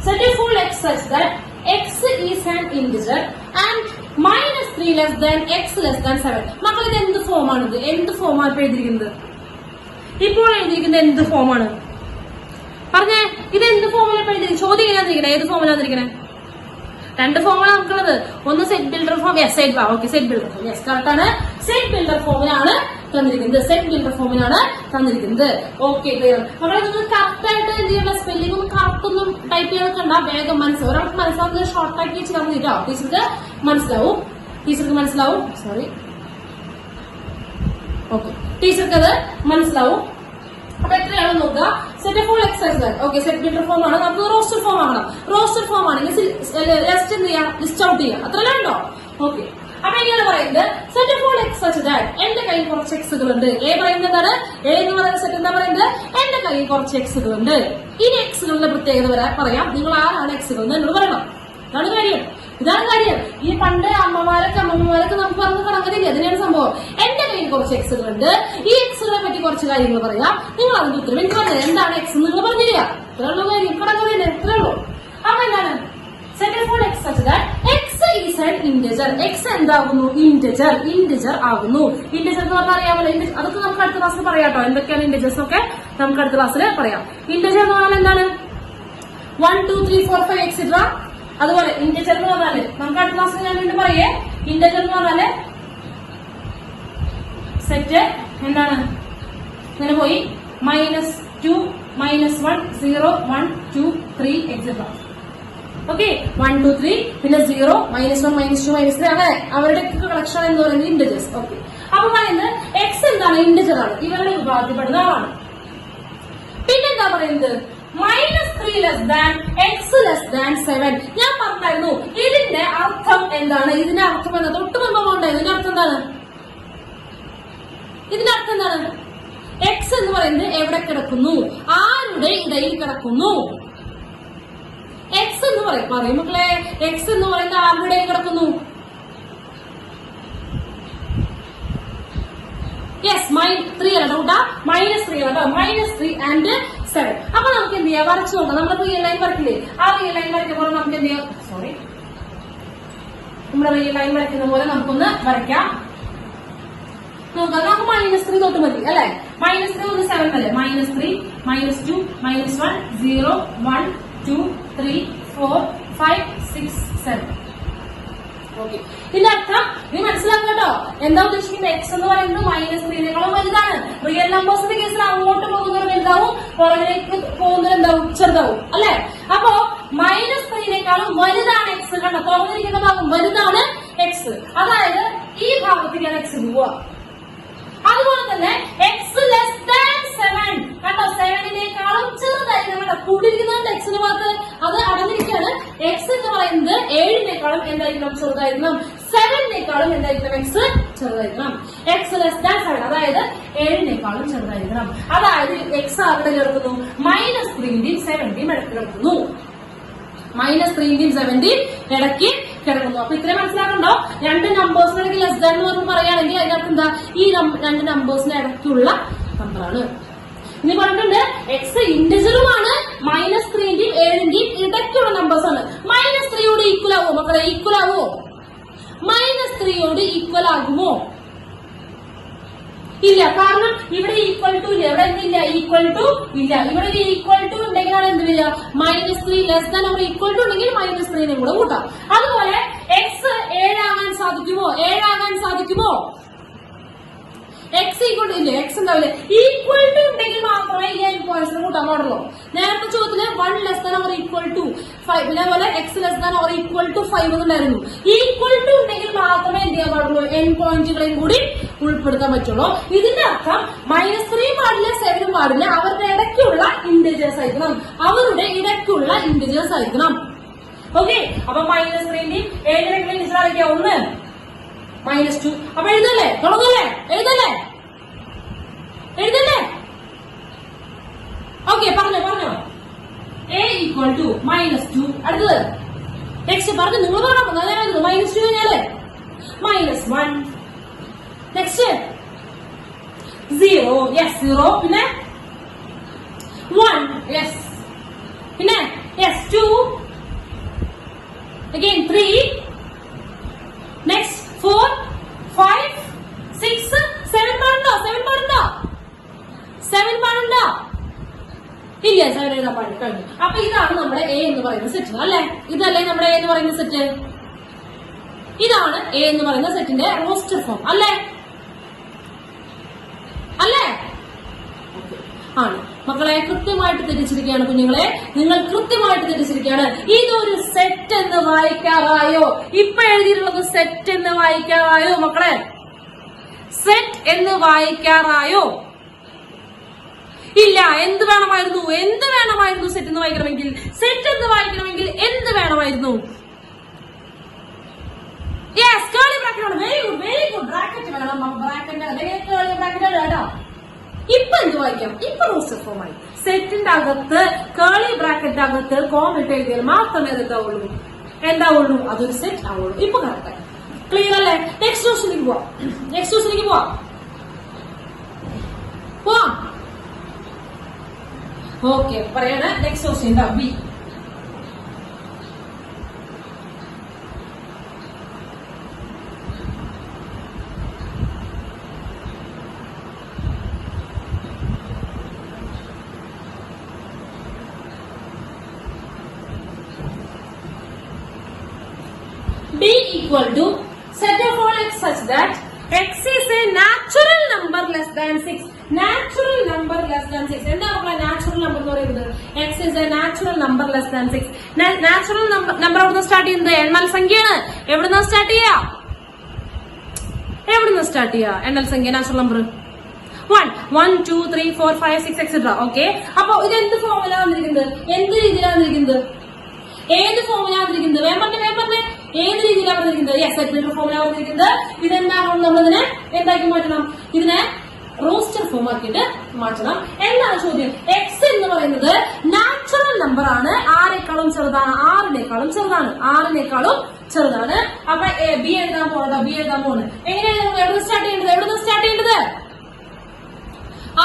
set a full x such that x is an integer and minus 3 less than x less than 7. മക്കൾ ഇത് എന്ത് ഫോമാണിത്? എന്ത് ഫോമാണ് ഇപ്പൊ എഴുതിയിരിക്കുന്നത്? ഇപ്പോൾ എഴുതിയിരിക്കുന്നത് എന്ത് ഫോമാണ്? പറഞ്ഞേ, ഇത് എന്ത് ഫോമിലാണ് ഇപ്പൊ എഴുതിയിരിക്കുന്നത്? ചോദ്യം ചെയ്യാതിരിക്കണേ, ഏത് ഫോമിലാന്നിരിക്കണേ? രണ്ട് ഫോമാണ് നമുക്കുള്ളത്. ഒന്ന് set builder form, set builder form, yes correct ആണ്. സെറ്റ് ബിൽഡർ ഫോമിലാണ് തന്നിരിക്കുന്നത്. Okay, clear. അവിടെ നിങ്ങൾ കറക്റ്റ് ആയിട്ട് എന്ത് ചെയ്യണം? സ്പെല്ലിംഗ് ഒന്നും കറക്റ്റ് ഒന്നും ടൈപ്പ് ചെയ്തൊക്കെ ഉണ്ടാ, വേഗം മനസ്സിലാവും. ഒരാൾക്ക് മനസ്സിലാവുന്നത് ഷോർട്ട് ആക്കി വെച്ച് നമ്മൾ കേട്ടോ, ടീച്ചർക്ക് മനസ്സിലാവും. സോറി, ഓക്കെ, ടീച്ചർക്ക് അത് മനസ്സിലാവും. അപ്പൊ എത്രയാണ് നോക്കുക? Set full exercise. Okay, set builder form ആണ്. നമുക്ക് റോസ്റ്റർ ഫോം ആകണം. റോസ്റ്റർ ഫോം ആണെങ്കിൽ ലിസ്റ്റ് എന്ത് ചെയ്യാം? ലിസ്റ്റ് ഔട്ട് ചെയ്യാം. അത്രയല്ലേ ഉണ്ടോ? ഓക്കെ. അപ്പൊ ഇങ്ങനെ പറയുന്നത് set full X such that എന്റെ കയ്യിൽ കുറച്ച് എക്സുകളുണ്ട്. എ പറയുന്നതാണ്, എ എന്ന് പറയുന്ന സെറ്റ് എന്താ പറയുന്നത്? എന്റെ കയ്യിൽ കുറച്ച് എക്സുകളുണ്ട്. ഇനി എക്സുകളുടെ പ്രത്യേകത പറയാം. നിങ്ങൾ ആരാണ് എക്സുകൾ എന്ന് എന്നോട് പറയണം. ഇതാണ് കാര്യം. ഈ പണ്ട് അമ്മമാരൊക്കെ നമുക്ക് പറഞ്ഞ കണക്കത്തില്ല. അതിനാണ് സംഭവം. എന്റെ കയ്യിൽ കുറച്ച് എക്സുകളുണ്ട്. ഈ എക്സുകളെ പറ്റി കുറച്ച് കാര്യങ്ങൾ പറയാം. നിങ്ങൾ അതിന്റെ ഉത്തരം എനിക്ക് പറഞ്ഞത് എന്താണ് എക്സ് നിങ്ങൾ പറഞ്ഞില്ല. ഇത്രയുള്ളൂ കാര്യം, കണക്കതല്ലേ, ഇത്രയുള്ളൂ. അപ്പൊ എന്താണ്? Set for X such that X is an integer. X എന്താകുന്നു? ഇന്റജർ ആകുന്നു. ഇന്റജർ എന്ന് പറഞ്ഞാൽ അറിയാമല്ലോ. അതൊക്കെ നമുക്ക് അടുത്ത ക്ലാസ്സിൽ പറയാട്ടോ. എന്തൊക്കെയാണ് ഇന്റജേഴ്സ് ഒക്കെ നമുക്ക് അടുത്ത ക്ലാസ്സിൽ പറയാം. ഇന്റജർ എന്ന് പറഞ്ഞാൽ എന്താണ്? 1 2 3 4 5 എക്സെട്ര. അതുപോലെ ഇന്റജർ എന്ന് പറഞ്ഞാല് നമുക്ക് അടുത്ത ക്ലാസ്സിൽ ഞാൻ വീണ്ടും പറയേ. ഇന്റജർ എന്ന് പറഞ്ഞാല് സെറ്റ് എന്താണ്? ഇങ്ങനെ പോയി -2 -1 0 1 2 3 എക്സെട്ര. ഓക്കെ, 1 2 3 പിന്നെ 0 -1 -2 -3 അങ്ങനെ അവരുടെ കളക്ഷൻ എന്ന് പറയുന്നത് ഇന്റജേഴ്സ്. ഓക്കെ, അപ്പൊ പറയുന്നത് എക്സ് എന്താണ്? ഇന്റജർ ആണ്. ഇവരുടെ വിഭാഗത്തിൽപ്പെടുന്ന ആളാണ്. പിന്നെന്താ പറയുന്നത്? -3 less than x less than 7. ഞാൻ പറഞ്ഞായിരുന്നു ഇതിന്റെ അർത്ഥം എന്താണ്? ഇതിന്റെ അർത്ഥം എന്താ? തൊട്ട് മുമ്പ് ഉണ്ടായിരുന്നു. ഇതിന്റെ അർത്ഥം എന്താണ്? എക്സ് എന്ന് പറയുന്നത് എവിടെ കിടക്കുന്നു? ആരുടെ ഇടയിൽ കിടക്കുന്നു? എക്സ് എന്ന് പറയും മക്കളെ. എക്സ് എന്ന് പറയുന്നത് ആരുടെ ഇടയിൽ കിടക്കുന്നു? യെസ്, -3 അല്ല കേട്ടോ, -3 അല്ല, -3 and 7. അപ്പൊ നമുക്ക് എന്ത് ചെയ്യാം? വരച്ചു നോക്കാം. നമ്മൾ റിയൽ ലൈൻ വരക്കില്ലേ? ആ റിയൽ ലൈൻ വരയ്ക്കുമ്പോൾ നമുക്ക് എന്ത് ചെയ്യാം? നമ്മുടെ റിയൽ ലൈൻ വരയ്ക്കുന്ന പോലെ നമുക്കൊന്ന് വരയ്ക്കാം. നോക്കാം. നമുക്ക് -3 തൊട്ട് മതി അല്ലെ? -3 ഒന്ന് 7 അല്ലേ? -3 -2 -1 0 1 2 3 4 5 6 7. ഓക്കെ, ഇതിന്റെ അർത്ഥം നീ മനസ്സിലാക്കുക കേട്ടോ. എന്താ ഉദ്ദേശിക്കുന്നത്? എക്സ് എന്ന് പറയുന്നത് -3നേക്കാളും വലുതാണ്. റിയൽ നമ്പേഴ്സിന്റെ കേസിൽ അങ്ങോട്ട് പോകുന്നത് വലുതാവും, പുറകിലേക്ക് പോകുന്നത് എന്താവും? ചെറുതാവും അല്ലെ? അപ്പോ -3നേക്കാളും വലുതാണ് എക്സ്. കണ്ടോ, തുറന്നിരിക്കുന്ന ഭാഗം വലുതാണ് എക്സ്. അതായത് ഈ ഭാഗത്തേക്കാണ് എക്സ് പോവുക. അതുപോലെ തന്നെ എക്സ് ലെസ് ദാൻ 7 കണ്ടോ, 7നേക്കാളും ചെറുതായിരിക്കണം. കണ്ടോ, കൂട്ടിരിക്കുന്നതുകൊണ്ട് എക്സിന് ഭാഗത്ത് അത് അടഞ്ഞിരിക്കുകയാണ്. എക്സ് എന്ന് പറയുന്നത് 7നേക്കാളും എന്തായിരിക്കണം? ചെറുതായിരിക്കണം. 7നേക്കാളും എന്തായിരിക്കണം? എക്സ് ചെറുതായിരിക്കണം. എക്സ് ലെസ് ദാൻ 7 അതായത് 7നേക്കാളും ചെറുതായിരിക്കണം. അതായത് എക്സ് ആരുടെ കിടക്കുന്നു? -3ന്റെയും 7ന്റെയും ഇടയ്ക്ക് കിടക്കുന്നു. -3ന്റെയും 7ന്റെയും ഇടയ്ക്ക് കിടക്കുന്നു. അപ്പൊ ഇത്രയും മനസ്സിലാക്കണ്ടോ? രണ്ട് നമ്പേഴ്സിനിടയ്ക്ക് ലെസ് ദാൻ എന്ന് പറഞ്ഞ് പറയുകയാണെങ്കിൽ അതിനകത്ത് എന്താ? ഈ രണ്ട് നമ്പേഴ്സിന് ഇടയ്ക്കുള്ള നമ്പറാണ്. ഇനി പറഞ്ഞിട്ടുണ്ട് എക്സ് ഇന്റജറുമാണ്. -3ന്റെയും 7ന്റെയും ഇടയ്ക്കുള്ള നമ്പേഴ്സ് ആണ്. -3യോട് ഈക്വൽ ആവോ മക്കളെ? ഈക്വൽ ആവോ? -3യോട് ഈക്വൽ ആകുമോ? ഇല്ല, കാരണം ഇവിടെ ഈക്വൽ ടു ഇല്ല, ഇവിടെ എന്തില്ല, ഈക്വൽ ടു ഇല്ല. ഇവിടെ ഒരു ഈക്വൽ ടു ഉണ്ടെങ്കിലാണ് എന്ത് വരിക, -3 less than or equal to ഉണ്ടെങ്കിൽ -3 കൂടെ കൂട്ടാം. അതുപോലെ എക്സ് 7 ആകാൻ സാധിക്കുമോ, 7 ആകാൻ സാധിക്കുമോ? എക്സ് ഈക്വൽ ടു ഇല്ല, എക്സ് ഉണ്ടാവില്ല. ഈക്വൽ ടു ഉണ്ടെങ്കിൽ മാത്രമേ ഈ n പോയിന്റ്സിന് കൂട്ടാൻ പാടുള്ളൂ. നേരത്തെ ചോദ്യത്തില് 1 less than or equal to 5, ഇതേപോലെ X less than or equal to 5 എന്നുണ്ടായിരുന്നു. ഈക്വൽ ടു ഉണ്ടെങ്കിൽ മാത്രമേ എന്ത് ചെയ്യാൻ പാടുള്ളൂ, n പോയിന്റുകളെയും കൂടി ഉൾപ്പെടുത്താൻ പറ്റുള്ളൂ. ഇതിന്റെ അർത്ഥം -3 പാടില്ല, 7 പാടില്ല, അവരുടെ ഇടയ്ക്കുള്ള ഇന്റിജേഴ്സ് ആയിരിക്കണം, അവരുടെ ഇടയ്ക്കുള്ള ഇന്റിജേഴ്സ് ആയിരിക്കണം. ഓക്കെ, അപ്പൊ -3ന്റെയും 7 മനസ്സിലാക്കിയ 1 -2. അപ്പൊ എഴുതല്ലേ, തുടങ്ങല്ലേ, എഴുതല്ലേ, എഴുതല്ലേ? ഓക്കെ, പറഞ്ഞോ പറഞ്ഞോ. a equal to -2. അടുത്തത് നെക്സ്റ്റ് പറഞ്ഞു, നിങ്ങൾ പറയണം. -2 കഴിഞ്ഞാല് -1. Next 0, yes 0. പിന്നെ 1, യെസ്. പിന്നെ യെസ് 2. again 3. നെക്സ്റ്റ് 4, 5, 6, 7 പാടുണ്ടോ, 7 പാടുണ്ടോ, 7 പാടുണ്ടോ? ഇല്ല, 7 എഴുതാൻ പാടില്ല, കഴിഞ്ഞു. അപ്പൊ ഇതാണ് നമ്മുടെ എ എന്ന് പറയുന്ന സെറ്റ് അല്ലെ, ഇതല്ലേ നമ്മുടെ എ എന്ന് പറയുന്ന സെറ്റ്, ഇതാണ് എ എന്ന് പറയുന്ന സെറ്റിന്റെ റോസ്റ്റർ ഫോം അല്ലേ, അല്ലേ? ആണ് മക്കളെ, കൃത്യമായിട്ട് തെറ്റിച്ചിരിക്കുകയാണ് കുഞ്ഞുങ്ങളെ, നിങ്ങൾ കൃത്യമായിട്ട് തെറ്റിച്ചിരിക്കുകയാണ്. ഇതൊരു സെറ്റ് എന്ന് വായിക്കാറായോ? ഇപ്പൊ എഴുതിയിട്ടുള്ളത് സെറ്റ് എന്ന് വായിക്കാറായോ മക്കളെ? സെറ്റ് എന്ന് വായിക്കാറായോ? ഇല്ല, എന്ത് വേണമായിരുന്നു, എന്ത് വേണമായിരുന്നു? സെറ്റ് എന്ന് വായിക്കണമെങ്കിൽ, സെറ്റ് എന്ന് വായിക്കണമെങ്കിൽ എന്ത് വേണമായിരുന്നു? യെസ്, കേളി ബ്രാക്കറ്റ് ആണ്. Very good, very good. Bracket വേണം, ബ്രാക്കറ്റ് കേളി ബ്രാക്കറ്റ് കേട്ടോ. ഇപ്പൊ എന്ത് വായിക്കാം, ഇപ്പൊ റോസ്റ്റർ ഫോം ആയി. സെറ്റിന്റെ അകത്ത് കേളി ബ്രാക്കറ്റ് അകത്ത് കോമിട്ട് എഴുതിയാൽ മാത്രമേ എന്താവുള്ളൂ, അതൊരു സെറ്റ് ആവുള്ളൂ. ഇപ്പൊ കറക്റ്റ്, ക്ലിയർ അല്ലേ? നെക്സ്റ്റ് ക്വസ്റ്റിലേക്ക് പോവാം, നെക്സ്റ്റ് ക്വസ്റ്റിലേക്ക് പോവാം. ഓക്കെ, പറയാണ് next question B. B equal to set of all x such that x is a natural number less than 6. Natural number less than 6. എന്താണ് നാച്ചുറൽ നമ്പർ എന്ന് പറയുന്നത്? x is a natural number less than 6. Natural number എവിടുന്ന് start ചെയ്യുന്നത്? എണ്ണൽ സംഖ്യയാണ്. എവിടുന്ന് start ചെയ്യാ? എണ്ണൽ സംഖ്യ നാച്ചുറൽ നമ്പർ 1, 1, 2, 3, 4, 5, 6 etc. ഓക്കെ, അപ്പൊ ഇത് എന്ത് ഫോമുല വന്നിരിക്കുന്നത്? എന്ത് രീതിയിലാണ് വന്നിരിക്കുന്നത്? ഏത് ഫോമുല വന്നിരിക്കുന്നത്? വേഗം പറഞ്ഞേ ഏത് രീതിയിലാണ് വന്നിരിക്കുന്നത്? യെസ്, സെറ്റ് ഫോമുല വന്നിരിക്കുന്നത്. ഇതെന്താണ്, നമ്മളിതിനെ എന്താക്കി മാറ്റണം? ഇതിനെ റോസ്റ്റർ ഫോം ആക്കിയിട്ട് മാറ്റണം. എന്താണ് ചോദ്യം? എക്സ് എന്ന് പറയുന്നത് നാച്ചുറൽ നമ്പർ ആണ്. ആരെക്കാളും ചെറുതാണ്? ആറിനേക്കാളും ചെറുതാണ്. അപ്പൊ ബി എഴുതാൻ പോകണം. എങ്ങനെയാണ് എവിടെ സ്റ്റാർട്ട് ചെയ്യേണ്ടത്?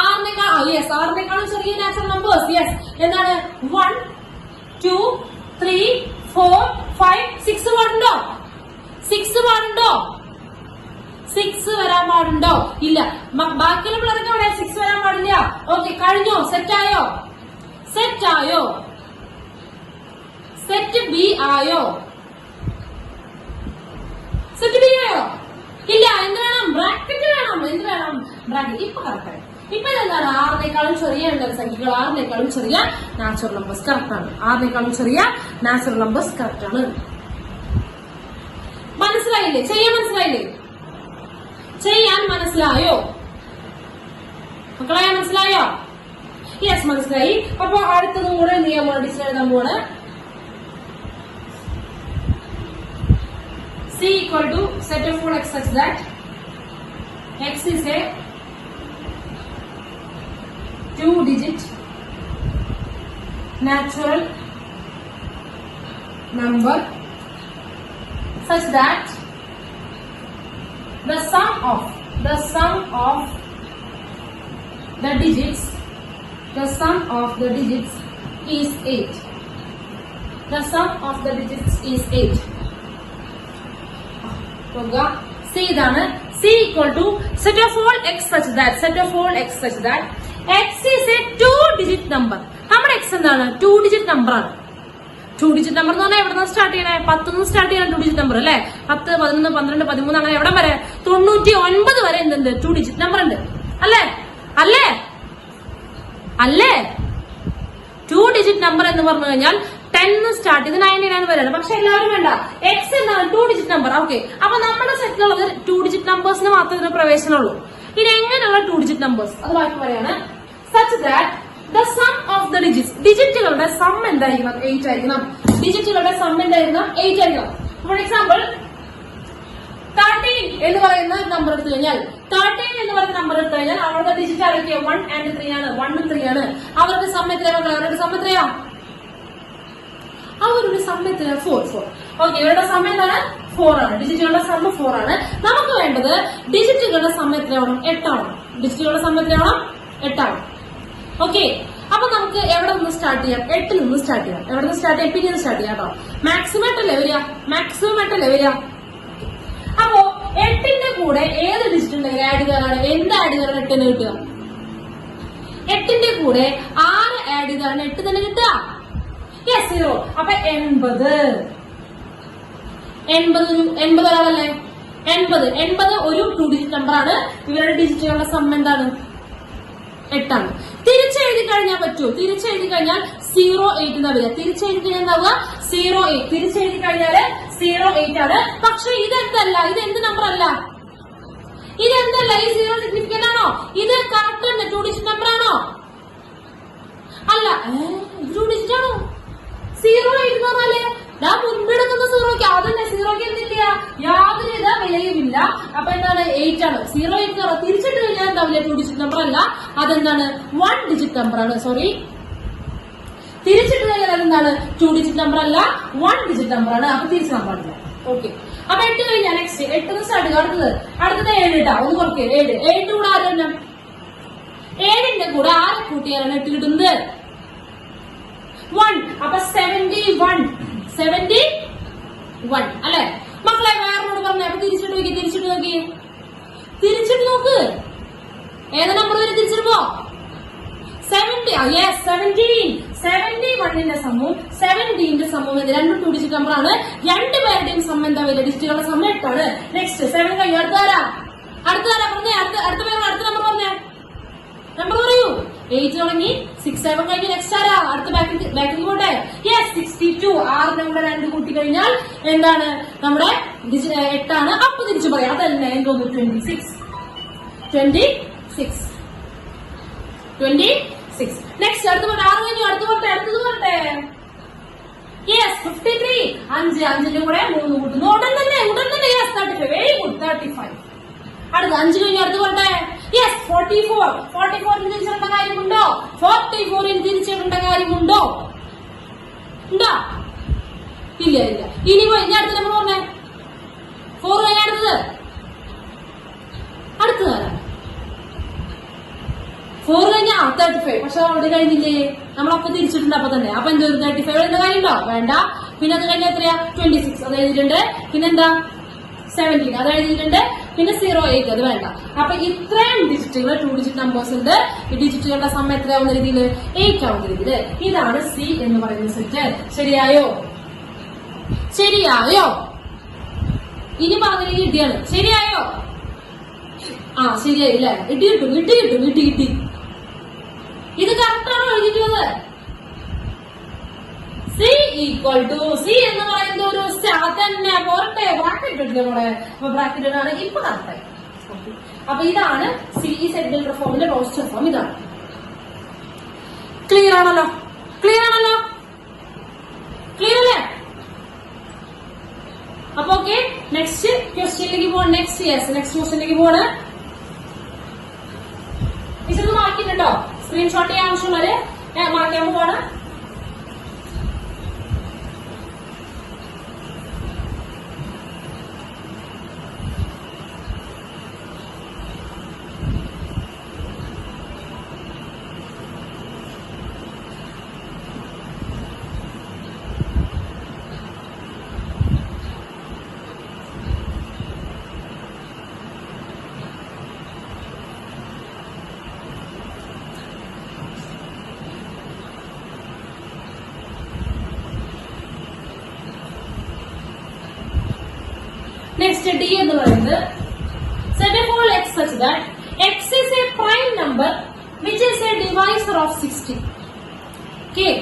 ആറിനേക്കാളും ചെറിയ നാച്ചുറൽ നമ്പേഴ്സ്. യെസ്, എന്താണ്? 1, 2, 3, 4, 5, 6 പാടുണ്ടോ? 6 വരാൻ പാടുണ്ടോ? ഇല്ല. ബാക്കിയുള്ള പിള്ളേർക്ക് അവിടെ 6 വരാൻ പാടില്ല. ഓക്കെ, കഴിഞ്ഞോ? സെറ്റായോ? സെറ്റ് ബി ആയോ? ഇല്ല. എന്ത് വേണം? ബ്രാക്കറ്റ് വേണം. ബ്രാക്കറ്റ്. ഇപ്പൊ കറക്റ്റായി. ഇപ്പൊ എന്താണ്? ആറിനേക്കാളും ചെറിയ സംഖ്യകൾ, ആറിനേക്കാളും ചെറിയ നാച്ചുറൽ നമ്പേഴ്സ് കറക്റ്റാണ്. മനസ്സിലായില്ലേ? ചെയ്യാൻ മനസ്സിലായോ മക്കളെ? മനസ്സിലായോ? യെസ്, മനസ്സിലായി. അപ്പൊ അടുത്തതും കൂടെ എന്ത് ചെയ്യാൻ പോവാണ്? ഡിസിഷൻ എഴുതാൻ പോവാണ്. C equal to set of all x such that x is a 2-digit natural number such that the sum of the digits is 8. The sum of the digits is 8. C ഇതാണ്. C equal to set of all x such that x is a 2-digit number. നമ്മുടെ x എന്താണ്? 2-digit number ആണ്. 2-digit number എന്ന് പറഞ്ഞാൽ എവിടെ നിന്ന് start ചെയ്യണേ? 10 start ചെയ്യണം 2-digit number അല്ലെ? 10, 11, 12, 13 അങ്ങനെ എവിടെ വരെ? 99 വരെ എന്തുണ്ട്? 2-digit number ഉണ്ട് അല്ലേ? അല്ലേ അല്ലേ 2-digit number എന്ന് പറഞ്ഞു കഴിഞ്ഞാൽ 10 സ്റ്റാർട്ട് ചെയ്ത് 99 വരെയാണ്. പക്ഷെ എല്ലാവരും വേണ്ട, x എന്താണ്? 2-digit number. ഓക്കെ, അപ്പൊ നമ്മുടെ സെറ്റിലുള്ളത് 2-digit നമ്പേഴ്സിന് മാത്രമേ പ്രവേശനമുള്ളൂ. ഇനി എങ്ങനെയുള്ള 2-digit നമ്പേഴ്സ് അത് ബാക്കി പറയാണ്. Such that the sum of the ഡിജിറ്റുകളുടെ സം എന്തായിരിക്കണം? 8 ആയിരിക്കണം. ഡിജിറ്റുകളുടെ സം എന്തായിരിക്കണം? 8 ആയിരിക്കണം. ഫോർ എക്സാമ്പിൾ 13 എന്ന് പറയുന്ന നമ്പർ എടുത്തു കഴിഞ്ഞാൽ അവരുടെ ഡിജിറ്റ് ആരൊക്കെയോ 1 and 3 ആണ്. 1 ഉം 3 ആണ്. അവരുടെ സം എത്രയാണ്? അവരുടെ സം എത്രയാ? അവരുടെ സം എത്രയാ? 4. ഓക്കെ, ഇവരുടെ സം എന്താണ്? 4 ആണ്. ഡിജിറ്റുകളുടെ സം 4 ആണ്. നമുക്ക് വേണ്ടത് ഡിജിറ്റുകളുടെ സം എത്രയാവണം? 8 ആവണം. ഡിജിറ്റുകളുടെ സം എത്രയാവണം? 8 ആവണം. ഓക്കെ, അപ്പൊ നമുക്ക് എവിടെ നിന്ന് സ്റ്റാർട്ട് ചെയ്യാം? 8 നിന്ന് സ്റ്റാർട്ട് ചെയ്യാം. എവിടെ നിന്ന് സ്റ്റാർട്ട് ചെയ്യാം? പിന്നെ സ്റ്റാർട്ട് ചെയ്യാം കേട്ടോ. മാക്സിമം ആയിട്ടല്ലേ വരിക? അപ്പോ 8ന്റെ കൂടെ ഏത് ഡിജിറ്റ് ഉണ്ടെങ്കിൽ ആഡ് ചെയ്യാനാണ്? എന്ത് ആഡ് ചെയ്താണ് 8 കിട്ടുക? 8ന്റെ കൂടെ 6 ആഡ് ചെയ്താണ് 8 തന്നെ കിട്ടുക. യെസ്, 0. അപ്പൊ 80 ഒരാളല്ലേ? 80 ഒരു 2-digit നമ്പർ ആണ്. ഇവരുടെ ഡിജിറ്റുകളുടെ സം എന്താണ്? 8 ആണ്. തിരിച്ചെഴുതി കഴിഞ്ഞാൽ പറ്റുമോ? തിരിച്ചെഴുതി കഴിഞ്ഞാൽ 08 എന്നാ വരിക. തിരിച്ചെഴുതി കഴിഞ്ഞാൽ എന്താവുക? 08. തിരിച്ചെഴുതി കഴിഞ്ഞാല് 08 ആണ്. പക്ഷെ ഇതെന്തല്ല, ഇത് എന്ത് നമ്പർ അല്ല? ഇതെന്തല്ല? ഈ 0 സിഗ്നിഫിക്കന്റ് ആണോ? ഇത് കറക്റ്റ് തന്നെ 2-digit നമ്പർ ആണോ? അല്ല, ഇത് 2-digit ആണോ? 08 എന്ന് പറഞ്ഞാല് മുൻപിടുന്ന 0ക്ക് അതന്നെ 0ക്ക് എന്തില്ല? യാതൊരുവിധ വിലയുമില്ല. അപ്പൊ എന്താണ്? 8 ആണ്. 08 തിരിച്ചിട്ട് കഴിഞ്ഞാൽ എന്താവില്ല? 2-digit നമ്പർ അല്ല, അതെന്താണ്? 1-digit നമ്പർ ആണ്. സോറി, തിരിച്ചിട്ട് കഴിഞ്ഞാൽ അതെന്താണ്? 2-digit നമ്പർ അല്ല, 1-digit നമ്പർ ആണ്. അപ്പൊ തിരിച്ചു നമ്പർ അല്ല. ഓക്കെ, അപ്പൊ 8 കഴിഞ്ഞാൽ നെക്സ്റ്റ് 8 സ്റ്റാർട്ട് ചെയ്യുക. അടുത്തത് 7 ഇട്ടാ. ഒന്ന് കുറയ്ക്കുക. 7 കൂടെ ആര് തന്നെ? 7ന്റെ കൂടെ ആരെ കൂട്ടിയാലാണ് 8 കിട്ടുന്നത്? 1. അപ്പൊ 71 അല്ലെ മക്കളെ? വേറൊരു പറഞ്ഞേ. അപ്പൊ തിരിച്ചിട്ട് നോക്ക്. ഏത് നമ്പർ വരെ തിരിച്ചിടുമ്പോ? 71ന്റെ സമ്മും 17ന്റെ സമ്മും ഇത് രണ്ടും 2-digit നമ്പർ ആണ്. രണ്ടുപേരുടെയും സം എന്താ വരിക? ഡിജിറ്റുകളുടെ സം 8 ആണ്. നെക്സ്റ്റ് 7 കഴിഞ്ഞു. അടുത്ത പറഞ്ഞേ. അടുത്ത നമ്പർ പറഞ്ഞേ. നമ്പർ പറയൂ. 8 തുടങ്ങി 6, 7 കഴിഞ്ഞ് നെക്സ്റ്റ് ആരാ? അടുത്ത ബാക്കിൽ പോട്ടെ. യെസ്, 62. 6 കൂടെ 2 കൂട്ടി കഴിഞ്ഞാൽ എന്താണ്? നമ്മുടെ 8 ആണ്. അപ്പൊ തിരിച്ചു പറയാം. അതല്ലേ എന്തോന്നു? 26. നെക്സ്റ്റ് അടുത്ത പോട്ടെ. 6 കഴിഞ്ഞു. അടുത്തത് പോട്ടെ. യെസ്, 53. 5ന്റെ കൂടെ 3 കൂട്ടുന്നു. ഉടൻ തന്നെ. യെസ്, 35. Very good, 35. അടുത്ത 5 കഴിഞ്ഞു. അടുത്ത് പോട്ടെ. യെസ്, 44. 44 തിരിച്ചിടേണ്ട കാര്യമുണ്ടോ? 44 തിരിച്ചിടേണ്ട കാര്യമുണ്ടോ? ഉണ്ടോ? ഇല്ല. ഇനി പോയി ഞാൻ അടുത്ത നമ്പർ പറഞ്ഞേ. 4 കഴിഞ്ഞ അടുത്തത് 4 കഴിഞ്ഞാ 35. പക്ഷെ അവിടെ കഴിഞ്ഞില്ലേ? നമ്മളപ്പൊ തിരിച്ചിട്ടുണ്ട്. അപ്പൊ തന്നെ. അപ്പൊ എന്തോ 35 എഴുതുന്ന കാര്യമുണ്ടോ? വേണ്ട. പിന്നെ അത് കഴിഞ്ഞാൽ എത്രയാ? 26 അത് എഴുതിയിട്ടുണ്ട്. പിന്നെന്താ? 17 അത് എഴുതിയിട്ടുണ്ട്. പിന്നെ 08 അത് വേണ്ട. അപ്പൊ ഇത്രയും ഡിജിറ്റുകൾ 2-digit നമ്പേഴ്സ് ഉണ്ട്. ഈ ഡിജിറ്റുകളുടെ സം എത്രയാവുന്ന രീതിയിൽ? 8 ആവുന്ന രീതിയിൽ. ഇതാണ് സി എന്ന് പറയുന്ന സെറ്റ്. ശരിയായോ? ഇനി പറഞ്ഞ ഇടിയാണ്. ശരിയായോ? ശരിയായില്ലേ? ഇടി കിട്ടി. ഇത് കറക്റ്റാണോ എഴുതിയിട്ടുള്ളത്? സി ഈക്വൽ ടു സി എന്ന് പറയുന്ന ഒരു തന്നെ പോരട്ടെ. ബ്രാക്കറ്റ് ഇട്ടില്ല മോളെ. അപ്പൊ ബ്രാക്കറ്റ് ഇടാണ് ഇപ്പൊ കറക്റ്റായി. അപ്പൊ ഇതാണ് സി സെഗ്മെന്റൽ ഫോമിന്റെ റോസ്റ്റർ ഫോം. ഇതാണ്. ക്ലിയർ ആണല്ലോ? ക്ലിയർ അല്ലേ? അപ്പൊ ഓക്കെ, നെക്സ്റ്റ് ക്വസ്റ്റ്യനിലേക്ക് പോവാണ്. നെക്സ്റ്റ് ക്വസ്റ്റ്യനിലേക്ക് പോവാണ്. ഇതൊന്ന് മാറ്റിട്ടോ. സ്ക്രീൻഷോട്ട് ചെയ്യാൻ ആവശ്യമുള്ളവര് മാറ്റാൻ പോവാണ്. നെക്സ്റ്റ് ഡി എന്ന് പറയുന്നത് set of all x such that x is a prime number which is a divisor of 60. Okay,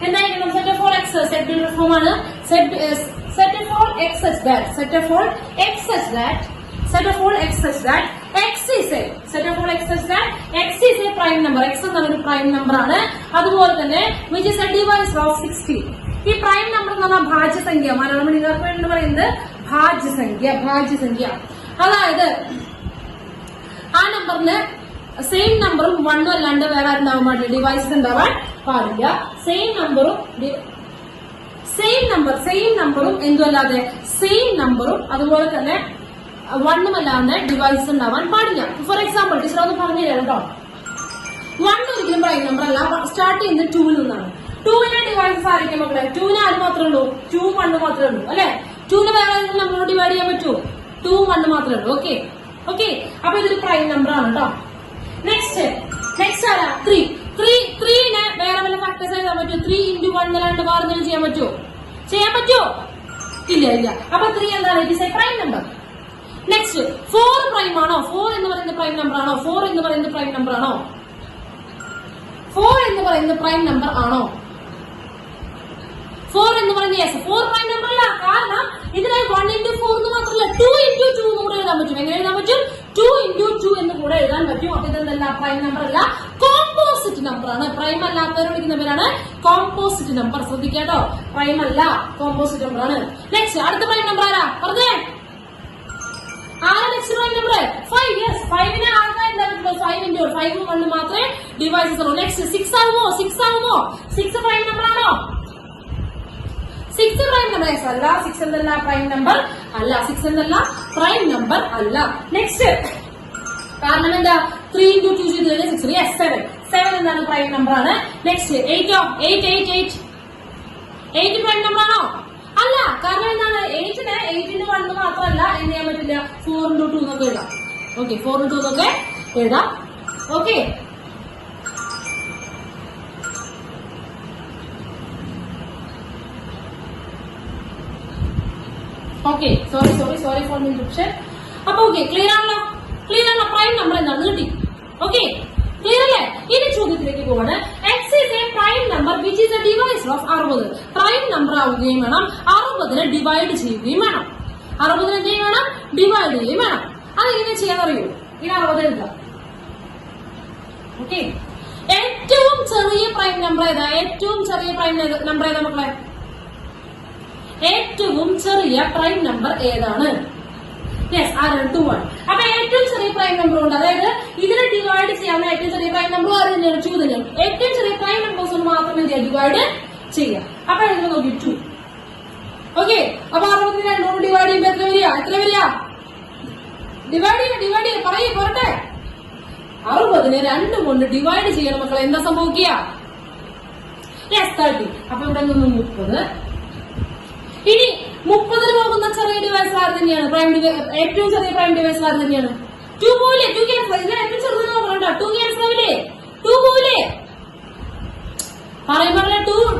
എന്തായിരിക്കണം set of all x set form ആണ് set of all x such that set of all x such that x is a set of all x such that x is a prime number. x എന്ന് പറയുന്ന prime number ആണ്. അതുപോലെ തന്നെ which is a divisor of 60. ഈ prime number എന്ന് പറഞ്ഞാൽ ഭാജ്യസംഖ്യ, മലയാളം മീഡിയക്കാർക്ക് വേണ്ടി പറയുന്നത് ഭാജ്യസംഖ്യ. അതായത് ആ നമ്പറിന് സെയിം നമ്പറും വണ്ണും അല്ലാണ്ട് വേറെ ഉണ്ടാവാൻ പാടില്ല, ഡിവൈസസ് ഉണ്ടാവാൻ പാടില്ല. സെയിം നമ്പറും എന്തുമല്ലാതെ സെയിം നമ്പറും അതുപോലെ തന്നെ വണ്ണും അല്ലാതെ ഡിവൈസസ് ഉണ്ടാവാൻ പാടില്ല. ഫോർ എക്സാമ്പിൾ ടീച്ചർ ഒന്ന് പറഞ്ഞു തരാം കേട്ടോ. 1 ഒരിക്കലും പ്രൈം നമ്പർ അല്ല, സ്റ്റാർട്ട് ചെയ്യുന്നത് 2 നിന്നാണ്. 2ന്റെ ഡിവൈസസ് ആയിരിക്കും മക്കളെ? 2ന് ആര് മാത്രമേ ഉള്ളൂ? 2 1 മാത്രമേ ഉള്ളൂ അല്ലെ? 2ന് വേറെ നമ്മളോട് ഡിവൈഡ് ചെയ്യാൻ പറ്റുമോ? 2 1 മാത്രമേ ഉള്ളൂ. ഓക്കെ, അപ്പൊ ഇതൊരു പ്രൈം നമ്പർ ആണ് കേട്ടോ. നെക്സ്റ്റ് ആരാ? 3നെ വേറെ വല്ല ഫാക്ടേഴ്സ് എഴുതാൻ പറ്റുമോ? 3 into 1 അല്ലാണ്ട് വേറെ എന്തെങ്കിലും ചെയ്യാൻ പറ്റുമോ? ഇല്ല. അപ്പൊ 3 എന്താണ്? It is a prime number. Next 4 prime ആണോ? 4 എന്ന് പറയുന്ന പ്രൈം നമ്പർ ആണോ? 4 എന്ന് പറയുന്ന പ്രൈം നമ്പർ ആണോ? 4 എന്ന് പറയുന്ന പ്രൈം നമ്പർ ആണോ? 4 എന്ന് പറയുന്നത് യെസ്, 4 പ്രൈം നമ്പർ അല്ല. കാരണം ഇതിനായി 1 into 4 എന്ന് മാത്രമല്ല 2 into 2 എന്ന് കൂടെ എഴുതാൻ പറ്റും. എങ്ങനെ എഴുതാൻ പറ്റും? 2 into 2 എന്ന് കൂടെ എഴുതാൻ പറ്റും. അപ്പൊ ഇതെന്തല്ല പ്രൈം നമ്പർ അല്ല, കോമ്പോസിറ്റ് നമ്പർ ആണ്. പ്രൈം അല്ലാത്തവർ വിളിക്കുന്ന പേരാണ് കോമ്പോസിറ്റ് നമ്പർ. ശ്രദ്ധിക്കാട്ടോ, പ്രൈം അല്ല, കോമ്പോസിറ്റ് നമ്പർ ആണ്. നെക്സ്റ്റ് അടുത്ത പ്രൈം നമ്പർ ആരാ പറഞ്ഞേ? Next prime number 5. യെസ്, 5നെ ആൾക്കാർ എന്താ പറ്റുള്ളൂ? 5 into 5 1 മാത്രമേ ഡിവൈസസ് ഉള്ളൂ. നെക്സ്റ്റ് 6 ആവുമോ? 6 പ്രൈം നമ്പർ ആണോ? 6 പ്രൈം നമ്പർ അല്ല. 6 എന്നല്ല പ്രൈം നമ്പർ അല്ല. 6 എന്നല്ല പ്രൈം നമ്പർ അല്ല. നെക്സ്റ്റ് കാരണം എന്താ? 3 into 2 ചെയ്ത് കഴിഞ്ഞാൽ 6. യെസ്, 7 എന്താണ്? പ്രൈം നമ്പർ ആണ്. നെക്സ്റ്റ് 8 പ്രൈം നമ്പർ ആണോ? അല്ല. കാരണം എന്താണ്? 8ന് 1 മാത്രമല്ല എന്ത് ചെയ്യാൻ പറ്റില്ല, 4 into 2 എന്നൊക്കെ എഴുതാം. ഓക്കെ, 4 into 2 എന്നൊക്കെ എഴുതാം. Okay, sorry for interruption. അപ്പൊ ഓക്കെ, ക്ലിയർ ആണല്ലോ? പ്രൈം നമ്പർ എന്താണെന്ന് കിട്ടി. ഓക്കെ, ക്ലിയർ അല്ലേ? ഇനി ചോദ്യത്തിലേക്ക് പോവാണ്. X is a prime number which is a divisor of 60. Prime number ആവുകയും വേണം, 60നെ ഡിവൈഡ് ചെയ്യുകയും വേണം. 60നെ എന്ത് വേണം? ഡിവൈഡ് ചെയ്യുകയും വേണം. അതെങ്ങനെ ചെയ്യാന്നറിയോ? ഇനി 60 എഴുതാം. ഓക്കെ, ഏറ്റവും ചെറിയ പ്രൈം നമ്പർ ഏതാ? ഏറ്റവും ചെറിയ പ്രൈം നമ്പർ ഏതാ മക്കളെ? ഏറ്റവും ചെറിയ പ്രൈം നമ്പർ ഏതാണ്? യെസ്, 2 1. അപ്പൊ ഏറ്റവും ചെറിയ പ്രൈം നമ്പർ ഉണ്ട്. അതായത് ഇതിനെ ഡിവൈഡ് ചെയ്യാവുന്ന ഏറ്റവും ചെറിയ പ്രൈം നമ്പർ ആര് തന്നെയാണ്? 2 തന്നെയാണ്. ഏറ്റവും ചെറിയ പ്രൈം നമ്പേഴ്സ് കൊണ്ട് മാത്രമേ ഡിവൈഡ് ചെയ്യാം. അപ്പൊ ഇതിന് നോക്കി 2. ഓക്കെ, അപ്പൊ 60നെ 2 കൊണ്ട് ഡിവൈഡ് ചെയ്യുമ്പോൾ എത്ര വരിക? ഡിവൈഡ് ചെയ്യാം. പോരട്ടെ. 60നെ 2 കൊണ്ട് ഡിവൈഡ് ചെയ്യണം മക്കളെ. എന്താ സംഭവിക്കുക? യെസ്, 30. അപ്പൊ ഇവിടെ നിന്ന് 30. ഇനി 30 പോകുന്ന ചെറിയ ഡിവൈസ് ആര് തന്നെയാണ്? ഏറ്റവും ചെറിയ പ്രൈം ഡിവൈസ് ആര് തന്നെയാണ്? 2 പോയില്ലേ? 2 ക്യാൻസൽ. ഇതിനെ ഏറ്റവും ചെറുതെന്ന് നോക്കണോ? 2 ക്യാൻസൽ ആവില്ലേ? 2 പോയില്ലേ? പറയുമ്പോൾ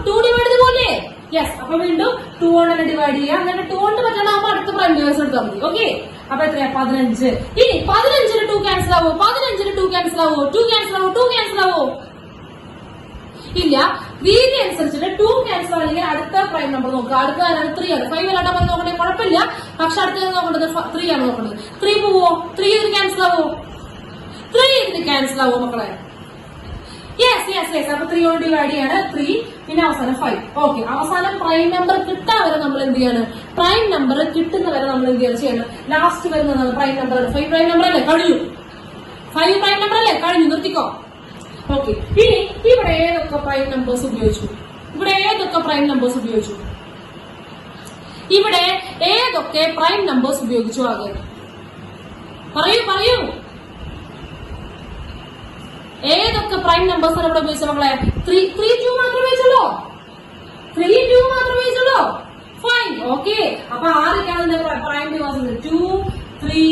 2 ഡിവൈഡ് പോലെ. യെസ്, അപ്പൊ വീണ്ടും 2 കൊണ്ട് തന്നെ ഡിവൈഡ് ചെയ്യാം. എന്നിട്ട് 2 കൊണ്ട് പറ്റണാകുമ്പോ അടുത്ത പ്രൈം ഡിവൈസ് എടുത്താൽ മതി. ഓക്കെ, അപ്പൊ എത്രയാ? 15. ഇനി 15ന് 2 ക്യാൻസൽ ആവോ? 2 ക്യാൻസൽ ആവോ? ഇല്ല. രീതി അനുസരിച്ചിട്ട് 2 ക്യാൻസൽ ആണെങ്കിൽ അടുത്ത പ്രൈം നമ്പർ നോക്കുക. അടുത്ത 3 ആണ്. 5 അല്ലാണ്ട് പറഞ്ഞ് നോക്കണേ കുഴപ്പമില്ല. പക്ഷെ അടുത്ത നോക്കേണ്ടത് 3 ആണ് നോക്കേണ്ടത്. 3 പോവോ? 3 ഇതിന് ക്യാൻസൽ ആവോ? മക്കളെ? യെസ്. അപ്പൊ 3 കൊണ്ട് ഡിവൈഡ് ചെയ്യാണ്. 3 പിന്നെ അവസാനം 5. ഓക്കെ, അവസാനം പ്രൈം നമ്പർ കിട്ടാൻ വരെ നമ്മൾ എന്ത് ചെയ്യാണ്? പ്രൈം നമ്പർ കിട്ടുന്ന വരെ നമ്മൾ എന്ത് ചെയ്യണം? ലാസ്റ്റ് വരുന്നതാണ് പ്രൈം നമ്പർ. 5 പ്രൈം നമ്പർ അല്ലേ? കഴിഞ്ഞു. 5 പ്രൈം നമ്പർ അല്ലേ? കഴിഞ്ഞു, നിർത്തിക്കോ. ഓക്കെ, ഇനി ഇവിടെ ഏതൊക്കെ പ്രൈം നമ്പേഴ്സ് ഉപയോഗിച്ചു? ഇവിടെ ഏതൊക്കെ പ്രൈം നമ്പേഴ്സ് ഉപയോഗിച്ചു? ആകെ പറയൂ. ഏതൊക്കെ പ്രൈം നമ്പേഴ്സ് ആണ് ഇവിടെ ഉപയോഗിച്ചത് മക്കളെ? 3 2 മാത്രമേ ഉപയോഗിച്ചുള്ളൂ. 3 2 മാത്രമേ ഉപയോഗിച്ചുള്ളൂ. ഫൈൻ. ഓക്കെ, അപ്പൊ ആരൊക്കെയാണ് പ്രൈം ഡിവൈസസ്? 2 3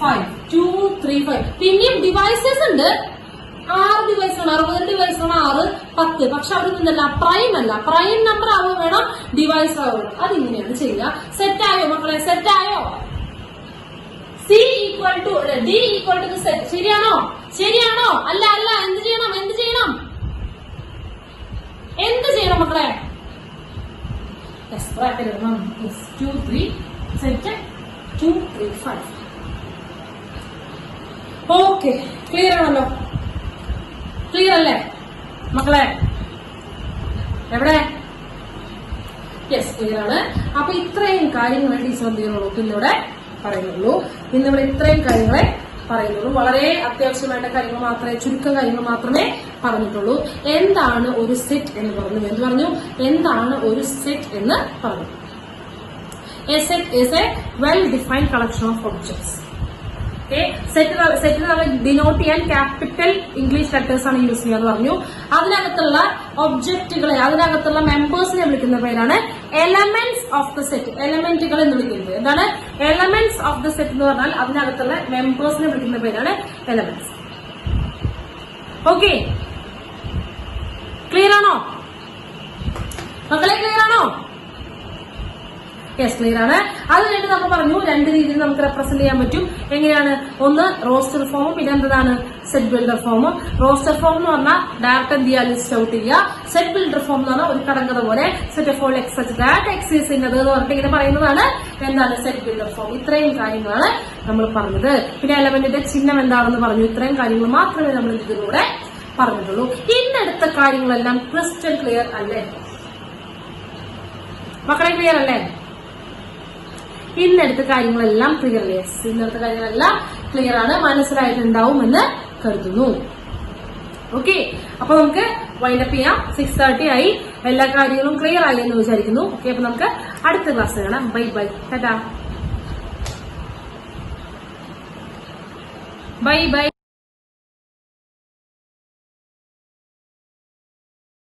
5. 2 3 5. പിന്നെയും ഡിവൈസസ് ഉണ്ട്. 6 ഡിവൈസാണ്. 60 ഡിവൈസാണ് 6 10. പക്ഷെ അവിടെ നിന്നല്ല, പ്രൈം അല്ല. പ്രൈം നമ്പർ ആവുക വേണം, ഡിവൈസ് ആവുക. അതിങ്ങനെയാണ് ചെയ്യുക. സെറ്റ് ആയോ മക്കളെ? സെറ്റ് ആയോ? C equal to D equal to set. ശരിയാണോ? ശരിയാണോ? അല്ല അല്ല, എന്ത് ചെയ്യണം? എന്ത് ചെയ്യണം? എന്ത് ചെയ്യണം മക്കളെ? ബ്രാക്കറ്റ് ഇടണം. 2 3 സെറ്റ് 2 3 5. ഓക്കെ, ക്ലിയർ ആണല്ലോ? ക്ലിയർ അല്ലേ മക്കളെ? എവിടെ? യെസ്, ക്ലിയർ ആണ്. അപ്പൊ ഇത്രയും കാര്യങ്ങൾ ടീച്ചർ എന്ത് ചെയ്യുന്നുള്ളൂ ഇന്നിവിടെ പറയുന്നുള്ളൂ. ഇന്നിവിടെ ഇത്രയും കാര്യങ്ങളെ പറയുന്നുള്ളൂ. വളരെ അത്യാവശ്യമായിട്ട് കാര്യങ്ങൾ മാത്രമേ, ചുരുക്കം കാര്യങ്ങൾ മാത്രമേ പറഞ്ഞിട്ടുള്ളൂ. എന്താണ് ഒരു സെറ്റ് എന്ന് പറഞ്ഞു? എന്ത് പറഞ്ഞു? എന്താണ് ഒരു സെറ്റ് എന്ന് പറഞ്ഞു? A set is a well-defined collection of objects. Okay, set നമ്മൾ ഡിനോട്ട് ചെയ്യാൻ ക്യാപിറ്റൽ ഇംഗ്ലീഷ് ലെറ്റേഴ്സ് ആണ് യൂസ് ചെയ്യാന്ന് പറഞ്ഞു. അതിനകത്തുള്ള ഒബ്ജക്റ്റുകളെ, അതിനകത്തുള്ള മെമ്പേഴ്സിനെ വിളിക്കുന്ന പേരാണ് എലമെന്റ്സ് ഓഫ് ദ സെറ്റ്. എലമെന്റുകൾ എന്ന് വിളിക്കുന്നത് എന്താണ്? എലമെന്റ്സ് ഓഫ് ദ സെറ്റ് എന്ന് പറഞ്ഞാൽ അതിനകത്തുള്ള മെമ്പേഴ്സിനെ വിളിക്കുന്ന പേരാണ് എലമെന്റ്സ്. ഓക്കെ, ക്ലിയർ ആണോ മക്കളെ? ക്ലിയർ ആണോ? യെസ്, ക്ലിയർ ആണ്. അത് കഴിഞ്ഞിട്ട് നമ്മൾ പറഞ്ഞു രണ്ട് രീതിയിൽ നമുക്ക് റെപ്രസെന്റ് ചെയ്യാൻ പറ്റും. എങ്ങനെയാണ്? ഒന്ന് റോസ്റ്റർ ഫോമും, പിന്നെ എന്താണ് സെറ്റ് ബിൽഡർ ഫോമും. റോസ്റ്റർ ഫോം എന്ന് പറഞ്ഞാൽ ഡയറക്റ്റ് എന്ത് ചെയ്യുക? ലിസ്റ്റ് ഔട്ട് ചെയ്യുക. സെറ്റ് ബിൽഡർ ഫോം എന്ന് പറഞ്ഞാൽ ഒരു കടങ്കഥ പോലെ set of all X such that X is ഇന്നത് എന്ന് പറഞ്ഞിട്ട് ഇങ്ങനെ പറയുന്നതാണ് എന്താണ് സെറ്റ് ബിൽഡർ ഫോം. ഇത്രയും കാര്യങ്ങളാണ് നമ്മൾ പറഞ്ഞത്. പിന്നെ എലമെന്റിന്റെ ചിഹ്നം എന്താണെന്ന് പറഞ്ഞു. ഇത്രയും കാര്യങ്ങൾ മാത്രമേ നമ്മൾ ഇതിലൂടെ പറഞ്ഞിട്ടുള്ളൂ. ഇന്നെടുത്ത കാര്യങ്ങളെല്ലാം ക്രിസ്റ്റൽ ക്ലിയർ അല്ലേ മക്കളെ? ക്ലിയർ അല്ലേ? ഇന്നെടുത്ത കാര്യങ്ങളെല്ലാം ക്ലിയർ. യെസ്, ഇന്നെടുത്ത കാര്യങ്ങളെല്ലാം ക്ലിയർ ആണ്. മനസ്സിലായിട്ടുണ്ടാവും എന്ന് കരുതുന്നു. ഓക്കെ, അപ്പൊ നമുക്ക് വൈൻഡപ്പ് ചെയ്യാം. 6:30 ആയി. എല്ലാ കാര്യങ്ങളും ക്ലിയർ ആയി എന്ന് വിചാരിക്കുന്നു. ഓക്കെ, അപ്പൊ നമുക്ക് അടുത്ത ക്ലാസ് കാണാം. Bye bye, Tata, bye bye.